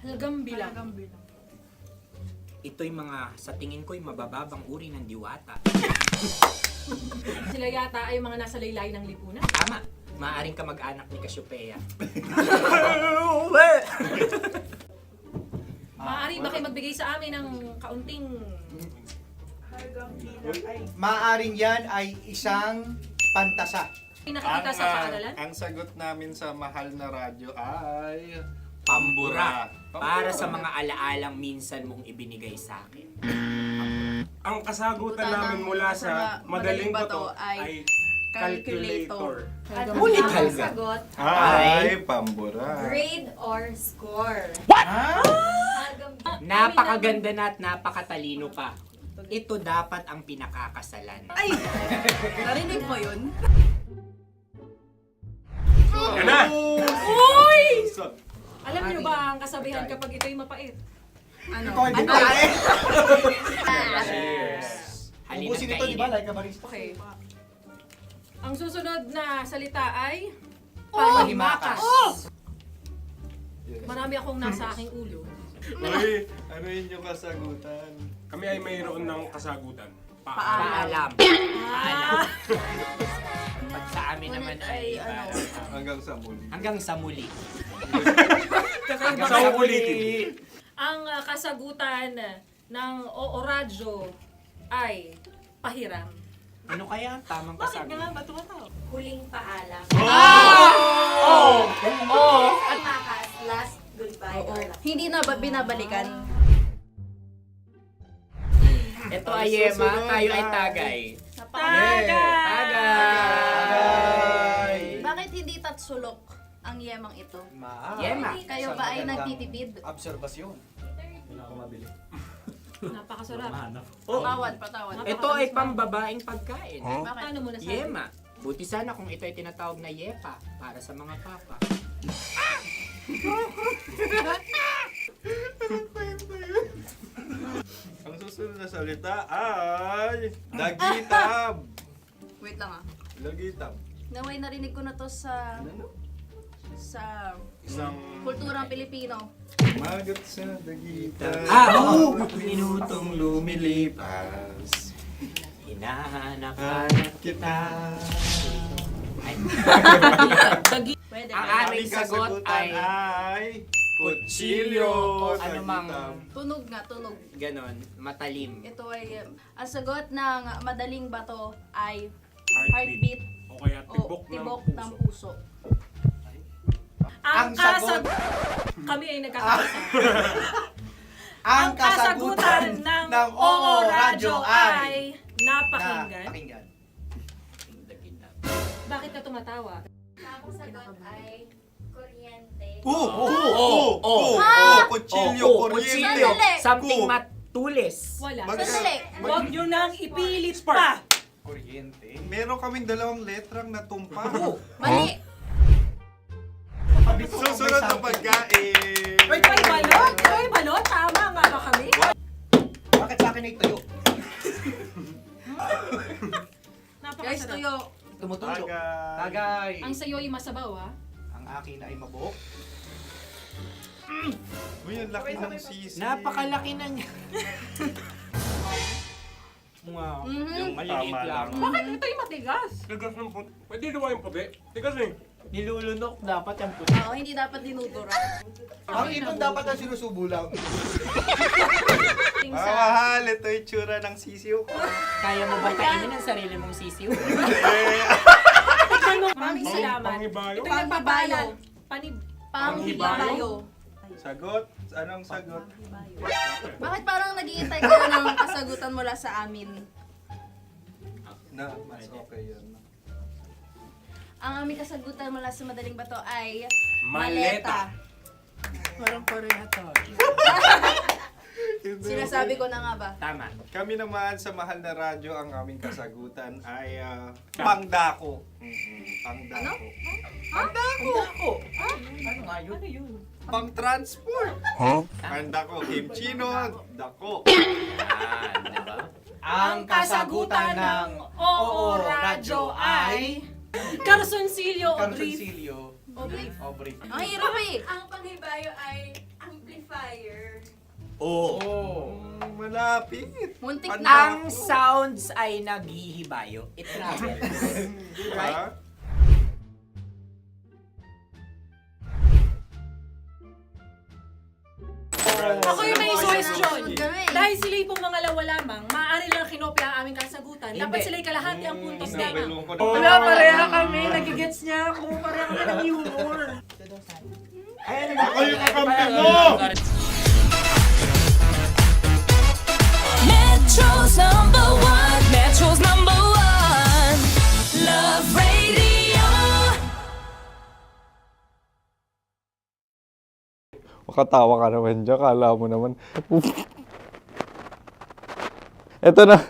Speaker 13: Halagang bilang.
Speaker 6: Ito'y mga, sa tingin ko'y mabababang uri ng diwata.
Speaker 13: Sila yata ay mga nasa laylay ng lipunan.
Speaker 6: Tama. Maaring ka mag-anak ni Cassiopeia.
Speaker 13: Maaari ba kayo magbigay sa amin ng kaunting...
Speaker 11: Maaring yan ay isang pantasa.
Speaker 13: Nakikita sa paaralan?
Speaker 8: Ang sagot namin sa mahal na radyo ay...
Speaker 6: Pambura. Para sa mga alaalang minsan mong ibinigay sa akin.
Speaker 23: Ang kasagutan namin mula sa madaling bato ay calculator.
Speaker 6: Ulit halga.
Speaker 3: Sagot,
Speaker 8: Ay, pambura.
Speaker 3: grade or score?
Speaker 6: Napakaganda na at napakatalino pa. ito dapat ang pinakakasalan.
Speaker 19: Ay! Narinig mo yun?
Speaker 23: Yan na!
Speaker 13: Uy! Alam niyo ba ang kasabihan kapag ito'y mapait?
Speaker 19: Ano?
Speaker 6: Ubusin ito, di ba? Like a barista.
Speaker 13: Okay. Ang susunod na salita ay
Speaker 6: Panghimakas.
Speaker 13: Marami akong nasa aking ulo.
Speaker 8: Uy, ano yun yung kasagutan?
Speaker 23: Kami ay mayroon ng kasagutan.
Speaker 6: Paalam. Pag sa amin naman ay
Speaker 8: Hanggang sa muli.
Speaker 6: hanggang sa muli.
Speaker 23: Sa ulitin.
Speaker 13: Ang kasagutan ng Oo Radyo ay pahiram.
Speaker 6: Ano kaya ang tamang kasagutan?
Speaker 13: Ba't tumatawa?
Speaker 3: Huling paalam.
Speaker 4: At makas, last goodbye.
Speaker 19: Hindi na ba binabalikan?
Speaker 6: Ito ay Yema, tayo ay Tagay.
Speaker 19: Tagay! Bakit hindi tatsulok ang yemang ito?
Speaker 6: Yema.
Speaker 19: Kayo ba ay nagtitipid?
Speaker 11: Obserbasyon.
Speaker 13: Napakasarap.
Speaker 19: Patawad.
Speaker 6: Ito ay pambabaeng pagkain.
Speaker 19: Bakit?
Speaker 13: Ano mo nasabi?
Speaker 6: Yema. Buti sana kung ito ay tinatawag na Yepa para sa mga papa.
Speaker 8: Ang susunod na salita ay Dagitab.
Speaker 19: Wait lang ah.
Speaker 8: Dagitab.
Speaker 19: Naway narinig ko na to sa
Speaker 8: Isang
Speaker 19: kulturang Pilipino.
Speaker 8: magat sa dagitab.
Speaker 6: Minutong lumilipas. Hinahanap-hanap kita.
Speaker 19: Pwede.
Speaker 6: Ang aming sagot ay kutsilyo o anumang
Speaker 19: Tunog nga, tunog.
Speaker 6: ganon, matalim.
Speaker 19: Ito ay, ang sagot ng madaling bato ay heartbeat
Speaker 23: O kaya
Speaker 19: o tibok ng puso.
Speaker 13: Ang kami ay nagkakaisa. Ang kasagutan ng Oo Radyo ay napakinggan. Bakit ka tumatawa?
Speaker 4: Ang sagot ay kuryente.
Speaker 8: Kutsilyo, kuryente.
Speaker 6: Something matulis.
Speaker 13: Wala.
Speaker 19: Sandali.
Speaker 13: Huwag nyo nang ipilit pa.
Speaker 8: Kuryente. Meron kaming dalawang letrang natumpa.
Speaker 19: Mali.
Speaker 8: Susunod na pagkain.
Speaker 13: May balot? May balot? Tama nga ba kami?
Speaker 11: Bakit sa akin ay tuyo?
Speaker 19: Guys,
Speaker 13: Napakasarap.
Speaker 19: tuyo.
Speaker 11: Tumutulo.
Speaker 8: Tagay.
Speaker 11: Tagay.
Speaker 13: Ang sayo ay masabaw, ha?
Speaker 11: Ang akin ay mabuhok.
Speaker 8: Uy, ang laki ng sisi.
Speaker 6: Napakalaki na niya. Wow. Yung maliliit
Speaker 8: Tama
Speaker 6: lang.
Speaker 8: lang.
Speaker 13: Bakit ito'y matigas?
Speaker 23: Tigas ng puti. Pwede luwa yung puti. Tigas eh.
Speaker 6: Nilulunok dapat yung puti.
Speaker 19: Oo, hindi dapat dinudura.
Speaker 11: Ang ibon dapat ang sinusubo lang.
Speaker 8: Mga mahal, ito yung tsura ng sisiw ko.
Speaker 6: Kaya mo ba kainin ang sarili mong sisiw?
Speaker 13: Maraming salamat.
Speaker 23: Panghibayo.
Speaker 13: Ito yung pabayan.
Speaker 19: Panghibayo.
Speaker 8: Sagot? Anong sagot?
Speaker 19: Bakit parang naghihintay kayo ng kasagutan mula sa amin?
Speaker 8: Na, mas okay yan.
Speaker 19: Ang aming kasagutan mula sa madaling bato ay
Speaker 23: Maleta.
Speaker 6: Parang Korea to.
Speaker 19: Sinasabi ko na nga ba?
Speaker 6: Tama.
Speaker 8: Kami naman sa mahal na radyo, ang aming kasagutan ay pangdako. Pangdako.
Speaker 6: Pangdako. Ano nga yun? Ano yun?
Speaker 8: Pang-transport. Pangdako, kimchino, dako.
Speaker 6: Yan, diba?
Speaker 13: Ang kasagutan ng Oo Radyo ay Carsoncillo o Brief.
Speaker 11: Carsoncillo. O brief.
Speaker 19: Ang hirap eh.
Speaker 4: Ang panghibayo ay amplifier.
Speaker 8: Malapit.
Speaker 19: Muntik
Speaker 8: Pangdako.
Speaker 19: na.
Speaker 6: Ang sounds ay naghihibayo. It travels.
Speaker 8: Diba?
Speaker 13: Ako yung may suggestion.
Speaker 19: Sunod kami.
Speaker 13: Dahil sila yung mga lawa lamang, maaari lang kinopya ang aming kasagutan. Dapat
Speaker 6: Hindi.
Speaker 13: sila yung kalahati ang puntos lamang.
Speaker 8: Nabulong ko na.
Speaker 13: Wala, pareha kami. Nagigets niya ako. Pareha kami ng humor.
Speaker 8: Ako yung kakampi mo!
Speaker 15: Metro's number one. Metro's number one. Love Radio.
Speaker 8: Makatawa ka naman dyan, kala mo naman. Ito na.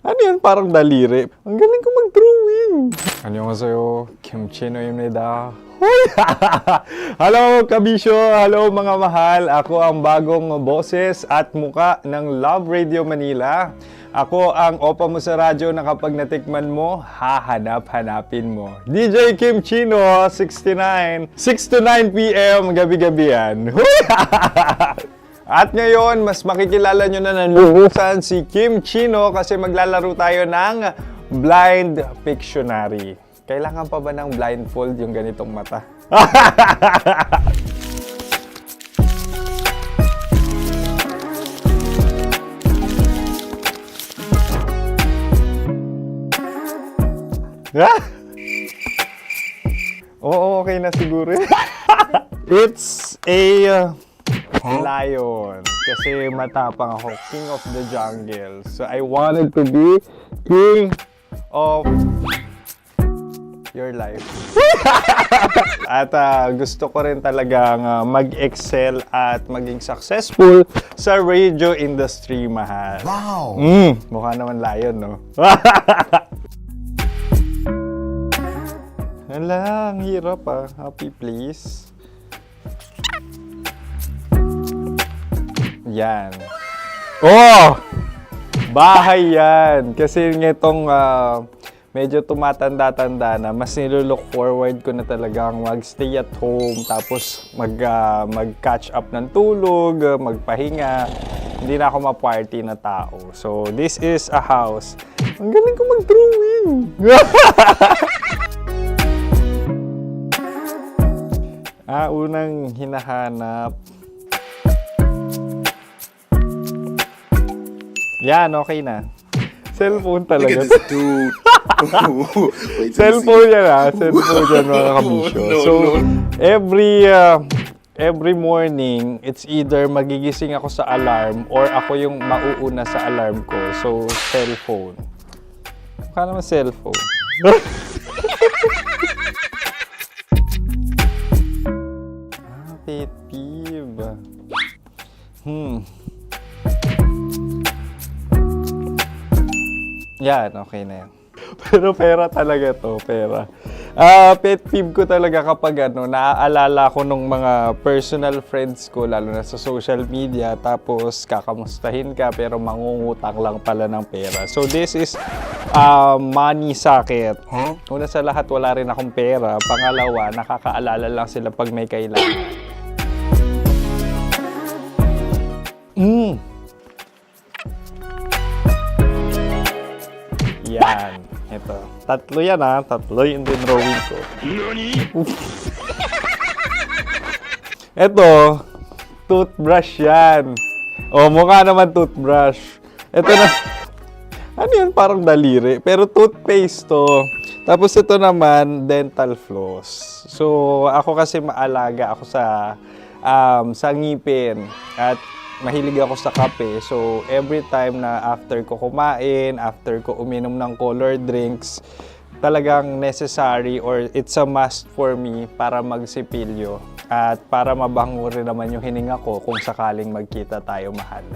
Speaker 8: Ano yan? Parang daliri. Ang galing ko mag-drawing. 안녕하세요. 김치노입니다. Hello, kabisyo! Hello, mga mahal! Ako ang bagong boses at muka ng Love Radio Manila. Ako ang opa mo sa radyo na kapag natikman mo, hahanap-hanapin mo. DJ Kim Chino, 69. 6 to 9 p.m. gabi-gabi yan. At ngayon, mas makikilala nyo na ng lubusan si Kim Chino kasi maglalaro tayo ng Blind Pictionary. Kailangan pa ba ng blindfold yung ganitong mata? Oo, okay na siguro. It's a lion. Kasi matapang ako. King of the jungle. So I wanted to be king of your life. At gusto ko rin talagang mag-excel at maging successful sa radio industry, mahal. Wow! Mukha naman lion, no? Hala, ang hirap Happy, please. Yan. Oh! Bahay yan. Kasi nitong medyo tumatanda-tanda na, mas nilook forward ko na talagang mag-stay at home, tapos mag-catch up ng tulog, magpahinga. Hindi na ako ma-party na tao. So, this is a house. Ang galing ko mag-drawing! Unang hinahanap. Yan, okay na. Cellphone talaga.
Speaker 22: Look at this dude.
Speaker 8: Cellphone yan Cellphone yan, mga kabisyo. So, every morning, it's either magigising ako sa alarm or ako yung mauuna sa alarm ko. So, cellphone. Mukha naman cellphone. Pet peeve. Yan, okay na yan. Pero pera talaga to, pera. Pet peeve ko talaga kapag naaalala ko nung mga personal friends ko, lalo na sa social media, tapos kakamustahin ka pero mangungutang lang pala ng pera. So this is money sakit. Una sa lahat, wala rin akong pera. Pangalawa, nakakaalala lang sila pag may kailangan. Yan. Ito. Tatlo yan Tatlo yung dinrawing ko. Ito. Toothbrush yan. Mukha naman toothbrush. Ito na. Ano yan? Parang daliri. Pero toothpaste to. Tapos ito naman, dental floss. So, ako kasi maalaga ako sa ngipin. At mahilig ako sa kape. So, every time na after ko kumain, after ko uminom ng colored drinks, talagang necessary or it's a must for me para magsipilyo. At para mabango rin naman yung hininga ko kung sakaling magkita tayo, mahal.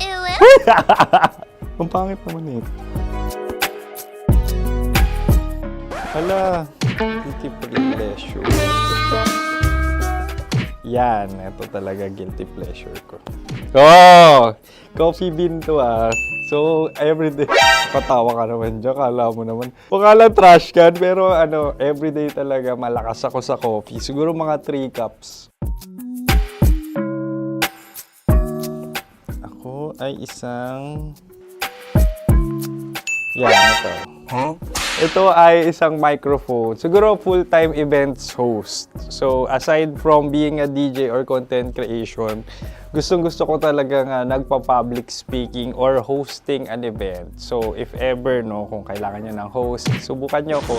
Speaker 8: Ang pangit naman ito. Hala, guilty pleasure. Yan, ito talaga guilty pleasure ko. Coffee bean to So, everyday, patawa ka naman dyan, kala mo naman. Pakala trash can, pero everyday talaga malakas ako sa coffee. Siguro mga 3 cups. Ako ay isang... Yan, ito. Ito ay isang microphone. Siguro full-time events host. So, aside from being a DJ or content creation, gustong-gusto ko talagang nagpa-public speaking or hosting an event. So, if ever, kung kailangan nyo ng host, subukan nyo ko.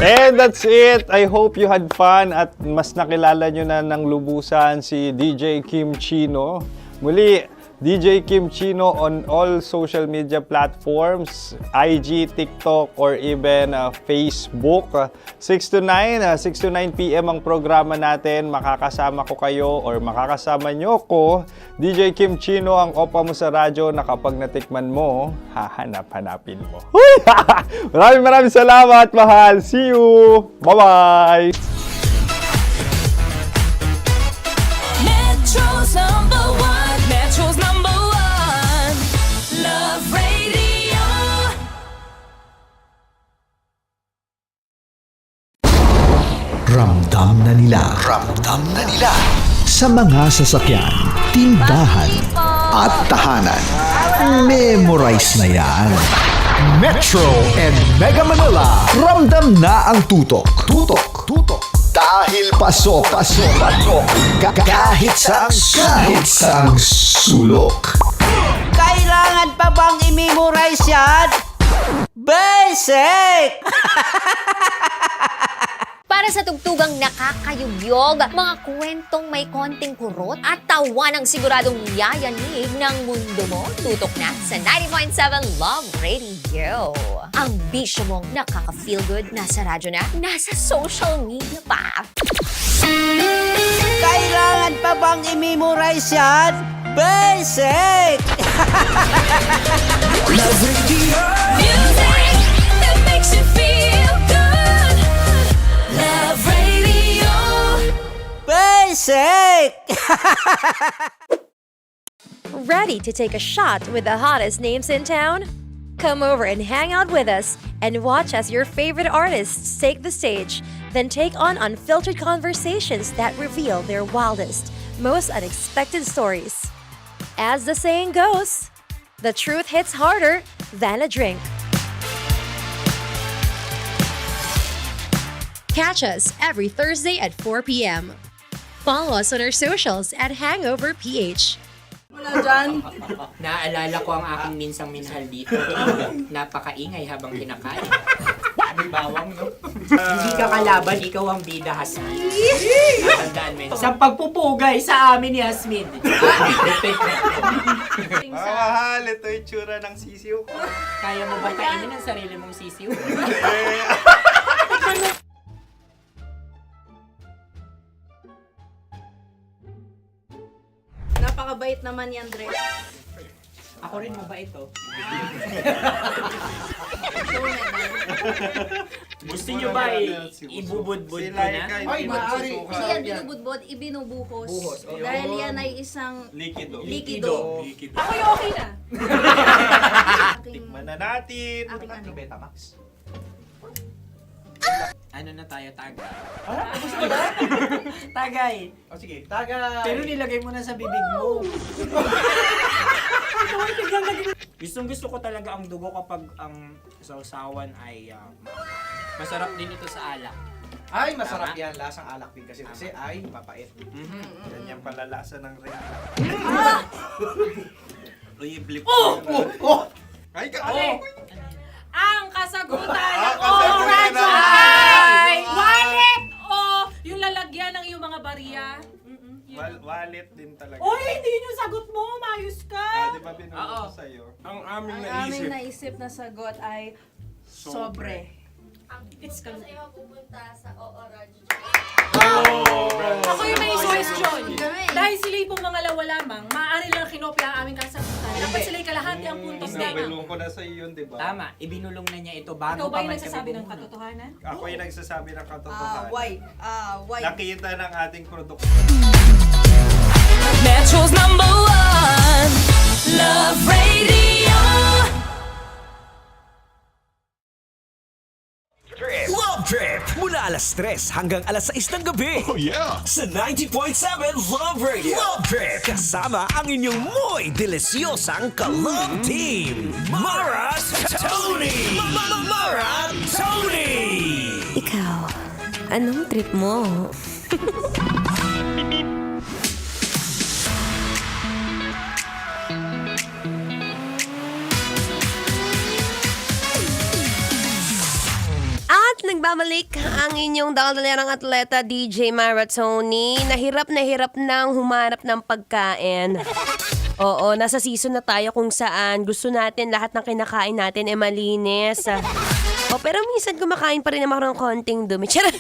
Speaker 8: And that's it! I hope you had fun at mas nakilala nyo na ng lubusan si DJ Kim Chino. Muli, DJ Kim Chino on all social media platforms, IG, TikTok, or even Facebook. 6 to 9 p.m. ang programa natin. Makakasama ko kayo or makakasama nyo ko. DJ Kim Chino, ang opa mo sa radyo na kapag natikman mo, hahanap-hanapin mo. Maraming salamat, mahal. See you! Bye-bye!
Speaker 15: Metro's number one. Metro's number one. Love Radio.
Speaker 18: Ramdam na nila. Sa mga sasakyan, tindahan, at tahanan. Memorize na yan. Metro and Mega Manila. Ramdam na ang tutok. Dahil pasok. Kahit saang sulok.
Speaker 2: Kailangan pa bang i-memorize yan? Basic!
Speaker 3: Para sa tugtugang nakakayugyog, mga kwentong may konting kurot at tawa ng siguradong yayanig ng mundo mo, tutok na sa 90.7 Love Radio. Ang bisyo mong nakaka-feel good, nasa radyo na, nasa social media pa.
Speaker 2: Kailangan pa bang i-memorize yan? Basic!
Speaker 1: Love Radio.
Speaker 15: Music that makes you feel good. Love Radio.
Speaker 2: Basic!
Speaker 12: Ready to take a shot with the hottest names in town? Come over and hang out with us and watch as your favorite artists take the stage, then take on unfiltered conversations that reveal their wildest, most unexpected stories. As the saying goes, the truth hits harder than a drink. Catch us every Thursday at 4 p.m. Follow us on our socials at Hangover PH.
Speaker 19: Wala dyan.
Speaker 6: Naaalala ko ang aking minsang minahal dito. Napakaingay habang kinakain. May bawang, no? Hindi ka kalaban, ikaw ang bida, Hasmin. Natandaan mo yun. Sa pagpupugay sa amin ni Hasmin.
Speaker 8: Mahal, ito yung tsura ng sisiw.
Speaker 6: Kaya mo ba kainin ang sarili mong sisiw?
Speaker 19: Napakabait naman yan, Dre.
Speaker 6: Ako rin mabait, oh. Gusto nyo ba ibubudbud ko na?
Speaker 19: Ay, maaari. Hindi yan binubudbod, ibinubuhos.
Speaker 6: Buhos, okay.
Speaker 19: Dahil yan ay isang
Speaker 8: Likido.
Speaker 19: Ako yung okay na.
Speaker 8: Tikman na natin.
Speaker 19: Aking ano?
Speaker 8: Betamax.
Speaker 6: Ano na tayo, tagay?
Speaker 19: Gusto mo ba?
Speaker 6: Tagay!
Speaker 8: O sige, tagay.
Speaker 6: Pero nilagay mo na sa bibig mo. Gusto ko talaga ang dugo kapag ang sausawan ay masarap din ito sa alak.
Speaker 11: Ay, masarap yan. Lasang alak din kasi ay papait.
Speaker 8: Yan yung palalasa ng rin. Uy, blip. Ay,
Speaker 13: Ang kasagutan ng
Speaker 8: kasagutan
Speaker 13: Orange
Speaker 8: ng
Speaker 13: ay
Speaker 8: Orange.
Speaker 13: wallet o yung lalagyan ng iyong mga bariya.
Speaker 8: Wallet din talaga.
Speaker 13: Oy, hindi yun yung sagot mo. Mayos ka.
Speaker 8: Di ba binulong ko sa'yo?
Speaker 23: Ang aming
Speaker 19: Ang aming naisip na sagot ay sobre.
Speaker 13: It's ka.
Speaker 3: mapupunta sa Orange.
Speaker 13: Ako yung may question. Dahil sila yung mga lamang, maaari lang kinopya ang aming kasagutan. Dapat sila kalahati ang puntos na.
Speaker 8: Binulong ko na sa'yo yun, di ba?
Speaker 6: Tama, ibinulong na niya ito bago
Speaker 13: Ikaw ba
Speaker 6: pa
Speaker 13: yung
Speaker 6: man
Speaker 13: nagsasabi
Speaker 6: kami
Speaker 13: ng katotohanan?
Speaker 8: Ako yung nagsasabi ng katotohanan.
Speaker 19: Why?
Speaker 8: Nakita ng ating produkto.
Speaker 15: Metro's number one. Love Radio.
Speaker 1: Love Trip! Mula alas 3 hanggang alas 6 ng gabi.
Speaker 14: Oh yeah!
Speaker 1: Sa 90.7 Love Radio. Love Trip! Kasama ang inyong muy delisyosang ka-love team. Mara Tony! Mara Tony!
Speaker 12: Ikaw, anong trip mo? At nagbabalik ang inyong daldalerang atleta DJ Mara Tony. Nahirap nang humanap ng pagkain.
Speaker 16: Oo, nasa season na tayo kung saan gusto natin lahat ng kinakain natin malinis. Pero minsan kumakain pa rin naman ng konting dumi. Charot.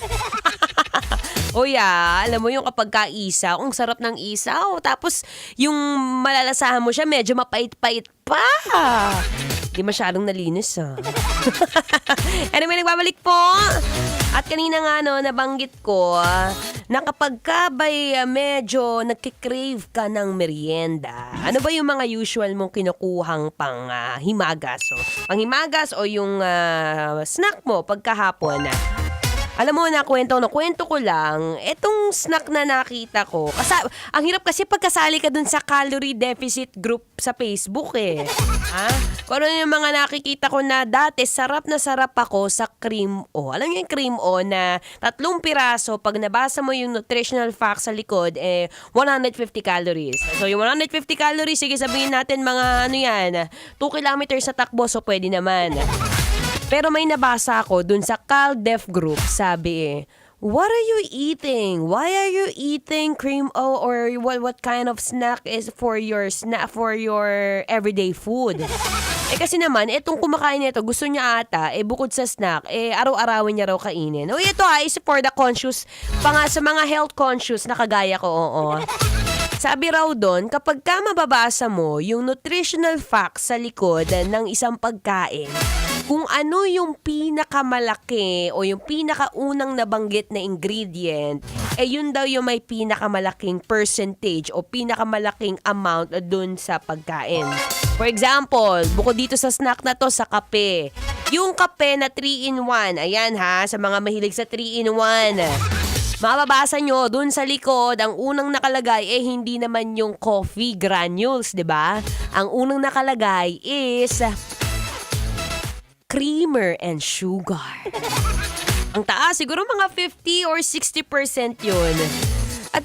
Speaker 16: Alam mo yung kapag ka-isaw, ang sarap ng isaw. Tapos yung malalasahan mo siya, medyo mapait-pait pa. Di masyadong nalinis Anyway, nagbabalik po. At kanina nga nabanggit ko na kapag ka ba'y medyo nagkikrave ka ng merienda, ano ba yung mga usual mong kinukuhang pang himagas? Panghimagas o yung snack mo pagkahapon? Alam mo, kwento ko lang, etong snack na nakita ko. Kasi, ang hirap kasi pagkasali ka dun sa calorie deficit group sa Facebook Kung ano yung mga nakikita ko na dati, sarap na sarap ako sa Cream O. Alam niyo yung Cream O na 3 piraso, pag nabasa mo yung nutritional facts sa likod, 150 calories. So yung 150 calories, sige sabihin natin mga 2 kilometers sa takbo, so pwede naman. Pero may nabasa ako dun sa CalDef group, sabi what are you eating? Why are you eating Cream O or what kind of snack is for your everyday food? Kasi naman, itong kumakain nito, gusto niya ata, bukod sa snack, araw-arawin niya raw kainin. Ito is for the conscious, sa mga health conscious na kagaya ko, Sabi raw doon, kapag ka mababasa mo yung nutritional facts sa likod ng isang pagkain, kung ano yung pinakamalaki o yung pinakaunang nabanggit na ingredient, yun daw yung may pinakamalaking percentage o pinakamalaking amount doon sa pagkain. For example, bukod dito sa snack na to, sa kape. Yung kape na 3-in-1, ayan sa mga mahilig sa 3-in-1. Mababasa nyo, dun sa likod, ang unang nakalagay, hindi naman yung coffee granules, di ba? Ang unang nakalagay is creamer and sugar. Ang taas, siguro mga 50 or 60% yun. At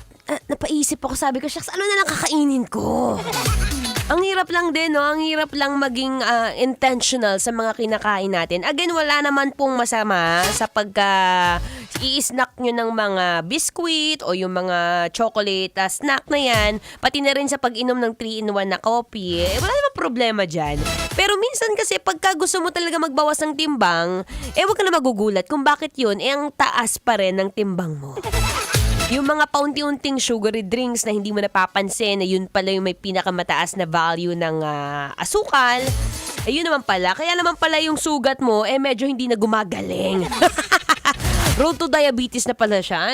Speaker 16: napaisip ako, sabi ko, shucks, ano na lang kakainin ko? Ang hirap lang din, Ang hirap lang maging intentional sa mga kinakain natin. Again, wala naman pong masama sa i-snack nyo ng mga biskuit o yung mga chocolate snack na yan. Pati na rin sa pag-inom ng 3-in-1 na coffee. Wala naman problema dyan. Pero minsan kasi pagka gusto mo talaga magbawas ng timbang, huwag ka na magugulat kung bakit yun, ang taas pa rin ng timbang mo. Yung mga paunti-unting sugary drinks na hindi mo napapansin na yun pala yung may pinakamataas na value ng asukal, yun naman pala. Kaya naman pala yung sugat mo, medyo hindi na gumagaling. Road to diabetes na pala siya,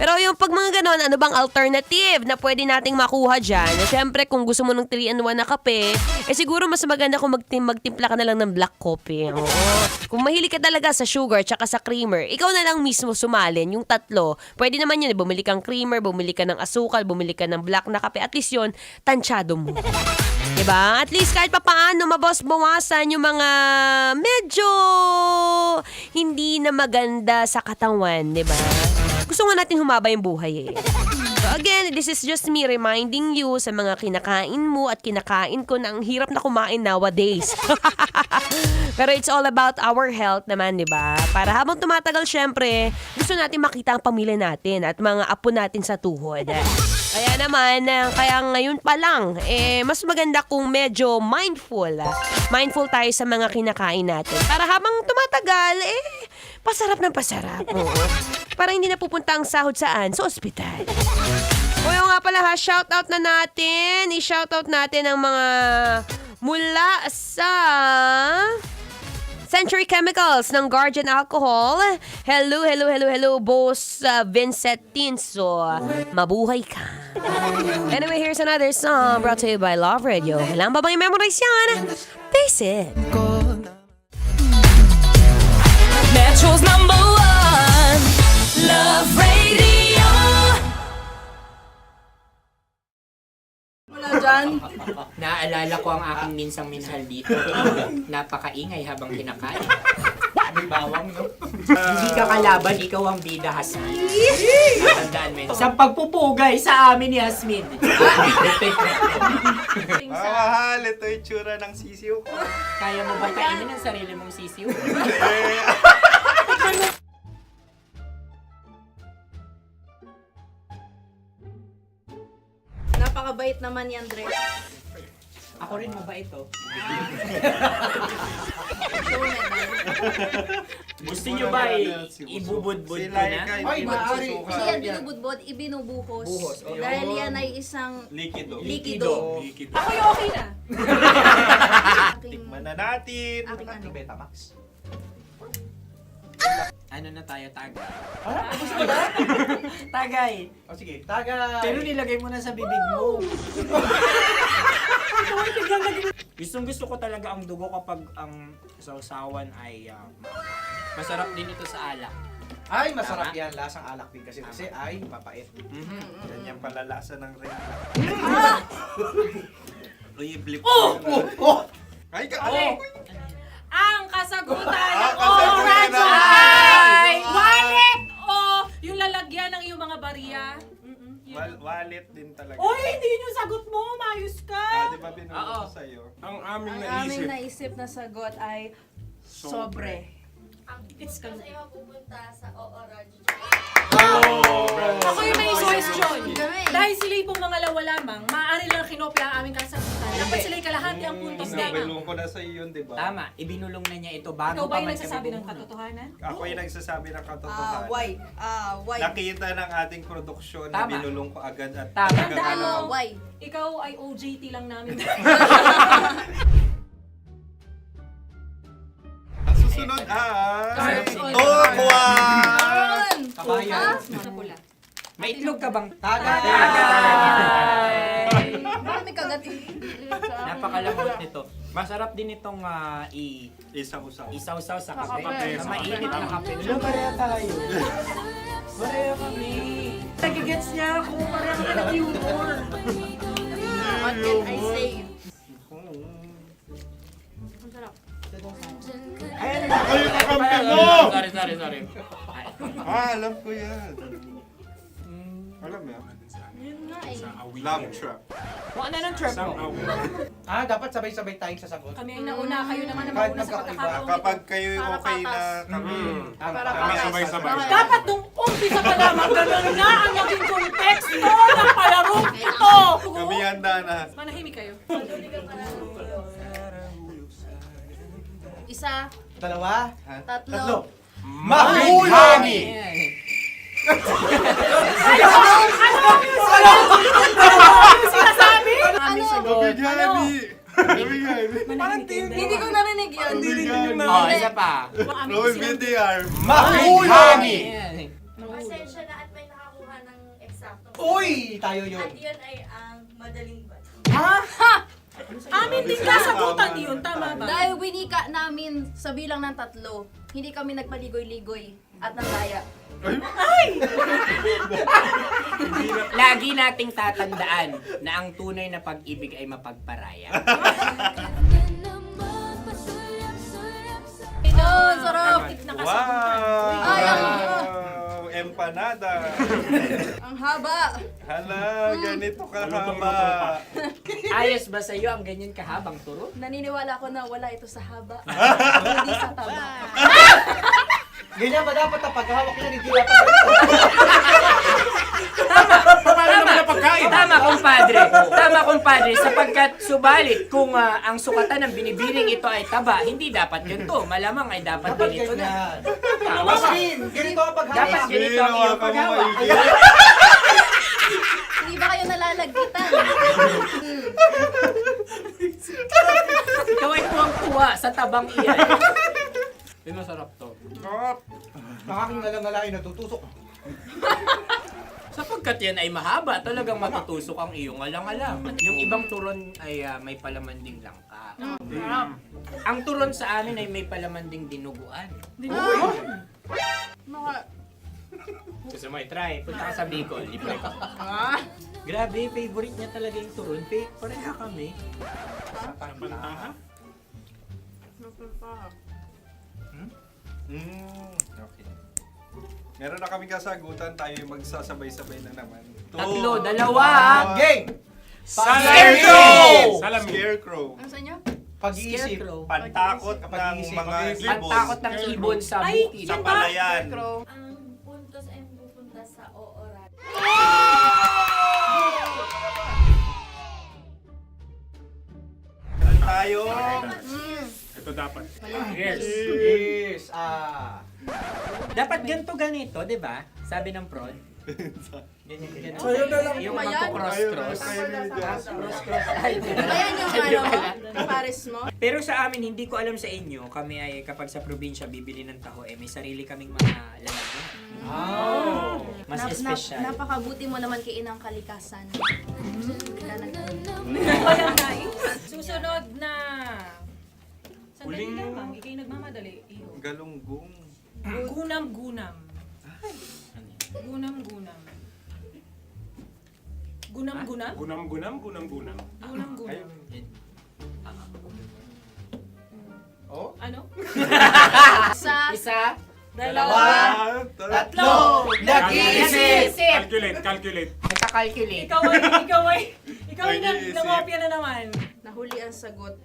Speaker 16: Pero yung pag mga ganon, ano bang alternative na pwede nating makuha dyan? Siyempre, kung gusto mo ng 3-in-1 na kape, siguro mas maganda kung magtimpla ka na lang ng black coffee. Kung mahilig ka talaga sa sugar tsaka sa creamer, ikaw na lang mismo sumalin, yung 3. Pwede naman yun, bumili kang creamer, bumili ka ng asukal, bumili ka ng black na kape. At least yun, tansyado mo. Diba? At least kahit papaano, bawasan yung mga medyo hindi na maganda sa katawan, diba? Gusto nga natin humaba yung buhay So again, this is just me reminding you sa mga kinakain mo at kinakain ko na ang hirap na kumain nowadays. Pero it's all about our health naman, di ba? Para habang tumatagal, syempre, gusto natin makita ang pamilya natin at mga apo natin sa tuhod. Kaya naman, kaya ngayon pa lang, mas maganda kung medyo mindful. Mindful tayo sa mga kinakain natin. Para habang tumatagal, pasarap ng pasarap. Para hindi na pupunta ang sahod saan? Sa ospital. O yung nga pala shoutout na natin. I-shoutout natin ang mga mula sa Century Chemicals ng Guardian Alcohol. Hello, Boss Vincent Tinso. Mabuhay ka. Anyway, here's another song brought to you by Love Radio. Kailangan ba bang i-memorize yan? Face it.
Speaker 15: Metro's #1 Love Radio.
Speaker 7: Wala dyan.
Speaker 6: Naalala ko ang aking minsang minahal dito. Napakaingay habang kinakain. May bawang, no? Hindi ka kalaban, ikaw ang bida, Hasmin. Tandaan mo. Sa pagpupugay sa amin ni Hasmin.
Speaker 8: Mahal, ito yung tsura ng sisiw ko.
Speaker 6: Kaya mo ba kainin ang sarili mong sisiw?
Speaker 19: Napakabait naman yan, Dre.
Speaker 6: Ako rin mabait oh. Gusto nyo ba ibubudbud ko na?
Speaker 19: Ay, maaari. Kasi yan binubudbod, ibinubuhos.
Speaker 6: Buhos, oh.
Speaker 19: Dahil yan ay isang
Speaker 8: Likido.
Speaker 19: likido.
Speaker 13: Ako yung okay na.
Speaker 8: Tikman na natin.
Speaker 19: Aking
Speaker 8: Betamax.
Speaker 6: Ano na tayo, tagay?
Speaker 1: Gusto mo na?
Speaker 6: Tagay!
Speaker 1: O sige, tagay.
Speaker 6: Pero nilagay mo na sa bibig mo. Gustong gusto ko talaga ang dugo kapag ang sausawan ay masarap din ito sa alak.
Speaker 1: Ay, masarap yan. Lasang alak din kasi ay mapait.
Speaker 8: Yan yung palalasa ng rin. Uy, blip. Ay,
Speaker 13: Okay. Ang kasagutan ng
Speaker 8: kasagutan
Speaker 13: oras ay wallet o yung lalagyan ng iyong mga barya.
Speaker 8: Wallet din talaga.
Speaker 13: Oy, hindi yun yung sagot mo. Mayos ka.
Speaker 8: Di ba binulong ko sa'yo?
Speaker 23: Ang aming
Speaker 19: Ang aming naisip na sagot ay sobre.
Speaker 13: It's ka.
Speaker 12: pupunta sa Orange.
Speaker 13: Ako yung may question. Dahil sila yung mangalawa lamang, maaari lang kinopya ang aming kasagutan. Dapat sila yung kalahati ang puntos lamang.
Speaker 8: Binulong ko na sa'yo yun, di ba?
Speaker 6: Tama, ibinulong na niya ito bago
Speaker 13: Ikaw ba
Speaker 6: pa
Speaker 13: yung
Speaker 6: man
Speaker 13: nagsasabi
Speaker 6: kami
Speaker 13: ng
Speaker 6: bumulong.
Speaker 13: katotohanan?
Speaker 8: Ako yung nagsasabi ng katotohanan.
Speaker 19: Why? Why?
Speaker 8: Nakita ng ating produksyon na
Speaker 6: Tama.
Speaker 8: binulong ko agad at
Speaker 6: Tama.
Speaker 13: Tandaan mo,
Speaker 19: Why?
Speaker 13: ikaw ay OJT lang namin.
Speaker 8: Ang susunod ay...
Speaker 13: Cards on
Speaker 8: Tokwa!
Speaker 6: Kabayan.
Speaker 13: Napula.
Speaker 6: May itlog ka bang?
Speaker 1: Tagay!
Speaker 19: Marami kagat.
Speaker 6: Napakalambot nito. Masarap din itong
Speaker 8: Isaw-saw.
Speaker 6: isaw-saw sa kape.
Speaker 23: kape.
Speaker 6: Sa mainit na kape. Ano, pareha tayo. Pareha kami. Nagigets niya ako. Pareha ka ng humor.
Speaker 19: What can I say?
Speaker 8: Ay, ako yung kakampi mo!
Speaker 6: Sorry.
Speaker 8: Alam ko yan. Alam mo yan?
Speaker 19: Yun nga eh.
Speaker 8: Love trap.
Speaker 6: Kung ano ng trap mo?
Speaker 1: Dapat sabay-sabay tayong sasagot.
Speaker 13: Kami ang nauna, kayo naman ang
Speaker 1: Kahit
Speaker 13: mauna sa
Speaker 1: magkakaiba.
Speaker 13: pagkakataon.
Speaker 8: Kapag kayo okay na kami, kami sabay-sabay.
Speaker 13: Dapat nung umpisa pa lamang ganun na ang naging konteksto ng palarong ito.
Speaker 8: Kami handa na.
Speaker 13: Manahimik kayo.
Speaker 19: Isa,
Speaker 1: Dalawa.
Speaker 19: tatlo.
Speaker 1: Mahulani!
Speaker 13: Sinasabi?
Speaker 19: Ano?
Speaker 8: Mabigani! Mabigani!
Speaker 19: Hindi ko narinig yun.
Speaker 6: Oh, isa pa.
Speaker 8: Roll VTR.
Speaker 1: Mahulani!
Speaker 12: Pasensya na at may nakakuha ng eksakto.
Speaker 1: Uy! Tayo yun.
Speaker 12: At yun ay ang madaling bato.
Speaker 13: Amin din kasagutan yun, tama ba?
Speaker 19: Dahil winika namin sa bilang ng tatlo, hindi kami nagpaligoy-ligoy at nandaya.
Speaker 6: Lagi nating tatandaan na ang tunay na pag-ibig ay mapagparaya.
Speaker 19: Ayun, sarap!
Speaker 8: Wow! Empanada!
Speaker 19: Ang haba!
Speaker 8: Hala, ganito kahaba.
Speaker 6: Ayos ba sa'yo ang ganyan kahabang turo?
Speaker 19: Naniniwala ko na wala ito sa haba, hindi sa taba.
Speaker 1: Ganyan ba dapat ang paghahawak niya? Hindi dapat
Speaker 6: Tama, kumpadre. Sapagkat subalit kung ang sukatan ng binibining ito ay taba, hindi dapat ganito. Malamang ay dapat ganito na. Tama ba?
Speaker 1: Ganito ang paghahawak.
Speaker 6: Dapat ganito ang iyong paghawak.
Speaker 19: Hindi ba kayo nalalagkitan?
Speaker 6: Ikaw ay tuwang-tuwa sa tabang iyan. Ay, masarap to.
Speaker 1: Nakaking nalang-nalain natutusok.
Speaker 6: Sapagkat yan ay mahaba, talagang matutusok ang iyong alang-alang. Yung ibang turon ay may palaman ding langka. Ang turon sa amin ay may palaman ding dinuguan. Gusto mo i-try? Punta ka sa Bicol. Libre ka. Grabe, favorite niya talaga yung turon. Pareha kami.
Speaker 8: Okay. Meron na kami kasagutan, tayo yung magsasabay-sabay na naman.
Speaker 6: Tatlo, dalawa.
Speaker 1: Game!
Speaker 8: Scarecrow! Scarecrow.
Speaker 19: Ano sa inyo?
Speaker 1: Pag-iisip.
Speaker 8: Pantakot ng mga ibon.
Speaker 6: Pantakot ng ibon sa bukid.
Speaker 8: Sa palayan.
Speaker 12: Ang puntos ay pupunta sa Orange.
Speaker 6: Ba't ganito, di ba? Sabi ng prod. Ganyan.
Speaker 7: Ayaw na lang
Speaker 6: Yung
Speaker 7: ba yan?
Speaker 6: magpo-cross-cross.
Speaker 7: Cross-cross. Ayan yung pares mo.
Speaker 6: Pero sa amin, hindi ko alam sa inyo, kami ay kapag sa probinsya bibili ng taho, may sarili kaming mga lalagyan. Mas espesyal.
Speaker 7: Napakabuti mo naman kay Inang Kalikasan.
Speaker 13: Susunod na. Sandali lamang, ikay nagmamadali.
Speaker 8: Galunggong.
Speaker 13: Gunam-gunam. Gunam-gunam. Gunam-gunam?
Speaker 23: Gunam-gunam.
Speaker 13: Gunam-gunam.
Speaker 8: Oh?
Speaker 13: Ano?
Speaker 6: Isa.
Speaker 13: Dalawa.
Speaker 8: Tatlo.
Speaker 13: Nag-iisip.
Speaker 23: Calculate.
Speaker 6: Nagka-calculate.
Speaker 13: Ikaw ay nangopya na naman.
Speaker 7: Nahuli ang sagot.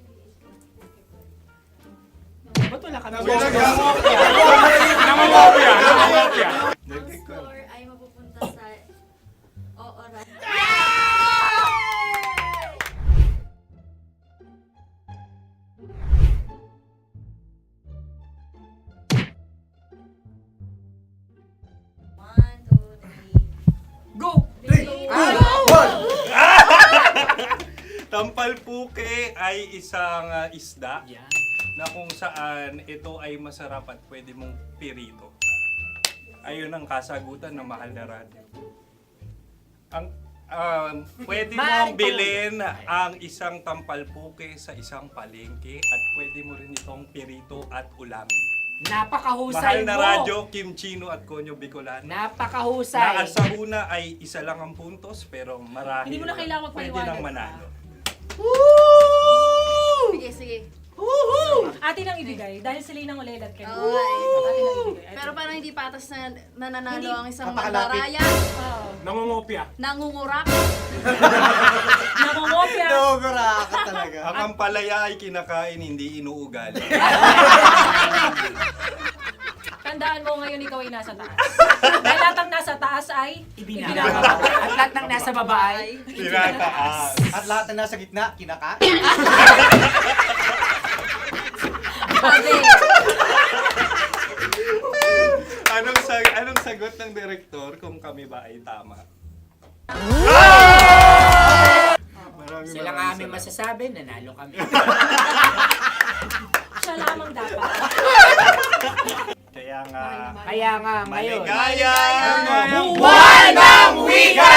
Speaker 6: Ba't wala kami?
Speaker 23: Nangongopya.
Speaker 4: Ang score ay mapupunta sa Oora.
Speaker 13: Go!
Speaker 8: Tampalpuke ay isang isda na kung saan ito ay masarap at pwede mong pirito. Ayun ang kasagutan ng Mahal na Radyo. Ang pwede mong bilhin ang isang tampalpuke sa isang palengke at pwede mo rin itong pirito at ulamin.
Speaker 6: Napakahusay
Speaker 8: Mahal na
Speaker 6: mo.
Speaker 8: Radyo, Kim Chino at Konyo Bicolano.
Speaker 6: Napakahusay.
Speaker 8: Na sa una ay isa lang ang puntos pero marahil
Speaker 13: Hindi mo na kailangan
Speaker 8: pwede
Speaker 13: magpaliwanag
Speaker 8: nang manalo.
Speaker 7: Sige.
Speaker 13: Atin ang ibigay dahil sila yung nangulelat kayo.
Speaker 7: Oo nga eh.
Speaker 13: Atin ang ibigay.
Speaker 7: Pero parang hindi patas na nananalo
Speaker 13: Hindi.
Speaker 7: ang isang
Speaker 23: Napakalapit.
Speaker 7: mandaraya.
Speaker 23: Nangongopya.
Speaker 7: Nangungurak.
Speaker 13: Nangungopya.
Speaker 11: Naguraka talaga.
Speaker 8: Ang ampalaya ay kinakain, hindi inuugali.
Speaker 13: Tandaan mo ngayon ikaw ay nasa taas. Dahil lahat ng nasa taas ay
Speaker 6: Ibinababa. At lahat ng nasa baba ay
Speaker 8: Tinataas.
Speaker 11: At lahat na nasa gitna, kinaka.
Speaker 8: Anong sagot ng direktor kung kami ba ay tama?
Speaker 6: Sila nga aming masasabi, nanalo kami.
Speaker 13: siya lamang dapat.
Speaker 8: Kaya nga,
Speaker 6: ngayon.
Speaker 8: maligayang
Speaker 6: Buwan ng Wika!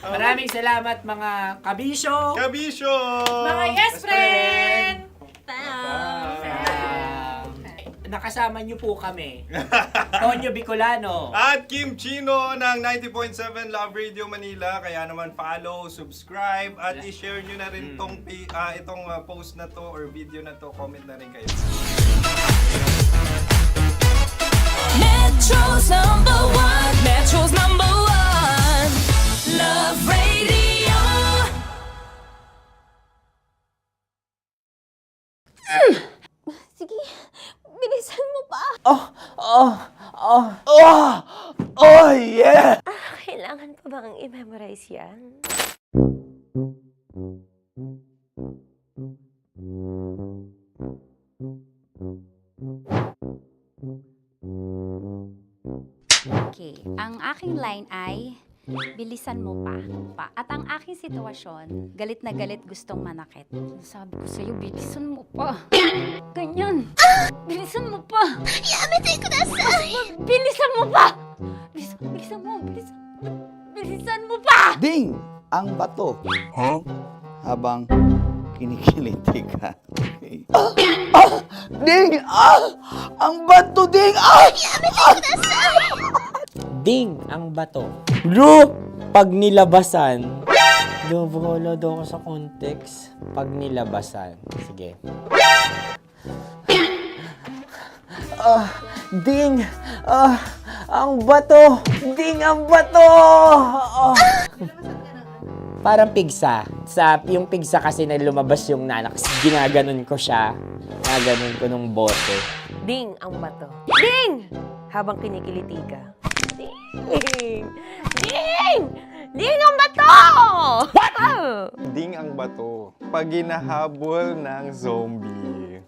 Speaker 6: Maraming salamat mga kabisyo.
Speaker 13: Mga yes friend!
Speaker 6: Nakasama niyo po kami. Konyo Bicolano.
Speaker 8: At Kim Chino ng 90.7 Love Radio Manila. Kaya naman follow, subscribe, at i-share nyo na rin itong post na to or video na to. Comment na rin kayo.
Speaker 15: Metro's number one, Love Radio.
Speaker 4: Sige, bilisan mo pa.
Speaker 18: Oh, yeah!
Speaker 12: Kailangan pa bang i-memorize yan?
Speaker 4: Okay, ang aking line ay, bilisan mo pa. At ang aking sitwasyon, galit na galit gustong manakit. Sabi ko sa'yo, bilisan mo pa. Ganyan. Bilisan mo pa. Yamitay ko na sa... Bilisan mo pa! Bilisan mo pa!
Speaker 18: Ding! Ang bato. Habang kinikiliti ka. Ding! Ang bato, Ding!
Speaker 6: Ding ang bato. Pag nilabasan. Wala daw ako sa context. Pag nilabasan. Sige. Ding! Ang bato! Ding ang bato! Parang pigsa. Yung pigsa kasi na lumabas yung nanak. Ginaganon ko siya. Ginaganon ko nung bote.
Speaker 12: Ding ang bato. Ding! Habang kinikiliti ka. Ding! Ding! Ding ang bato! What?
Speaker 8: Ding ang bato. Pag hinahabol ng zombie.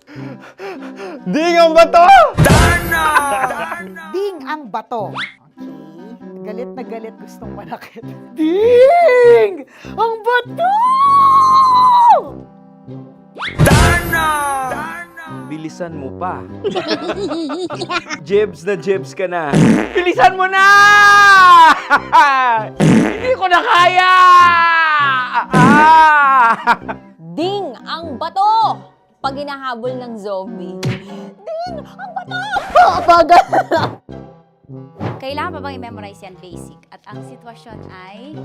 Speaker 8: Ding ang bato!
Speaker 5: Ding ang bato. Okay. Galit na galit, gustong manakit. Ding! Ang bato!
Speaker 11: Bilisan mo pa. Jebs ka na. Bilisan mo na! Hindi ko na kaya!
Speaker 3: Ding ang bato! Pag hinahabol ng zombie. Ding ang bato! Bagal!
Speaker 4: Kailangan pa bang i-memorize yan basic? At ang sitwasyon ay,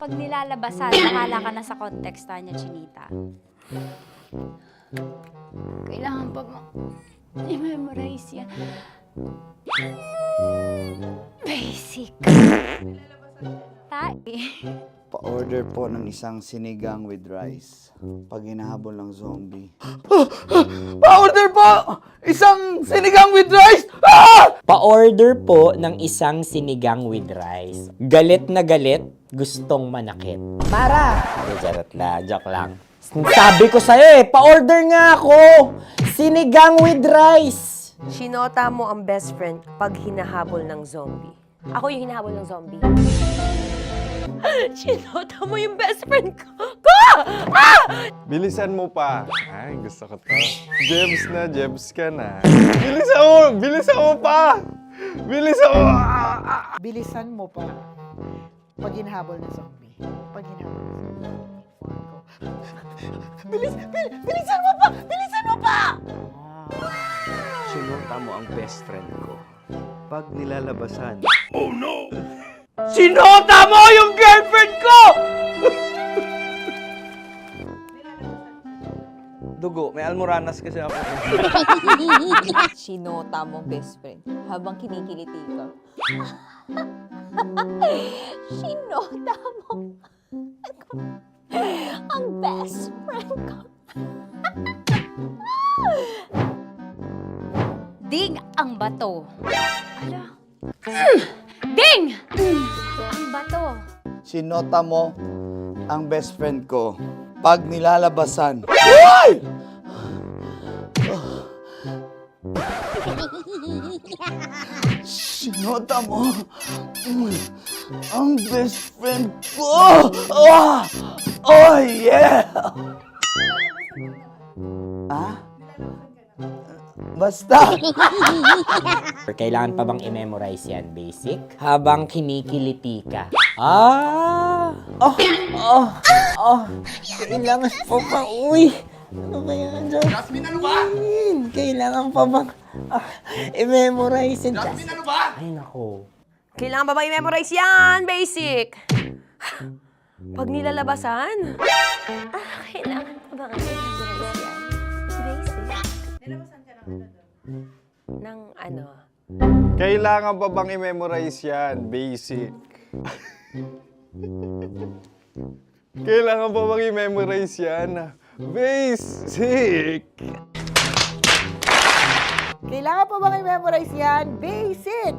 Speaker 4: pag nilalabasan, nakala ka na sa context niya, Chinita. Kailangan pa bang i-memorize yan? Basic.
Speaker 18: Pa-order po ng isang sinigang with rice. Pag hinahabol ng zombie. Pa-order po! Isang sinigang with rice!
Speaker 6: Pa-order po ng isang sinigang with rice. Galit na galit, gustong manakit.
Speaker 5: Mara!
Speaker 6: Charot na, joke lang. Sabi ko sa'yo pa-order nga ako! Sinigang with rice!
Speaker 16: Sinota mo ang best friend pag hinahabol ng zombie. Ako yung hinahabol ng zombie. Sinota mo yung best friend ko!
Speaker 8: Bilisan mo pa. Ay, gusto ko to. Jebs ka na. Bilisan mo pa!
Speaker 5: Bilisan mo pa. Pag hinahabol ng zombie. Pag hinahabol ng zombie. Bilisan mo pa! Bilisan mo pa!
Speaker 11: Sinota mo ang best friend ko. Pag nilalabasan.
Speaker 9: Oh no!
Speaker 11: Sinota mo yung girlfriend ko! Dugo, may almoranas kasi ako.
Speaker 3: Sinota mo best friend habang kinikiliti ka. Sinota mo ang best friend ko.
Speaker 4: Ding ang bato. Ala. Ding! Ang bato.
Speaker 18: Sinota mo ang best friend ko. Pag nilalabasan. Uy! Sinota mo ang best friend ko. Oh yeah! Basta!
Speaker 6: Kailangan pa bang i-memorize yan, basic? Habang kinikiliti ka. Kailangan pa bang, ano ba yan, Jasmine, ano ba? Kailangan pa bang i-memorize yan? Jasmine, ano ba? Ay, nako.
Speaker 16: Kailangan ba i-memorize yan? Basic. Pag nilalabasan? Kailangan pa ba i-memorize yan? Basic. Nilalabasan ka ng ano?
Speaker 8: Kailangan pa bang i-memorize yan? Basic. Kailangan pa bang i-memorize yan? Basic.
Speaker 5: Kailangan pa bang i-memorize yan? Basic!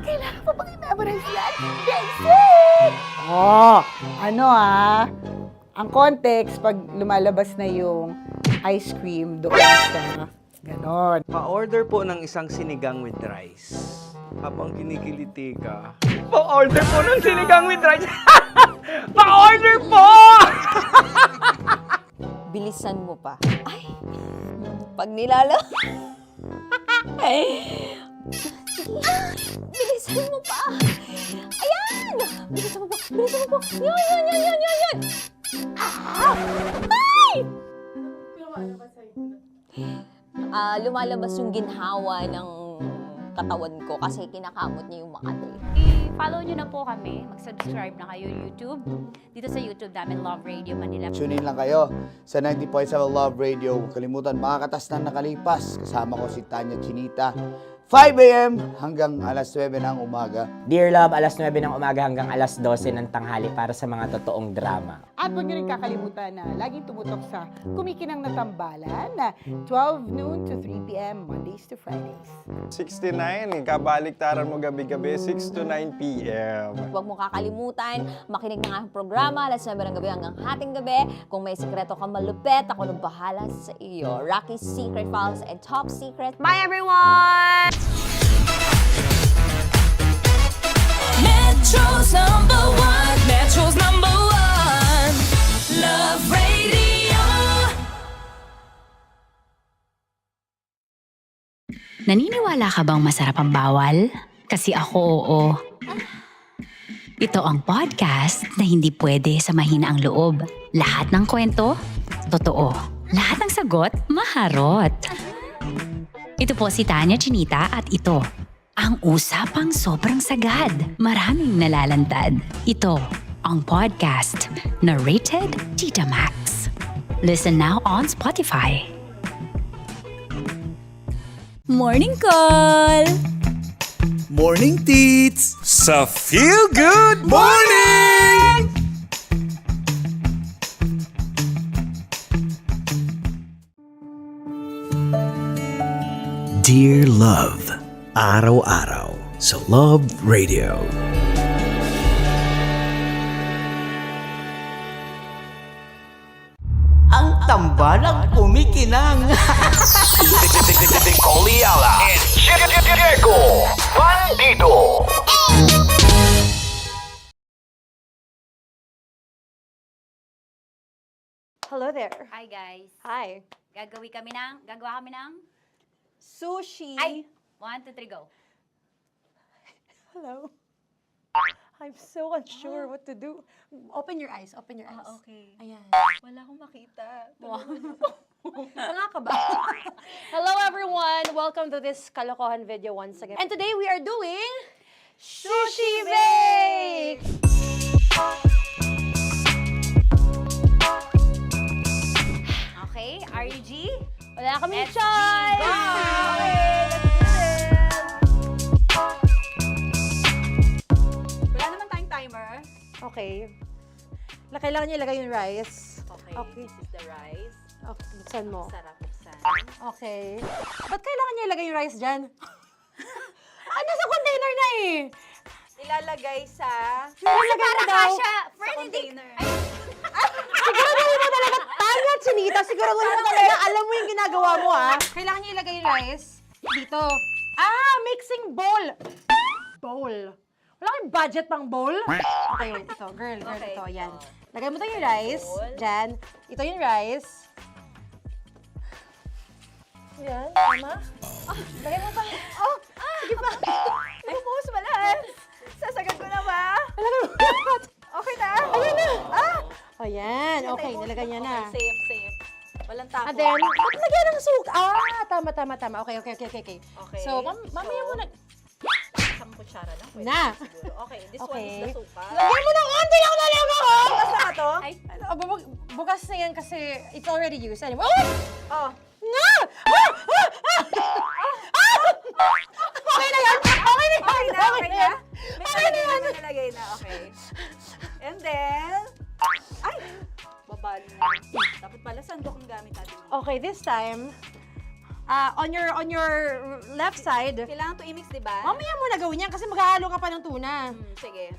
Speaker 5: Kailangan pa bang i-memorize yan? Basic! Ang context, pag lumalabas na yung ice cream doon sa ganon.
Speaker 11: Pa-order po ng isang sinigang with rice. Habang kinikiliti ka. Pa-order po ng sinigang with rice! Pa-order po!
Speaker 3: Bilisan mo pa. Ay! Pag nilala... Bilisan mo pa! Ayan! Bilisan mo pa! Bilisan mo pa! Yan! Ay! Lumalabas yung ginhawa ng katawan ko kasi kinakamot niya yung Makati.
Speaker 4: I-follow nyo na po kami. Mag-subscribe na kayo YouTube. Dito sa YouTube namin, Love Radio Manila.
Speaker 18: Tune in lang kayo sa 90.7 Love Radio. Huwag kalimutan, makakatas na nakalipas. Kasama ko si Tanya Chinita. 5 a.m. hanggang alas 9 ng umaga.
Speaker 6: Dear Love, alas 9 ng umaga hanggang alas 12 ng tanghali para sa mga totoong drama.
Speaker 5: At huwag niyo rin kakalimutan na laging tumutok sa Kumikinang na Tambalan na 12 noon to 3 p.m. Mondays to Fridays.
Speaker 10: 69, kabaliktaran mo gabi-gabi, 6 to 9 p.m.
Speaker 3: Huwag mo kakalimutan, makinig ng aking programa, alas 9 ng gabi hanggang hating gabi. Kung may sikreto kang malupet, ako nang bahala sa iyo. Rocky's Secret Files and Top Secret. Bye everyone!
Speaker 15: Metro's #1, Metro's #1, Love Radio.
Speaker 17: Naniniwala ka bang masarap ang bawal? Kasi ako oo. Ito ang podcast na hindi pwede sa mahina ang loob. Lahat ng kwento, totoo. Lahat ng sagot, maharot. Ito po si Tanya Chinita at ito, ang usapang sobrang sagad. Maraming nalalantad. Ito, ang podcast na Rated Tita Max. Listen now on Spotify.
Speaker 15: Morning Call!
Speaker 1: Morning Tits! Sa Feel Good Morning! Dear Love, araw-araw sa Love Radio.
Speaker 2: Ang tambalang kumikinang.
Speaker 1: Coliala and Diego Bandido.
Speaker 12: Hello there.
Speaker 4: Hi guys.
Speaker 12: Hi.
Speaker 4: Gagawa kami ng
Speaker 12: Sushi.
Speaker 4: Ay! 1, 2, 3, go.
Speaker 12: Hello. I'm so unsure what to do. Open your eyes. Open your eyes.
Speaker 4: Okay.
Speaker 12: Ayan.
Speaker 4: Wala akong makita.
Speaker 12: Tanga ka ba? Hello everyone! Welcome to this kalokohan video once again. And today we are doing Sushi Bake!
Speaker 4: Okay, are you G?
Speaker 12: Wala kaming
Speaker 4: Let's
Speaker 12: choice!
Speaker 4: Go!
Speaker 19: Wala naman tayong timer.
Speaker 12: Okay. Kailangan niya ilagay yung rice.
Speaker 19: Okay, this is the rice.
Speaker 12: Okay, buksan mo.
Speaker 19: Sarap buksan.
Speaker 12: Okay. Ba't kailangan niya ilagay yung rice dyan? Nasa container na eh!
Speaker 19: Ilalagay sa...
Speaker 12: Ilalagay mo daw.
Speaker 19: container.
Speaker 12: Siguraduhin mo talaga, Tanya Chinita, siguraduhin mo talaga, alam mo yung ginagawa mo ah. Kailangan niya ilagay yung rice dito. Mixing bowl. Bowl. Wala kayong budget pang bowl? Okay, wait, ito. Girl,
Speaker 19: Okay,
Speaker 12: ito, yan. Lagay mo tayo yung rice, dyan. Ito yung rice. Yan, tama. Lagay mo pa. Sige pa.
Speaker 19: Ibubuhos ba lahat? Sasagad ko na ba?
Speaker 12: Lagay mo lahat.
Speaker 19: Okay na?
Speaker 12: Ayun na. Ayan, okay, nilagay niya na.
Speaker 19: Okay, safe. Walang tapon.
Speaker 12: And then, ba't lagyan ng suka? Tama. Okay.
Speaker 19: Okay.
Speaker 12: So, mamaya mo na.
Speaker 19: Isang kutsara lang. Pwede
Speaker 12: Na.
Speaker 19: siguro. Okay, this one
Speaker 12: Okay.
Speaker 19: is the suka.
Speaker 12: Lagyan mo ng onti lang talaga ko!
Speaker 19: Bukas na to?
Speaker 12: Ay, bukas na yan kasi it's already used. Anyway,
Speaker 19: Oh.
Speaker 12: Nga! Okay na yan! Okay na yan!
Speaker 19: May nalagay na. Okay. And then, ay! Babali na. Dapat pala sandok ang gamit natin.
Speaker 12: Okay, this time, on your left side,
Speaker 19: Kailangan to i-mix, di ba?
Speaker 12: mamaya mo na gawin yan kasi maghahalo ka pa ng tuna.
Speaker 19: Sige.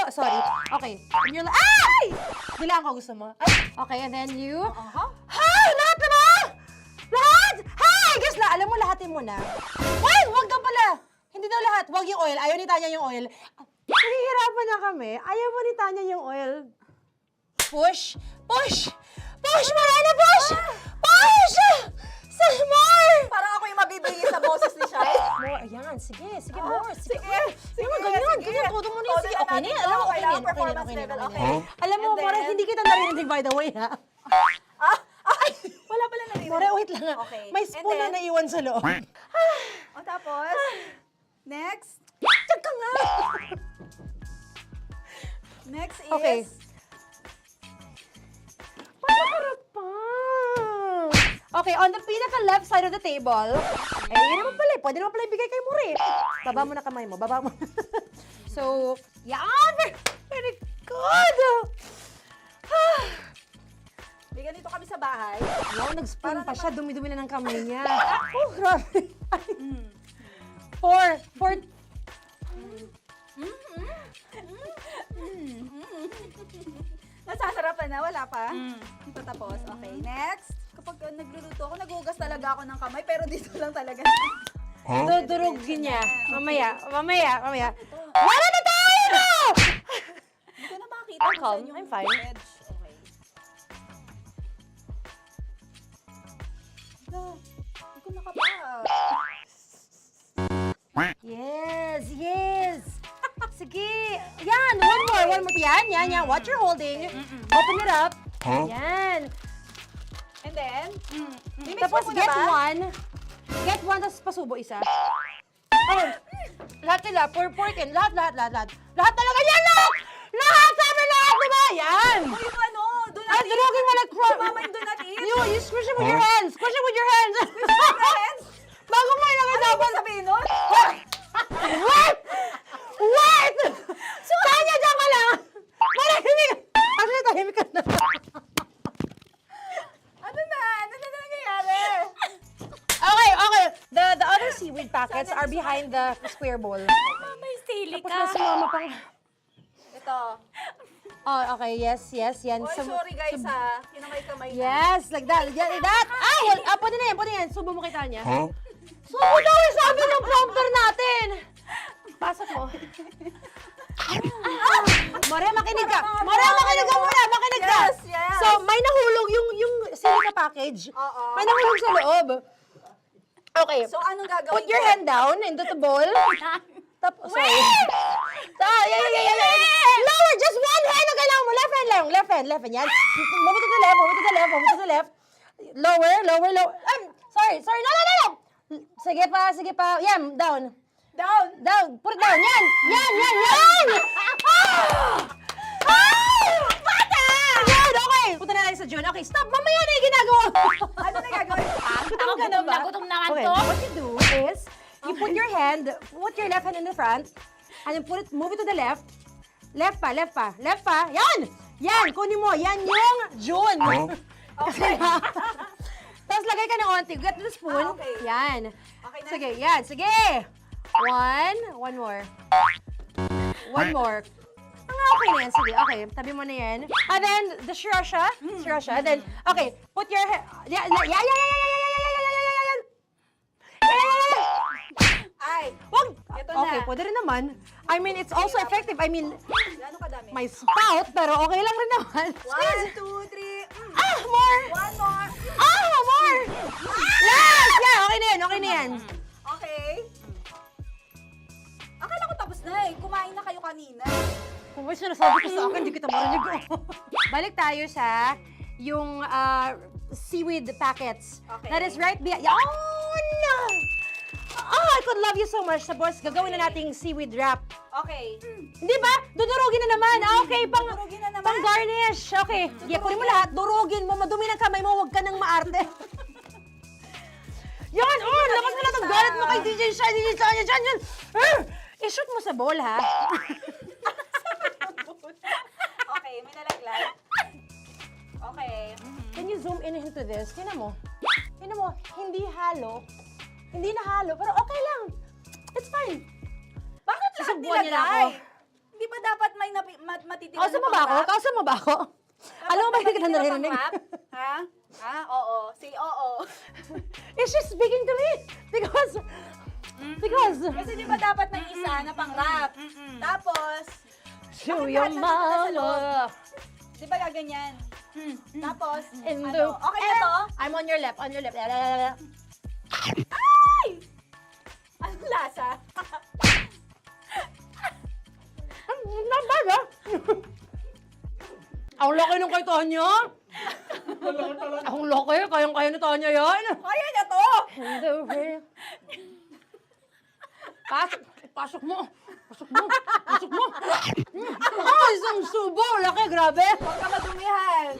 Speaker 12: Sorry. Okay. On your ay! Dilaan ko gusto mo. Ay! Okay, and then you... Lahat na ba? Lahat? Guys, alam mo, lahatin mo na. Wait, wag ka pala. Hindi daw lahat. Wag yung oil. Ayaw ni Tanya yung oil. Nahihirapan na kami. Ayaw mo ni Tanya yung oil. Push! Marana, push! Push! More!
Speaker 19: Parang ako yung mabibigay sa boses ni Shai.
Speaker 12: More, ayan. Sige, more. Sige.
Speaker 19: Sige,
Speaker 12: Ganyan. Todo mo na yun. Sige, okay na yan. Alam mo, okay na yan.
Speaker 19: Performance level, okay.
Speaker 12: Alam mo, More, hindi kita narinig, by the way, ha?
Speaker 19: Wala pala narinig.
Speaker 12: More, wait lang, ha?
Speaker 19: Okay.
Speaker 12: May spoon na naiwan sa loob.
Speaker 19: O tapos, next.
Speaker 12: Tsaka nga!
Speaker 19: Next is...
Speaker 12: Okay. Harap pa. Okay, on the pinaka-left side of the table, yun naman pala, pwede naman pala ibigay kay More. Baba mo na kamay mo, baba mo. So, yan! Very good!
Speaker 16: God!
Speaker 19: May ganito kami sa bahay.
Speaker 16: Wow, nag-spoon pa siya. Dumi-dumi na ng kamay niya. Oh, grabe. 4.
Speaker 19: Nasasarapan na, wala pa? Hindi pa tapos. Okay, next. Kapag nagluluto ako, nagugas talaga ako ng kamay, pero dito lang talaga.
Speaker 16: Dudurugin niya. Mamaya. Wala na tayo!
Speaker 19: Hindi ko na makita.
Speaker 16: I'm calm. I'm fine.
Speaker 19: Okay. Hindi ko nakapa.
Speaker 16: Yes. Sige. Yan, one more. Yan. What you're holding. Open it up. Yan.
Speaker 19: And then,
Speaker 16: Tapos get one. Get one, tapos pasubo isa. Okay. Lahat nila, pour it in. Lahat. Lahat talaga yan, lahat! Lahat! Sabi lahat, diba? Yan!
Speaker 19: o yung ano, do not
Speaker 16: Ay, durugin mo like crap.
Speaker 19: Mama, yung do not eat.
Speaker 16: You squish it with your hands. Squish it with your hands. Bago mo ilagay dapat.
Speaker 19: Sabihin nun?
Speaker 16: Wait! Tanya, dyan ka lang! Marahimik! Actually, tahimik ka na.
Speaker 19: Ano na nangyayari?
Speaker 16: Okay. The other seaweed packets are behind the square bowl.
Speaker 4: May sili
Speaker 16: Tapos
Speaker 4: ka.
Speaker 16: na si mama pang...
Speaker 19: Ito.
Speaker 16: Oh, okay. Yes. Yan.
Speaker 19: Oy, sorry guys ha. Kinamay-kamay na.
Speaker 16: Yes, like that. Ay, pwede na yan. Subo mo kita niya. Subo daw yung sabi ng prompter natin. Pasok mo. Maria, makinig ka. Makinig ka.
Speaker 19: Yes.
Speaker 16: So, may nahulog yung silica package.
Speaker 19: Oo.
Speaker 16: May nahulog sa loob. Okay.
Speaker 19: So, anong gagawin
Speaker 16: Put your
Speaker 19: ko?
Speaker 16: hand down into the bowl. Tapos, sorry. Yeah. Lower, just one hand ang kailangan mo. Left hand. Yan. Move it to the left. Lower. Sorry. No. Sige pa. Yan, down. Put it down. Yan. Bata! Yan, okay. Punta na lang sa June. Okay, stop. Mamaya na yung ginagawa.
Speaker 19: Ano na gagawin?
Speaker 4: Gutom naman
Speaker 16: Okay,
Speaker 4: to.
Speaker 16: what you do is, you put your left hand in the front, and then move it to the left. Left pa. Yan, kunin mo. Yan yung June. Okay. Tapos lagay ka ng onti. Get the spoon.
Speaker 19: Okay.
Speaker 16: Yan.
Speaker 19: Okay na.
Speaker 16: Sige. One more. Okay na yan. Sige, okay. Tabi mo na yan. And then, the sriracha. And then, okay. Put your head. Yan.
Speaker 19: Ay,
Speaker 16: Wag!
Speaker 19: Ito na.
Speaker 16: Okay, pwede rin naman. I mean, it's also effective. I mean,
Speaker 19: gano'ng kadami?
Speaker 16: may spout, pero okay lang rin naman.
Speaker 19: 1, 2, 3.
Speaker 16: More!
Speaker 19: One more.
Speaker 16: More! Yes! Yeah, okay na yan.
Speaker 19: Okay. Akala ko tapos na eh. Kumain na kayo kanina.
Speaker 16: Kung may sinasabi ko sa akin, hindi kita marinig ko. Balik tayo sa yung seaweed packets.
Speaker 19: Okay.
Speaker 16: That is right behind. Yun! Oh, I could love you so much. Tapos, gagawin na nating seaweed wrap.
Speaker 19: Okay.
Speaker 16: Hindi ba? Dudurugin na naman. Okay,
Speaker 19: Dudurugin na naman?
Speaker 16: pang garnish. Okay. Yeah, kunin mo lahat. Durugin mo. Madumi ng kamay mo. Huwag ka nang maarte. Yan! Oh, lakas mo na itong galit mo kay DJ Shiny. Yan. I-shoot mo sa bowl, ha?
Speaker 19: Okay, may nalaglag. Okay.
Speaker 16: Can you zoom in into this? Tingnan mo. Hindi halo. Hindi na halo, pero okay lang. It's fine.
Speaker 19: Bakit lahat
Speaker 16: Susubuan niya na
Speaker 19: nilagay?
Speaker 16: ako.
Speaker 19: Hindi ba dapat may matitira
Speaker 16: Kausa mo ba ako? Alam mo ba hindi kita naririnig?
Speaker 19: Ha? Oo. Say oo.
Speaker 16: Is she speaking to me? Because...
Speaker 19: Kasi di ba dapat may isa na pang-rap? Tapos,
Speaker 16: To your mama.
Speaker 19: di ba gaganyan? Tapos,
Speaker 16: In
Speaker 19: ano?
Speaker 16: the...
Speaker 19: Okay na to?
Speaker 16: I'm on your left.
Speaker 19: Ay! Anong lasa?
Speaker 16: Not bad, ha? Ang laki nung kay Tonya. Ang laki. Kayang-kaya ni Tonya yan.
Speaker 19: Kaya niya to!
Speaker 16: In the rain. Pasok mo. Isang subo. Laki, grabe.
Speaker 19: Huwag ka madumihan.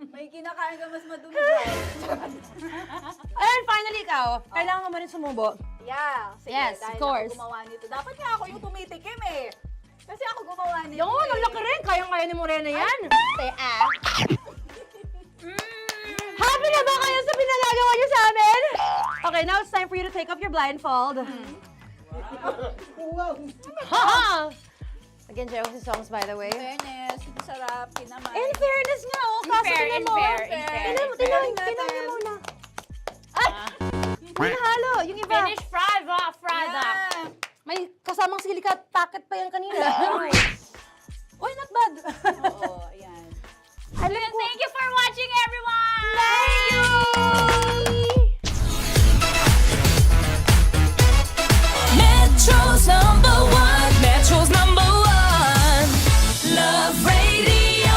Speaker 19: May kinakain ka mas madumi dyan.
Speaker 16: And finally, ikaw. Kailangan mo rin sumubo.
Speaker 19: Yeah. Sige,
Speaker 16: Yes,
Speaker 19: dahil
Speaker 16: of course.
Speaker 19: ako gumawa nito. Dapat nga ako yung tumitikim eh. Kasi ako gumawa nito.
Speaker 16: Yung ang laki rin. Kayang-kaya ni Morena yan. Happy na ba kayo sa pinagagawa niyo sa amin? Okay, now it's time for you to take off your blindfold. Ha! Again, Jerry, si songs, by the way.
Speaker 19: Fairness, sarap, kinamay.
Speaker 16: In fairness nga, oh. Kaso tingnan mo. Tingnan niyo muna. Ay! Hindi nahalo. Yung iba.
Speaker 4: Finish fried up.
Speaker 16: May kasamang silikat packet pa yan kanina. Uy, not bad.
Speaker 19: Oo, ayan.
Speaker 4: Thank you for watching, everyone!
Speaker 16: Thank you!
Speaker 15: Metro's #1, Metro's #1, Love Radio.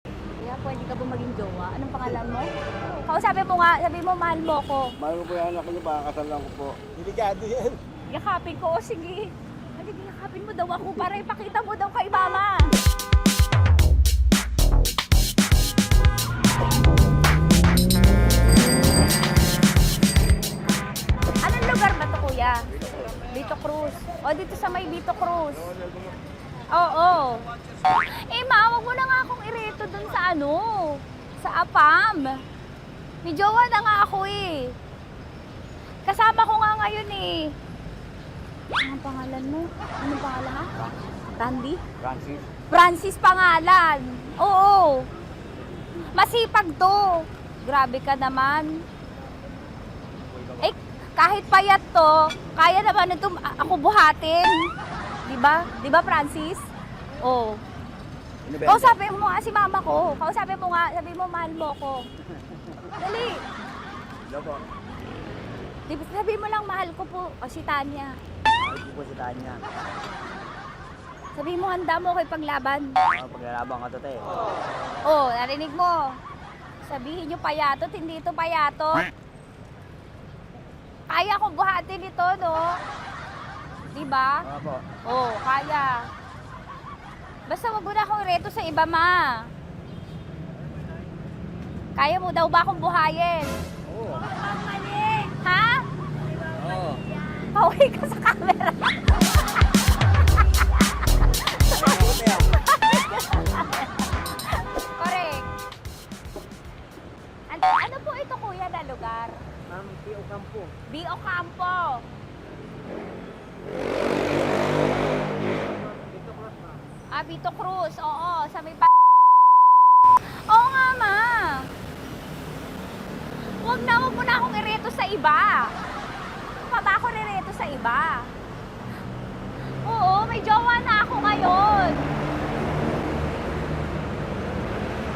Speaker 4: Kaya pwede ka ba maging jowa? Anong pangalan mo? Kausapin mo nga, sabi mo mahal mo ko.
Speaker 9: Mahal ko po yung anak niyo, pakakasal lang ko po. Delikado yan.
Speaker 4: Yakapin ko, o sige. Nagiging yakapin mo daw ako para ipakita mo daw kay mama. Anong lugar ba to, kuya? Vito Cruz. O, dito sa may Vito Cruz. Oo. Eh, ma, wag mo na nga akong ireto dun sa ano, sa APAM. May jowa na nga ako eh. Kasama ko nga ngayon eh. Anong pangalan mo? Anong pangalan ha? Randy?
Speaker 9: Francis.
Speaker 4: Francis pangalan. Oo. Masipag to. Grabe ka naman. Eh, kahit payat to, kaya naman ito ako buhatin. Diba? Diba, Francis? Oo. Kausapin mo nga si mama ko. Kausapin mo nga, sabi mo mahal mo ko. Dali.
Speaker 9: Hello po.
Speaker 4: Sabi mo lang mahal ko po. O si Tanya.
Speaker 9: Mahal ko po si Tanya.
Speaker 4: Sabi mo handa mo kay paglaban.
Speaker 9: Paglalabang ka to, te.
Speaker 4: Oh, narinig mo. Sabihin nyo payatot, hindi ito payatot. Kaya kong buhatin ito, no? Diba?
Speaker 9: Opo.
Speaker 4: Oh, kaya. Basta wag mo na akong reto sa iba, ma. Kaya mo daw ba akong buhayin?
Speaker 9: Oo.
Speaker 4: Ha?
Speaker 9: Oo.
Speaker 4: Pauwi ka sa camera. Correct. Ano po ito, kuya, na lugar?
Speaker 9: P.O. Campo.
Speaker 4: B.O. Campo. Vito Cruz. Oo, sa may Oo nga, ma. Huwag mo na akong ireto sa iba. Pa ba ako nireto sa iba? Oo, may jowa na ako ngayon.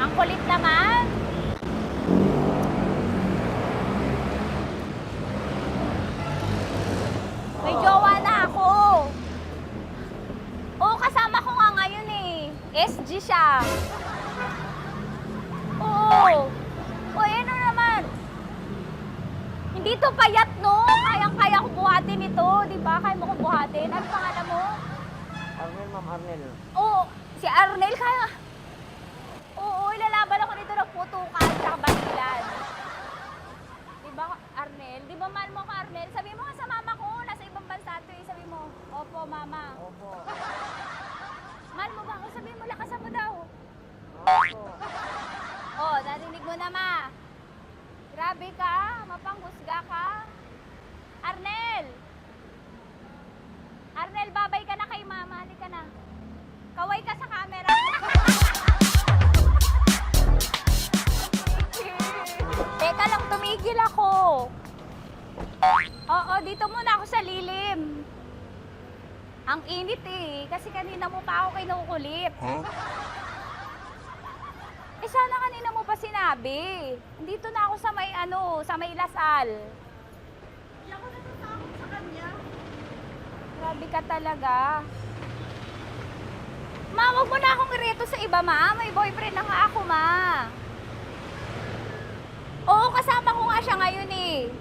Speaker 4: Ang kulit naman. May jowa na ako. Oo, kasama ko nga ngayon eh. SG siya. Oo. O, ano naman? Hindi to payat, no? Kayang-kaya ko buhatin ito, di ba? Kaya mo kong buhatin. Ano pangalan mo?
Speaker 9: Arnel, ma'am, Arnel.
Speaker 4: Oo, si Arnel kaya. Oo, ilalaban ako nito ng putukan sa basilan. Di ba, Arnel? Di ba mahal mo ka, Arnel? Sabi mo nga sa mama ko, nasa ibang bansa ito eh. Sabi mo, opo, mama.
Speaker 9: Opo.
Speaker 4: Mahal mo ba ako? Sabi mo, lakasan mo daw.
Speaker 9: Opo.
Speaker 4: Oh, narinig mo na, ma. Grabe ka, mapanghusga ka. Arnel! Arnel, babay ka na kay mama. Halika na. Kaway ka sa camera. Teka lang, tumigil ako. Oo, dito muna ako sa lilim. Ang init eh, kasi kanina mo pa ako kinukulit.
Speaker 14: Huh?
Speaker 4: Eh sana kanina mo pa sinabi. Dito na ako sa may sa may Lasal. Hindi ako natatakot sa kanya. Grabe ka talaga. Ma, wag mo na akong ireto sa iba, ma. May boyfriend na nga ako, ma. Oo, kasama ko nga siya ngayon eh.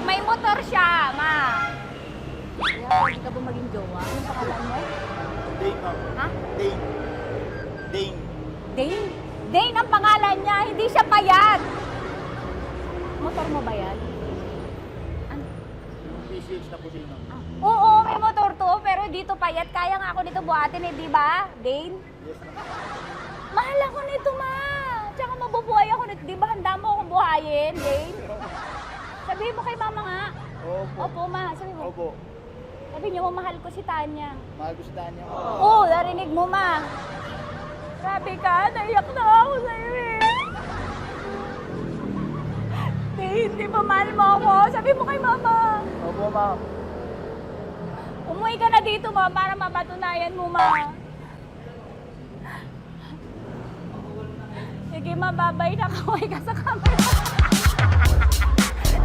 Speaker 4: May motor siya, ma. Kaya pwede ka ba maging jowa? Anong pangalan mo?
Speaker 9: Dane, ma'am.
Speaker 4: Ha?
Speaker 9: Dane. Dane.
Speaker 4: Dane? Dane ang pangalan niya, hindi siya payat. Motor mo ba yan?
Speaker 2: PCH na po sila.
Speaker 4: Oo, may motor to, pero dito payat. Kaya nga ako nito buhatin eh, di ba? Dane?
Speaker 2: Yes, ma'am.
Speaker 4: Mahal ako nito, ma. Tsaka mabubuhay ako nito. Di ba handa mo akong buhayin, Dane? Sabihin mo kay mama nga.
Speaker 2: Opo.
Speaker 4: Opo, ma. Sabi mo.
Speaker 2: Opo.
Speaker 4: Sabi niyo, mahal ko si Tanya.
Speaker 2: Mahal ko si Tanya.
Speaker 4: Oo, narinig mo, ma. Grabe ka, naiyak na ako sa'yo eh. Hindi ba mahal mo ako? Sabi mo kay mama.
Speaker 2: Opo, ma'am.
Speaker 4: Umuwi ka na dito, ma, para mapatunayan mo, ma. Sige, ma, babay na. Kaway ka sa camera.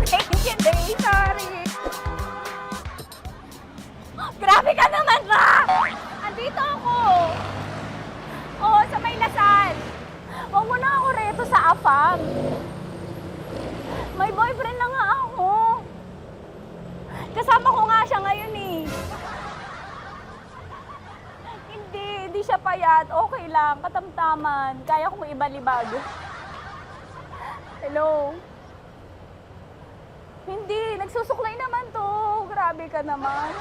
Speaker 4: Thank you, Day. Sorry. Grabe ka naman, ma! Andito ako. Oo, sa may Lasal. Huwag mo na ako reto sa afam. May boyfriend na nga ako. Kasama ko nga siya ngayon eh. Hindi siya payat. Okay lang, katamtaman. Kaya kong ibalibag. Hello? Hindi, nagsusuklay naman to. Grabe ka naman.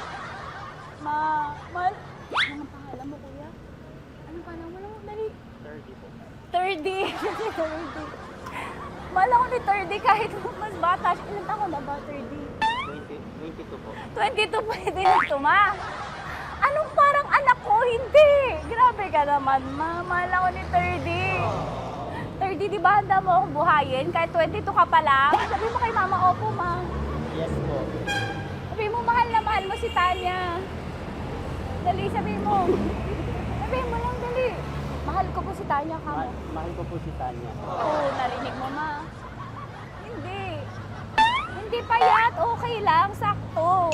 Speaker 4: Anong pangalan mo, kuya? Anong pangalan mo lang? Dali.
Speaker 2: 30 po.
Speaker 4: 30. Mahal ako ni 30 kahit mas bata siya. Ilan taon na ba, 30?
Speaker 2: 22 po.
Speaker 4: 22 pwede na ito, ma. Anong parang anak ko? Hindi. Grabe ka naman, ma. Mahal ako ni 30. 30, di ba handa mo akong buhayin? Kahit 22 ka pa lang? Sabi mo kay mama, opo, ma.
Speaker 2: Yes po.
Speaker 4: Sabi mo, mahal na mahal mo si Tanya. Dali, sabi mo. Sabi mo lang, dali. Mahal ko po si Tanya, kamo.
Speaker 2: Mahal ko po si Tanya.
Speaker 4: Oo, narinig mo, ma. Hindi. Hindi payat. Okay lang. Sakto.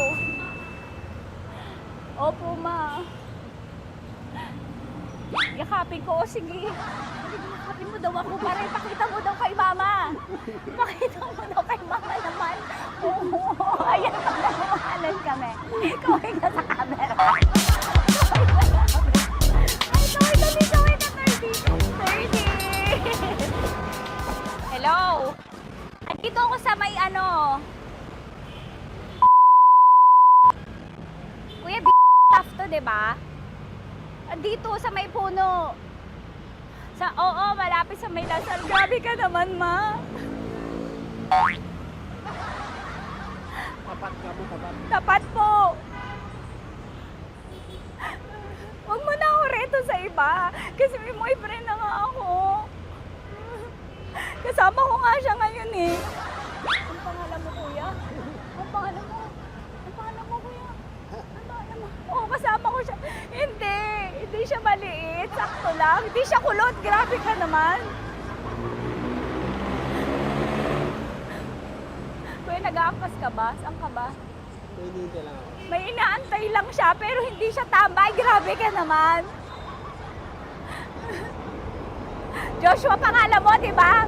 Speaker 4: Opo, ma. Yakapin ko. O, sige. Yakapin mo daw ako para ipakita mo daw kay mama. Ipakita mo daw kay mama naman. Oo. Ayan, nagmamahalan kami. Kaway ka sa camera. Kaway ka 30. Hello? Andito ako sa may Kuya, tough to, diba? Andito sa may puno. Oo, malapit sa may Lasal. Grabe ka naman, ma.
Speaker 2: Tapat ka mo, tapat.
Speaker 4: Tapat po. Huwag mo na ako reto sa iba. Kasi may boyfriend na nga ako. Kasama ko nga siya ngayon eh. Ang pangalan mo, kuya? Ang pangalan mo? Ang pangalan mo, kuya? Ang pangalan mo? Oo, kasama ko siya. Hindi siya maliit. Sakto lang. Hindi siya kulot. Grabe ka naman. Kuya, nag-aampas ka ba? Saan ka ba?
Speaker 2: Pwede lang ako.
Speaker 4: May inaantay lang siya, pero hindi siya tambay. Grabe ka naman. Joshua, pangalan mo, di ba?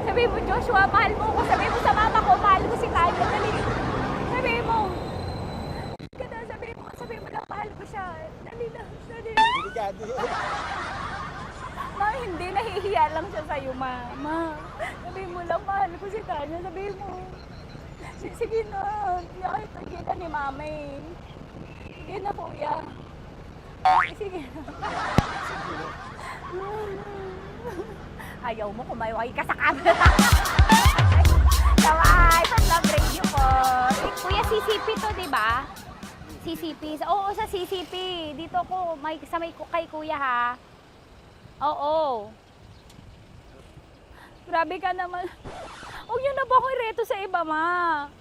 Speaker 4: Sabi mo, Joshua, mahal mo ko. Sabi mo sa mama ko, mahal ko si Tanya. Dali. Sabi mo. Sabi mo lang, mahal ko siya. Dali na. Ma, hindi. Nahihiya lang siya sa'yo, ma. Sabi mo lang, mahal ko si Tanya. Sabi mo. Sige na. Sige na ni mama eh. Sige na, kuya. Sige na. Ayaw mo, kumayaway ka sa camera. Kaway, sa Love Radio po. Kuya, CCP to, di ba? CCP. Oo, sa CCP. Dito ko, sa may kay kuya ha. Oo. Grabe ka naman. Huwag niyo na ba akong ireto sa iba, ma?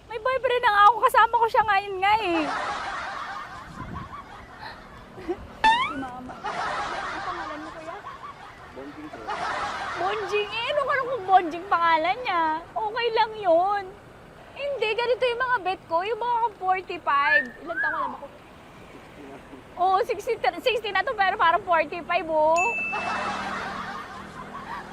Speaker 4: May boyfriend na nga ako. Kasama ko siya ngayon nga eh. Si mama. Ang pangalan mo, kuya?
Speaker 2: Bonjing po.
Speaker 4: Bonjing? Ano kung Bonjing pangalan niya? Okay lang yun. Hindi, ganito yung mga bet ko. Yung mga 45. Ilan taon alam ako? Oo, 60 na to, pero parang 45, oh.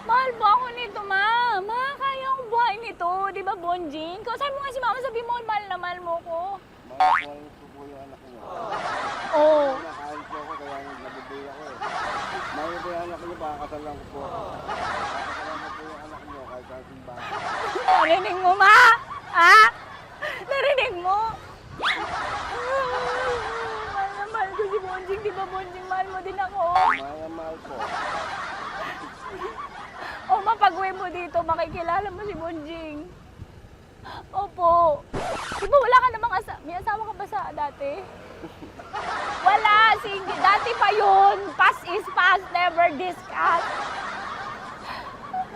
Speaker 4: Mahal ba ako nito, ma? Ma, kaya akong buhay nito. Di ba, Bonjing? Sabi mo nga si mama, sabi mo, mahal na mahal mo ko.
Speaker 2: Mahal ko po yung anak niyo.
Speaker 4: Oo.
Speaker 2: Nakahal po ako, kaya nabubuhay ako eh. Mahal ko yung anak niyo, pakakasal lang ko po. Pakakasal lang po yung anak niyo, kahit sa simbahan.
Speaker 4: Narinig mo, ma? Ha? Narinig mo? ba, Bonjing? Mahal mo din ako.
Speaker 2: Mahal po.
Speaker 4: O, mapag-uwi mo dito, makikilala mo si Bonjing. Opo. Di ba wala ka namang may asawa ka ba sa dati? Wala, single. Dati pa yun. Past is past, never discuss.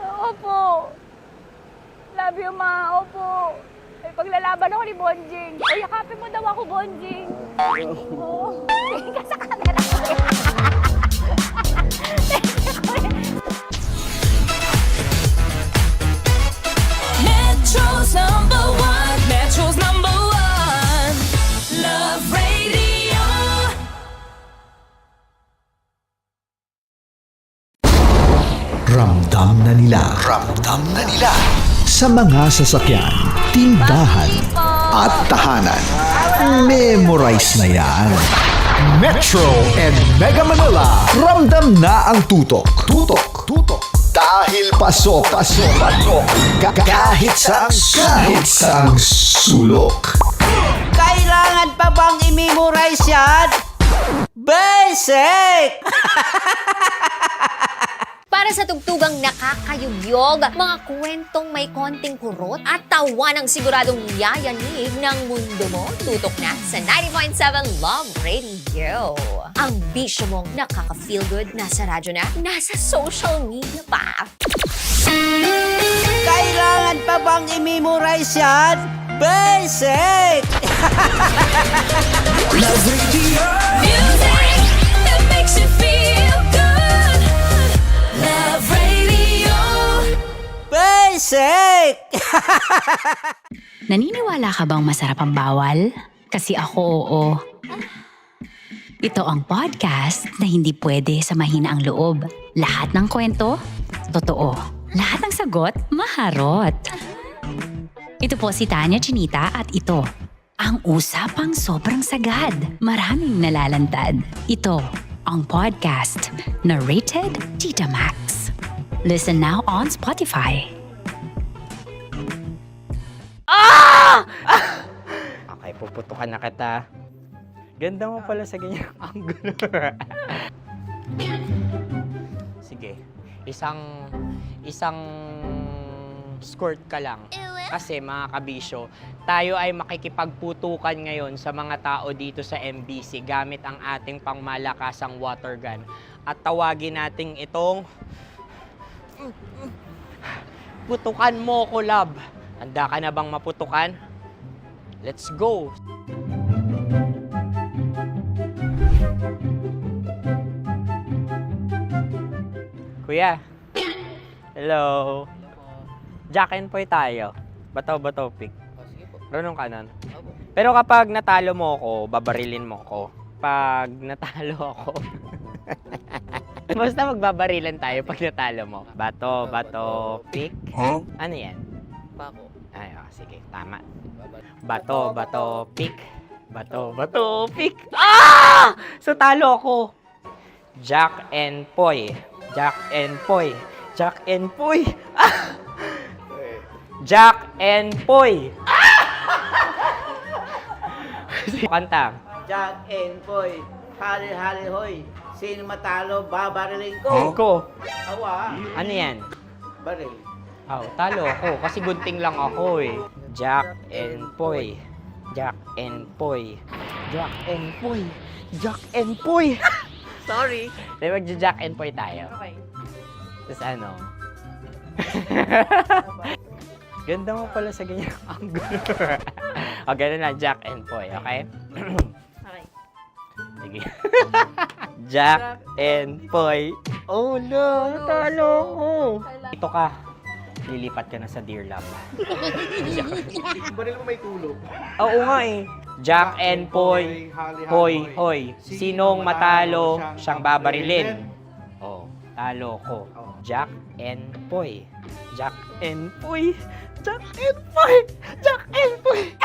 Speaker 4: Opo. Love you, ma. Opo. Ay, paglalaban ako ni Bonjing. O, yakapin mo daw ako, Bonjing. Oo. Tingin ka sa camera.
Speaker 15: Metro's number one. Metro's number one. Love Radio.
Speaker 1: Ramdam na nila sa mga sasakyan, tindahan at tahanan. Memorize na yan. Metro and Mega Manila, ramdam na ang tutok. Dahil pasok. Kahit saang sulok.
Speaker 9: Kailangan pa bang i-memorize yan? Basic!
Speaker 3: Para sa tugtugang nakakayugyog, mga kwentong may konting kurot at tawa ng siguradong yayanig ng mundo mo, tutok na sa 90.7 Love Radio. Ang bisyo mong nakaka-feel good, nasa radyo na, nasa social media pa.
Speaker 9: Kailangan pa bang i-memorize yan? Basic!
Speaker 15: Love Radio. Music that makes you feel good. Love Radio.
Speaker 9: Basic!
Speaker 17: Naniniwala ka bang masarap ang bawal? Kasi ako oo. Ito ang podcast na hindi pwede sa mahina ang loob. Lahat ng kwento, totoo. Lahat ng sagot, maharot. Ito po si Tanya Chinita at ito, ang usapang sobrang sagad. Maraming nalalantad. Ito, ang podcast na rated Tita Max. Listen now on Spotify.
Speaker 6: Okay, puputukan na kita. Ganda mo pala sa ganyang angulo. Sige, isang skirt ka lang. Kasi mga kabisyo, tayo ay makikipagputukan ngayon sa mga tao dito sa MBC gamit ang ating pangmalakasang water gun. At tawagin natin itong putukan mo ko, love. Handa ka na bang maputukan? Let's go! Kuya. Hello. Jack and Poy tayo. Bato-bato pick. Runong ka nun. Pero kapag natalo mo ako, babarilin mo ako. Pag natalo ako, basta magbabarilan tayo pag natalo mo. Bato, pick. Ano yan?
Speaker 9: Pako.
Speaker 6: Ay, sige, tama. Bato, pick. Bato, pick. Ah! So talo ako. Jack and Poy. Jack and Poy. Jack and Poy. Ah! Jack and Poy. Ah! Kanta.
Speaker 9: Jack and Poy, hali-hali hoy. Sino matalo, babariling ko.
Speaker 6: Ko.
Speaker 9: Awa.
Speaker 6: Ano yan?
Speaker 9: Baril.
Speaker 6: Oh, talo ako kasi gunting lang ako eh. Jack and Poy. Jack and Poy. Jack and Poy. Jack and Poy.
Speaker 9: Sorry.
Speaker 6: Di ba Jack and Poy tayo?
Speaker 9: Okay.
Speaker 6: Tapos ano? Ganda mo pala sa ganyang angulo. O, ganun na, Jack and Poy, okay?
Speaker 9: Okay.
Speaker 6: Sige. Jack and Poy. Oh no, talo ko. Ito ka. Lilipat ka na sa Dear Love.
Speaker 9: Baril mo may tulog.
Speaker 6: Oo nga eh. Jack and Poy. Hoy, hoy. Sinong matalo, siyang babarilin. Oh, talo ko. Jack and Poy. Jack and Poy. Jack and Poy. Jack and Poy.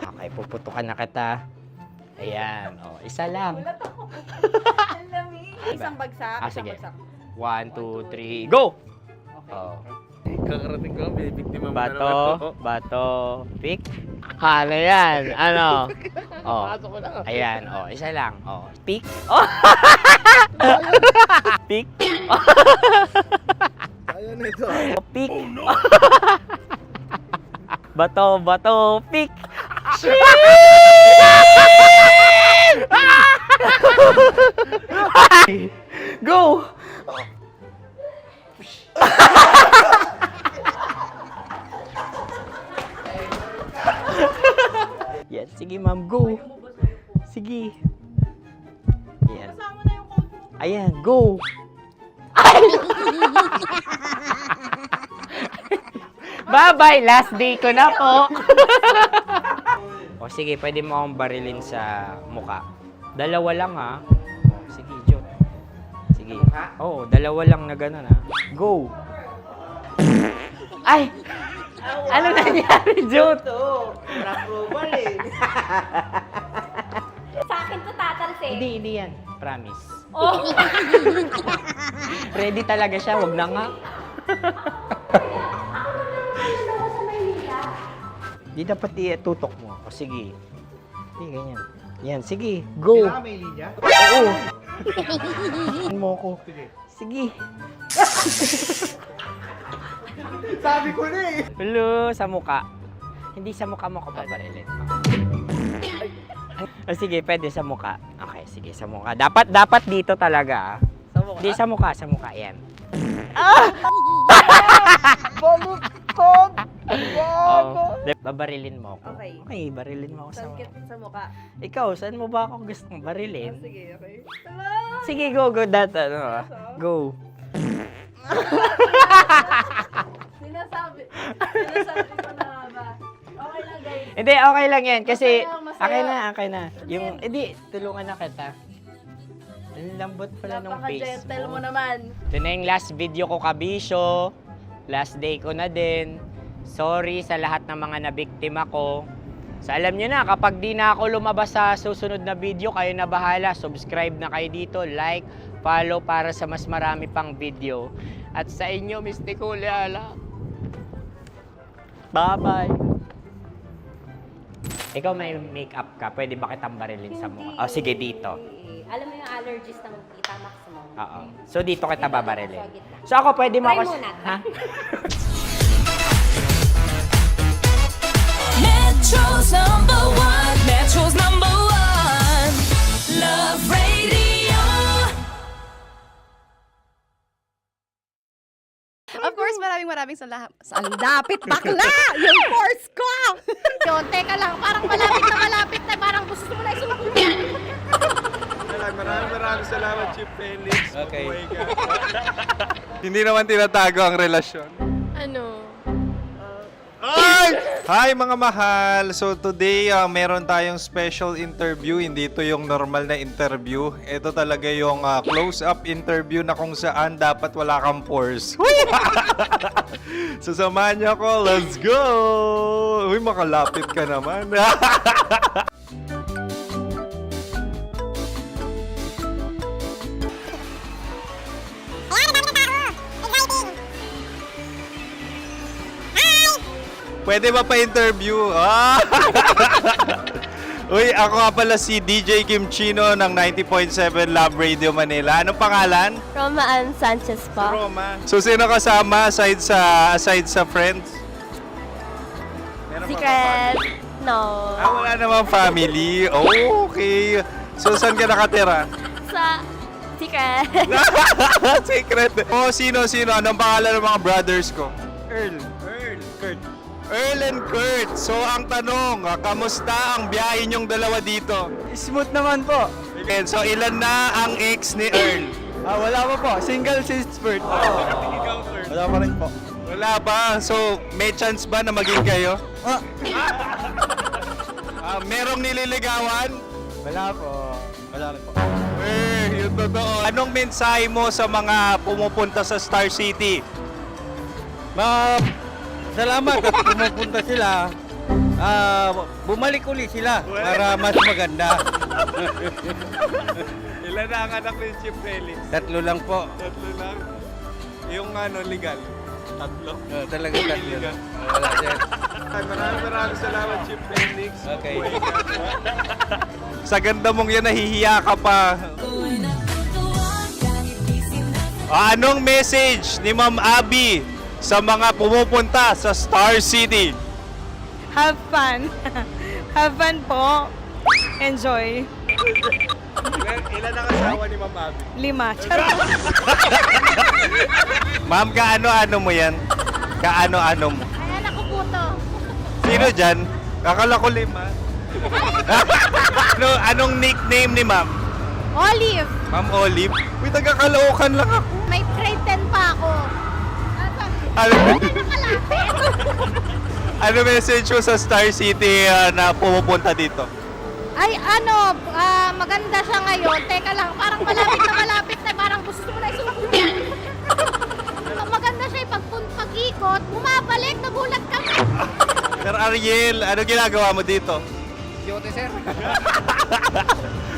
Speaker 6: Okay, puputukan na kita. Ayan. Oh, isa lang.
Speaker 19: Isang bagsak.
Speaker 6: Sige. 1, 2, 3, go! Oh.
Speaker 9: Kakarating ko, binibiktima mo na naman
Speaker 6: Bato,
Speaker 9: ako.
Speaker 6: bato, pick. Ano yan? Ano? Oh.
Speaker 9: Pasok ko na.
Speaker 6: Ayan, oh, isa lang. Oh, pick. Oh. Pick.
Speaker 9: Ayaw na ito.
Speaker 6: Oh, pick. Bato, bato, pick. Go! Yan, sige ma'am, go. Sige. Yan. Ayan, go. Bye-bye, last day ko na po. O sige, pwede mo akong barilin sa muka. Dalawa lang ha. O, sige, Jot. Sige. Oo, dalawa lang na gano'n ha. Go. Ay! Ano nangyari, Jot?
Speaker 9: Approval eh.
Speaker 4: Sa akin to tatalsik.
Speaker 6: Hindi yan. Promise.
Speaker 4: Oh.
Speaker 6: Ready talaga siya, wag na nga. Di dapat tutok mo. O sige. Sige, ganyan. Yan, sige. Go.
Speaker 9: Kailangan may linya?
Speaker 6: Oo. Mo ko. Sige.
Speaker 9: Sabi ko na eh.
Speaker 6: Hello, sa muka. Hindi sa muka mo ko paparilin. O sige, pwede sa muka. Okay, sige, sa muka. Dapat dito talaga.
Speaker 9: Sa mukha?
Speaker 6: Hindi, sa muka, yan.
Speaker 9: Baluktot!
Speaker 6: Oh, babarilin mo ako.
Speaker 19: Okay.
Speaker 6: Okay, barilin mo ako sa
Speaker 19: Saan
Speaker 6: muka.
Speaker 19: sa mukha?
Speaker 6: Ikaw, saan mo ba ako gustong barilin?
Speaker 19: Sige, okay.
Speaker 6: Sige, go, ano. Go.
Speaker 19: Sinasabi ko na ba? Okay lang, guys.
Speaker 6: Hindi, okay lang yan. Kasi,
Speaker 19: Masaya, masaya.
Speaker 6: okay na. Yung, hindi, tulungan na kita. Ang lambot pala nung face
Speaker 19: Napaka-gentle
Speaker 6: mo.
Speaker 19: mo naman.
Speaker 6: Ito na yung last video ko, kabisyo. Last day ko na din. Sorry sa lahat ng mga nabiktima ko. So alam nyo na, kapag di na ako lumabas sa susunod na video, kayo na bahala. Subscribe na kayo dito, like, follow para sa mas marami pang video. At sa inyo, Mistiko Leala. Bye-bye. Ikaw may makeup ka, pwede ba kitang barilin sa mukha? O sige, dito.
Speaker 3: Alam mo yung allergies ng Tita Max mo?
Speaker 6: Oo. So dito kita babarilin. So ako pwede mo
Speaker 3: Try
Speaker 6: ako...
Speaker 3: muna.
Speaker 6: Ha?
Speaker 15: Metro's #1, Metro's #1, Love Radio.
Speaker 7: Of course, maraming salamat. Ang lapit bakla! Yung course ko! Yun, teka lang, parang malapit na, parang gusto mo na isuot.
Speaker 10: Maraming salamat, Chief Felix.
Speaker 9: Okay.
Speaker 10: Oh my God. Hindi naman tinatago ang relasyon.
Speaker 7: Ano?
Speaker 10: Ay! Hi mga mahal! So today, meron tayong special interview. Hindi ito yung normal na interview. Ito talaga yung close-up interview na kung saan dapat wala kang pores. So samahan niyo ako. Let's go! Uy, makalapit ka naman. Pwede ba pa-interview? Uy, ako nga pala si DJ Kim Chino ng 90.7 Love Radio Manila. Anong pangalan?
Speaker 12: Roma Ann Sanchez po.
Speaker 10: Roma. So, sino kasama aside sa friends? Meron ba
Speaker 12: Secret. No.
Speaker 10: wala namang family. Oh, okay. So, saan ka nakatira?
Speaker 12: Sa Secret.
Speaker 10: Secret. Oh, sino? Anong pangalan ng mga brothers ko? Earl, Kurt. Earl and Kurt. So, ang tanong, kamusta ang biyahe niyong dalawa dito?
Speaker 9: Smooth naman po.
Speaker 10: Okay, so ilan na ang ex ni Earl?
Speaker 9: Wala pa po. Single since birth. Wala pa rin po.
Speaker 10: Wala ba? So, may chance ba na maging kayo? Merong nililigawan?
Speaker 9: Wala po. Wala rin po.
Speaker 10: Yung totoo. Anong mensahe mo sa mga pumupunta sa Star City?
Speaker 9: Salamat at pumupunta sila. Bumalik uli sila para mas maganda.
Speaker 10: Ilan na ang anak ni Chief Felix?
Speaker 9: 3 lang po.
Speaker 10: 3 lang. Yung legal?
Speaker 8: Tatlo.
Speaker 9: Talaga tatlo. Wala, sir.
Speaker 8: Maraming salamat, Chief Felix.
Speaker 9: Okay.
Speaker 8: Sa ganda mong yan, nahihiya ka pa. Anong message ni Ma'am Abby sa mga pumupunta sa Star City?
Speaker 20: Have fun. Have fun po. Enjoy.
Speaker 8: Ilan ang asawa ni Ma'am Abby?
Speaker 20: 5. Charot.
Speaker 8: Ma'am, kaano-ano mo yan? Kaano-ano mo?
Speaker 4: Ay, anak ko po to.
Speaker 8: Sino dyan? Kakala ko 5. Anong nickname ni Ma'am?
Speaker 4: Olive,
Speaker 8: Ma'am Olive? Uy, taga-Caloocan lang ako.
Speaker 4: may grade 10 pa ako.
Speaker 8: Ano,
Speaker 4: Nakalapit.
Speaker 8: ano message mo sa Star City na pumupunta dito?
Speaker 4: Ay, maganda siya ngayon. Teka lang, parang malapit na, parang gusto mo na isumakit. Maganda siya pag-ikot, bumabalik, nagulat kami.
Speaker 8: Sir Ariel, ano ginagawa mo dito?
Speaker 9: Yote, sir.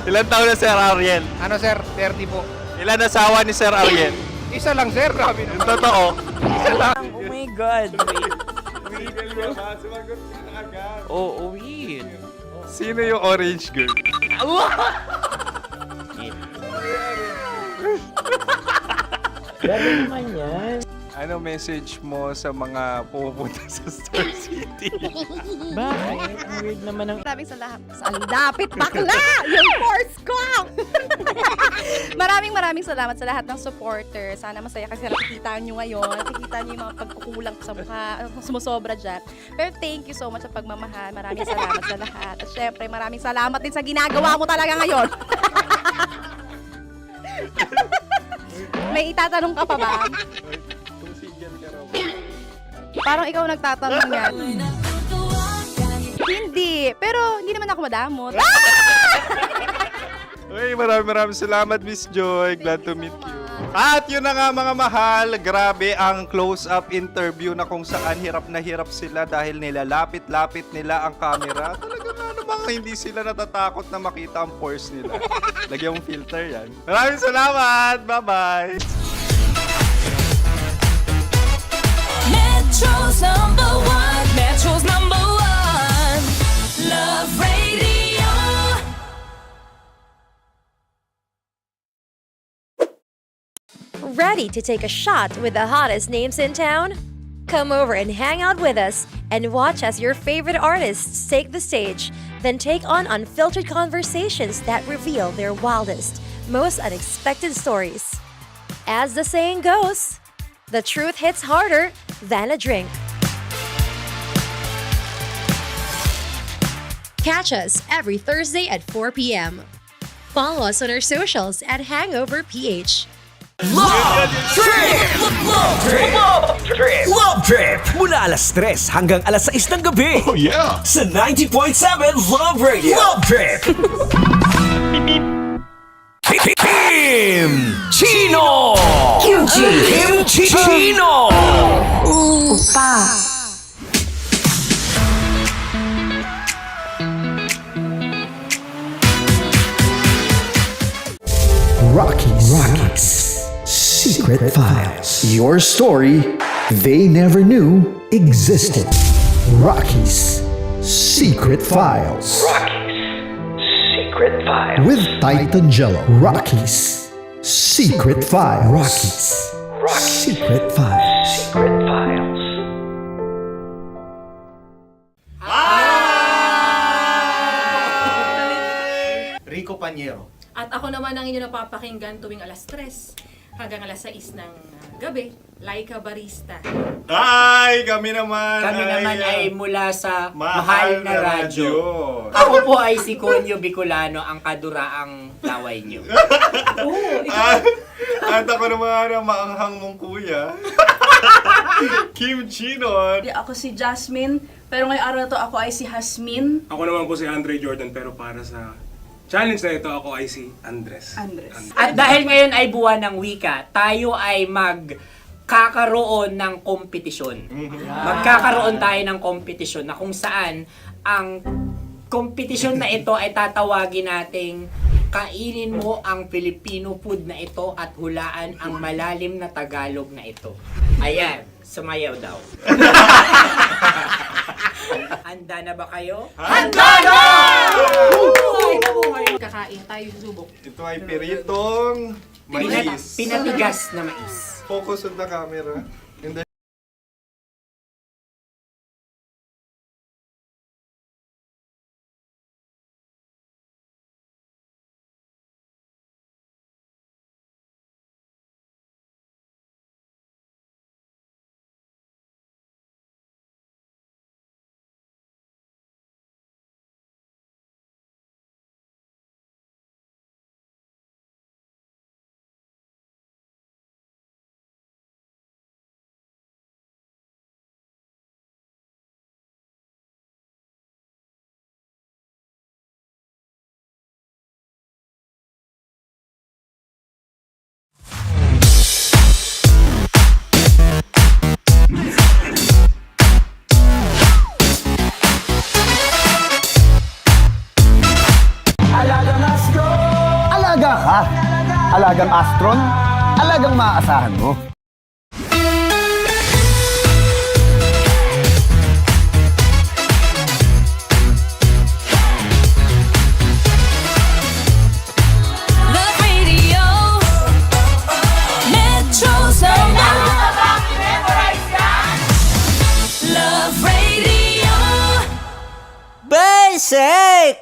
Speaker 8: Ilan taon na Sir Ariel?
Speaker 9: Ano, sir? 30 po.
Speaker 8: Ilan asawa ni Sir Ariel?
Speaker 9: Isa lang, sir. Grabe
Speaker 8: Yung totoo?
Speaker 9: Isa lang.
Speaker 6: Oh my God.
Speaker 8: Sumagot ka agad.
Speaker 6: Oo, wait.
Speaker 8: Sino yung orange girl?
Speaker 6: Gano'n naman yan.
Speaker 8: Ano message mo sa mga pumupunta sa Star City?
Speaker 6: Bakit? Ang weird naman ng...
Speaker 7: Maraming salamat.
Speaker 4: Ang lapit bakla! Yung force ko!
Speaker 7: Maraming salamat sa lahat ng supporter. Sana masaya kasi nakikita nyo ngayon. Nakikita nyo yung mga pagkukulang sa mukha, sumusobra dyan. Pero thank you so much sa pagmamahal. Maraming salamat sa lahat. At syempre, maraming salamat din sa ginagawa mo talaga ngayon. May itatanong ka pa ba? Parang ikaw nagtatanong yan. Hindi. Pero hindi naman ako madamot.
Speaker 8: Uy, maraming salamat, Miss Joy. Glad to meet you. At yun na nga mga mahal, grabe ang close-up interview na kung saan hirap na hirap sila dahil nilalapit-lapit nila ang camera. Talaga na namang hindi sila natatakot na makita ang pores nila. Lagyan mong filter yan. Maraming salamat! Bye-bye!
Speaker 15: Metro's number one, Love Radio.
Speaker 12: Ready to take a shot with the hottest names in town? Come over and hang out with us and watch as your favorite artists take the stage, then take on unfiltered conversations that reveal their wildest, most unexpected stories. As the saying goes, the truth hits harder than a drink. Catch us every Thursday at 4 p.m. Follow us on our socials at Hangover PH.
Speaker 1: Love Trip! Love Trip! Love Trip! Love Trip! Mula alas 3 hanggang alas 6 ng gabi. Oh yeah! Sa 90.7 Love Radio. Love Trip! Kim Chino! Kim Chino!
Speaker 15: Opa.
Speaker 21: Rockies. Secret Files. Your story they never knew existed. Rockies. Secret Files.
Speaker 1: Secret Files.
Speaker 21: With Titan Jello. Rockies. Secret Files. Rockies. Secret Files.
Speaker 1: Secret Files.
Speaker 22: Rico Pañero.
Speaker 13: At ako naman ang inyo napapakinggan tuwing alas 3 hanggang alas 6 ng gabi, Laika Barista.
Speaker 8: Hi! Kami naman!
Speaker 6: Kami naman ay mula sa
Speaker 8: Mahal
Speaker 6: Mahal na
Speaker 8: na
Speaker 6: Radyo.
Speaker 8: Radyo.
Speaker 6: Ako po ay si Conyo Bicolano, ang kaduraang laway niyo.
Speaker 8: At ako naman ang maanghang mong kuya. Kim Chino.
Speaker 19: Ako si Jasmine, pero ngayong araw na to ako ay si Hasmin.
Speaker 23: Ako naman po si Andre Jordan, pero para sa challenge na ito, ako ay si Andres.
Speaker 6: At dahil ngayon ay buwan ng wika, tayo ay magkakaroon ng kompetisyon. Magkakaroon tayo ng kompetisyon na kung saan ang kompetisyon na ito ay tatawagin nating kainin mo ang Filipino food na ito at hulaan ang malalim na Tagalog na ito. Ayan, sumayaw daw. Handa na ba kayo?
Speaker 1: Handa na!
Speaker 13: Buhay na buhay. Kakain tayo subok.
Speaker 8: Ito ay piritong mais.
Speaker 6: Pinatigas na mais.
Speaker 8: Focus on the camera. And then,
Speaker 21: Alaga ka? Alagang astron? Alagang maaasahan mo?
Speaker 15: Love Radio. Metro's number. Love Radio.
Speaker 1: Basic!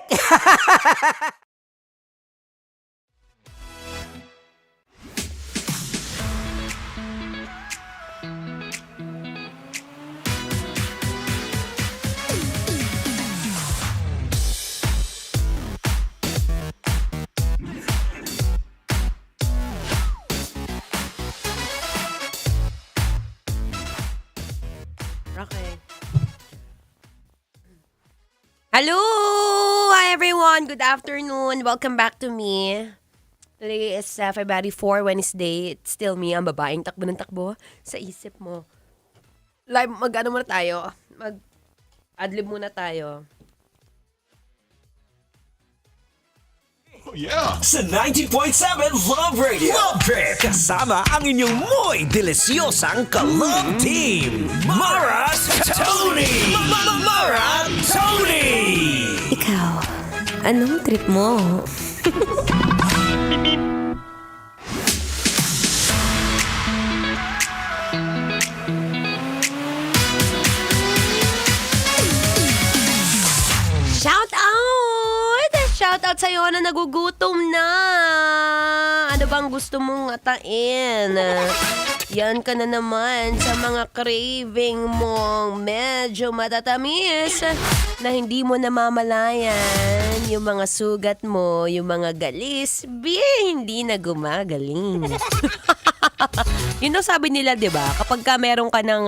Speaker 16: Okay. Hello! Hi everyone! Good afternoon! Welcome back to me. Today is February 4, Wednesday. It's still me, ang babaeng takbo ng takbo sa isip mo. Mag-ano muna tayo? Mag-adlib muna tayo.
Speaker 1: Yeah! Sa 90.7 Love Radio. Love Trip! Kasama ang inyong muy delisyosang ka-love team. Mara Tony! Mara Tony!
Speaker 16: Ikaw, anong trip mo? Shout out! Shout out sa'yo na nagugutom na! Ano bang gusto mong atain? Yan ka na naman sa mga craving mong medyo matatamis na hindi mo namamalayan. Yung mga sugat mo, yung mga galis, hindi na gumagaling. Yun daw sabi nila, di ba? Kapag ka meron ka ng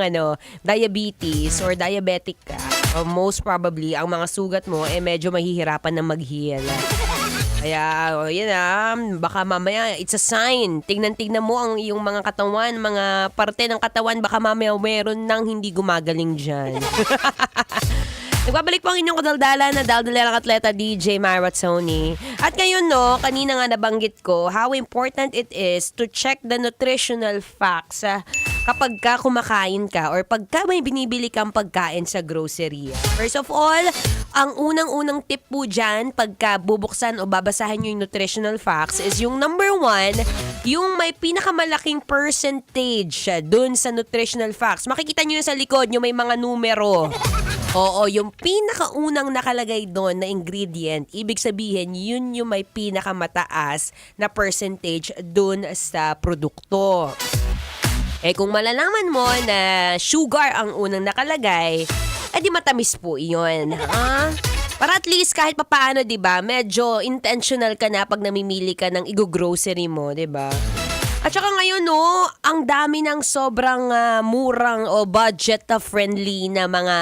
Speaker 16: diabetes or diabetic ka, most probably, ang mga sugat mo, medyo mahihirapan na mag-heal. Kaya, baka mamaya, it's a sign. Tingnan mo ang iyong mga katawan, mga parte ng katawan, baka mamaya meron nang hindi gumagaling dyan. Nagbabalik po ang inyong kadaldala na daldalang atleta DJ Mara Tony. At ngayon, kanina nga nabanggit ko how important it is to check the nutritional facts kapag ka kumakain ka or pagka may binibili kang pagkain sa grocery. First of all, ang unang-unang tip po dyan pagka bubuksan o babasahin nyo yung nutritional facts is yung number 1, yung may pinakamalaking percentage dun sa nutritional facts. Makikita nyo yun sa likod, yung may mga numero. Oo, yung pinakaunang nakalagay doon na ingredient, ibig sabihin, yun yung may pinakamataas na percentage doon sa produkto. Kung malalaman mo na sugar ang unang nakalagay, di matamis po yun. Para at least kahit papaano, diba, medyo intentional ka na pag namimili ka ng i-grocery mo, diba? At saka ngayon, ang dami ng sobrang murang o budget-friendly na mga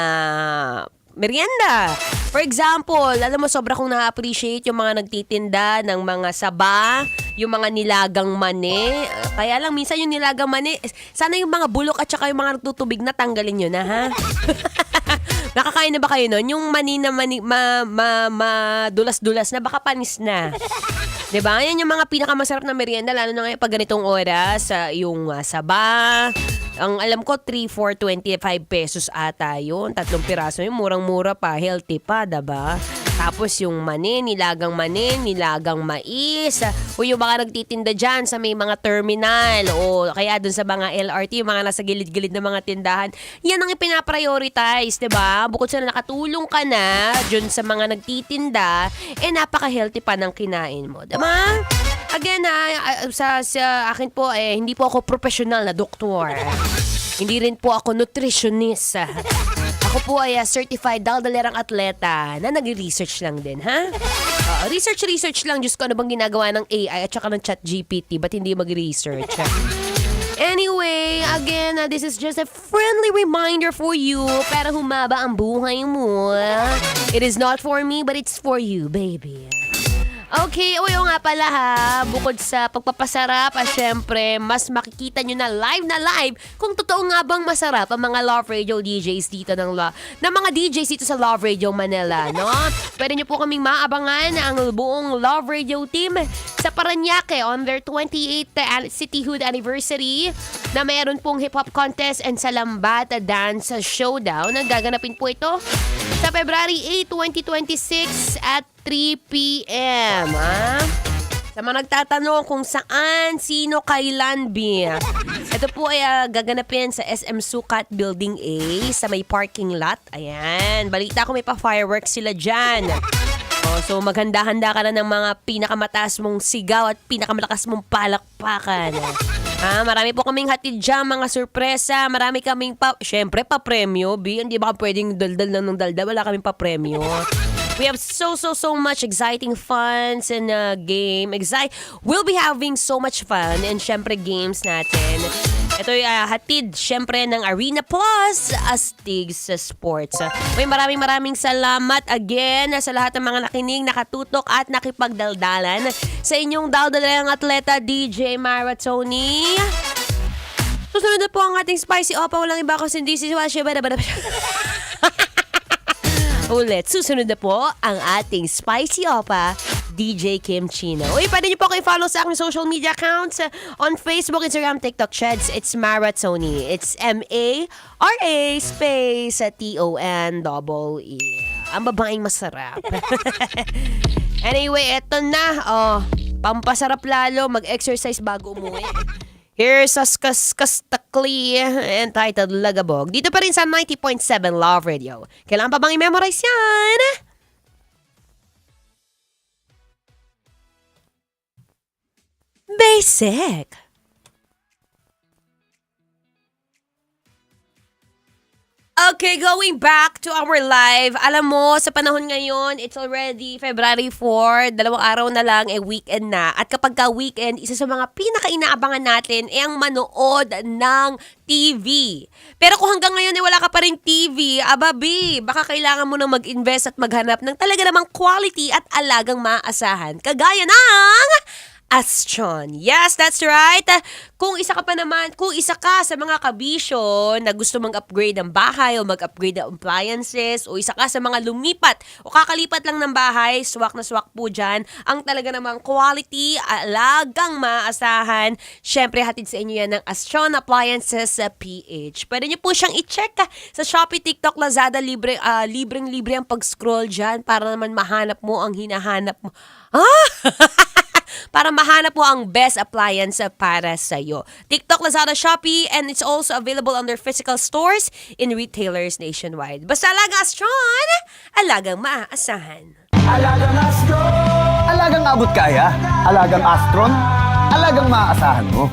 Speaker 16: merienda. For example, alam mo, sobra kong na-appreciate yung mga nagtitinda ng mga saba, yung mga nilagang mani. Kaya lang, minsan yung nilagang mani, sana yung mga bulok at saka yung mga nagtutubig na tanggalin nyo na, ha? Nakakain na ba kayo nun? Yung mani na dulas-dulas na, baka panis na. Diba? Yan yung mga pinakamasarap na merienda, lalo na ngayon pag ganitong oras, yung saba, Ang alam ko, 3, 4, 25 pesos ata yun. 3 piraso yun. Murang-mura pa. Healthy pa, diba? Tapos yung nilagang mais. O yung mga nagtitinda dyan sa may mga terminal o kaya dun sa mga LRT, yung mga nasa gilid-gilid na mga tindahan. Yan ang ipinaprioritize, diba? Bukod sa nakatulong ka na dun sa mga nagtitinda, napaka-healthy pa ng kinain mo, diba? Again, sa akin po, hindi po ako professional na doktor. Hindi rin po ako nutritionist. Ako po ay certified daldalerang atleta na nag-research lang din, ha? Research lang. Diyos ko, ano bang ginagawa ng AI at saka ng ChatGPT? Ba't hindi mag-research? Anyway, again, this is just a friendly reminder for you. Pero humaba ang buhay mo. It is not for me, but it's for you, baby. Okay, o nga pala ha, bukod sa pagpapasarap, syempre, mas makikita nyo na live kung totoo nga bang masarap ang mga Love Radio DJs dito ng mga DJs dito sa Love Radio Manila, no? Pwede nyo po kaming maabangan ang buong Love Radio team sa Parañaque on their 28th cityhood anniversary na mayroon pong hip-hop contest and Salambata Dance Showdown. Nagaganapin po ito sa February 8, 2026 at 3 p.m. Sa mga nagtatanong kung saan, sino, kailan, ito po ay gaganapin sa SM Sukat Building A sa may parking lot. Ayan, balita ko may pa-fireworks sila dyan. So maghanda-handa ka na ng mga pinakamataas mong sigaw at pinakamalakas mong palakpakan. Marami po kaming hatid dyan, mga sorpresa. Marami kaming syempre pa-premyo, Hindi ba pwedeng daldal lang ng daldal? Wala kaming pa-premyo. We have so much exciting funs and game. We'll be having so much fun and syempre games natin. Ito ay hatid syempre ng Arena Plus Astig sa Sports. Maraming salamat again sa lahat ng mga nakinig, nakatutok at nakipagdaldalan sa inyong daldalang atleta DJ Mara Tony. Susunod na po ang ating spicy opa. Walang iba kasi hindi si Ulit, susunod na po ang ating spicy opa, DJ Kim Chino. Uy, pwede niyo po kayo follow sa aking social media accounts on Facebook, Instagram, TikTok, Threads. It's Mara Tony. It's M-A-R-A space T-O-N-E. Ang babaeng masarap. Anyway, eto na. Pampasarap lalo, mag-exercise bago umuwi. Here's Kastakli entitled Lagabog. Dito pa rin sa 90.7 Love Radio. Kailangan pa bang i-memorize yan? Basic. Okay, going back to our live. Alam mo, sa panahon ngayon, it's already February 4. 2 araw na lang, weekend na. At kapag ka weekend, isa sa mga pinaka-inaabangan natin ang manood ng TV. Pero kung hanggang ngayon wala ka pa rin TV, baka kailangan mo nang mag-invest at maghanap ng talaga namang quality at alagang maaasahan. Kagaya ng Astron. Yes, that's right. Kung isa ka sa mga kabisyo na gusto mag-upgrade ng bahay o mag-upgrade ng appliances o isa ka sa mga lumipat o kakalipat lang ng bahay, swak na swak po dyan, ang talaga namang quality, alagang maasahan, syempre hatid sa inyo yan ng Astron Appliances sa PH. Pwede nyo po siyang i-check sa Shopee, TikTok, Lazada, libreng-libre ang pag-scroll dyan para naman mahanap mo ang hinahanap mo. Para mahanap mo ang best appliance para sa'yo. TikTok, Lazada, Shopee, and it's also available on their physical stores in retailers nationwide. Basta alagang Astron, alagang maaasahan.
Speaker 21: Alagang Astron! Alagang abot kaya? Alagang Astron? Alagang maaasahan mo.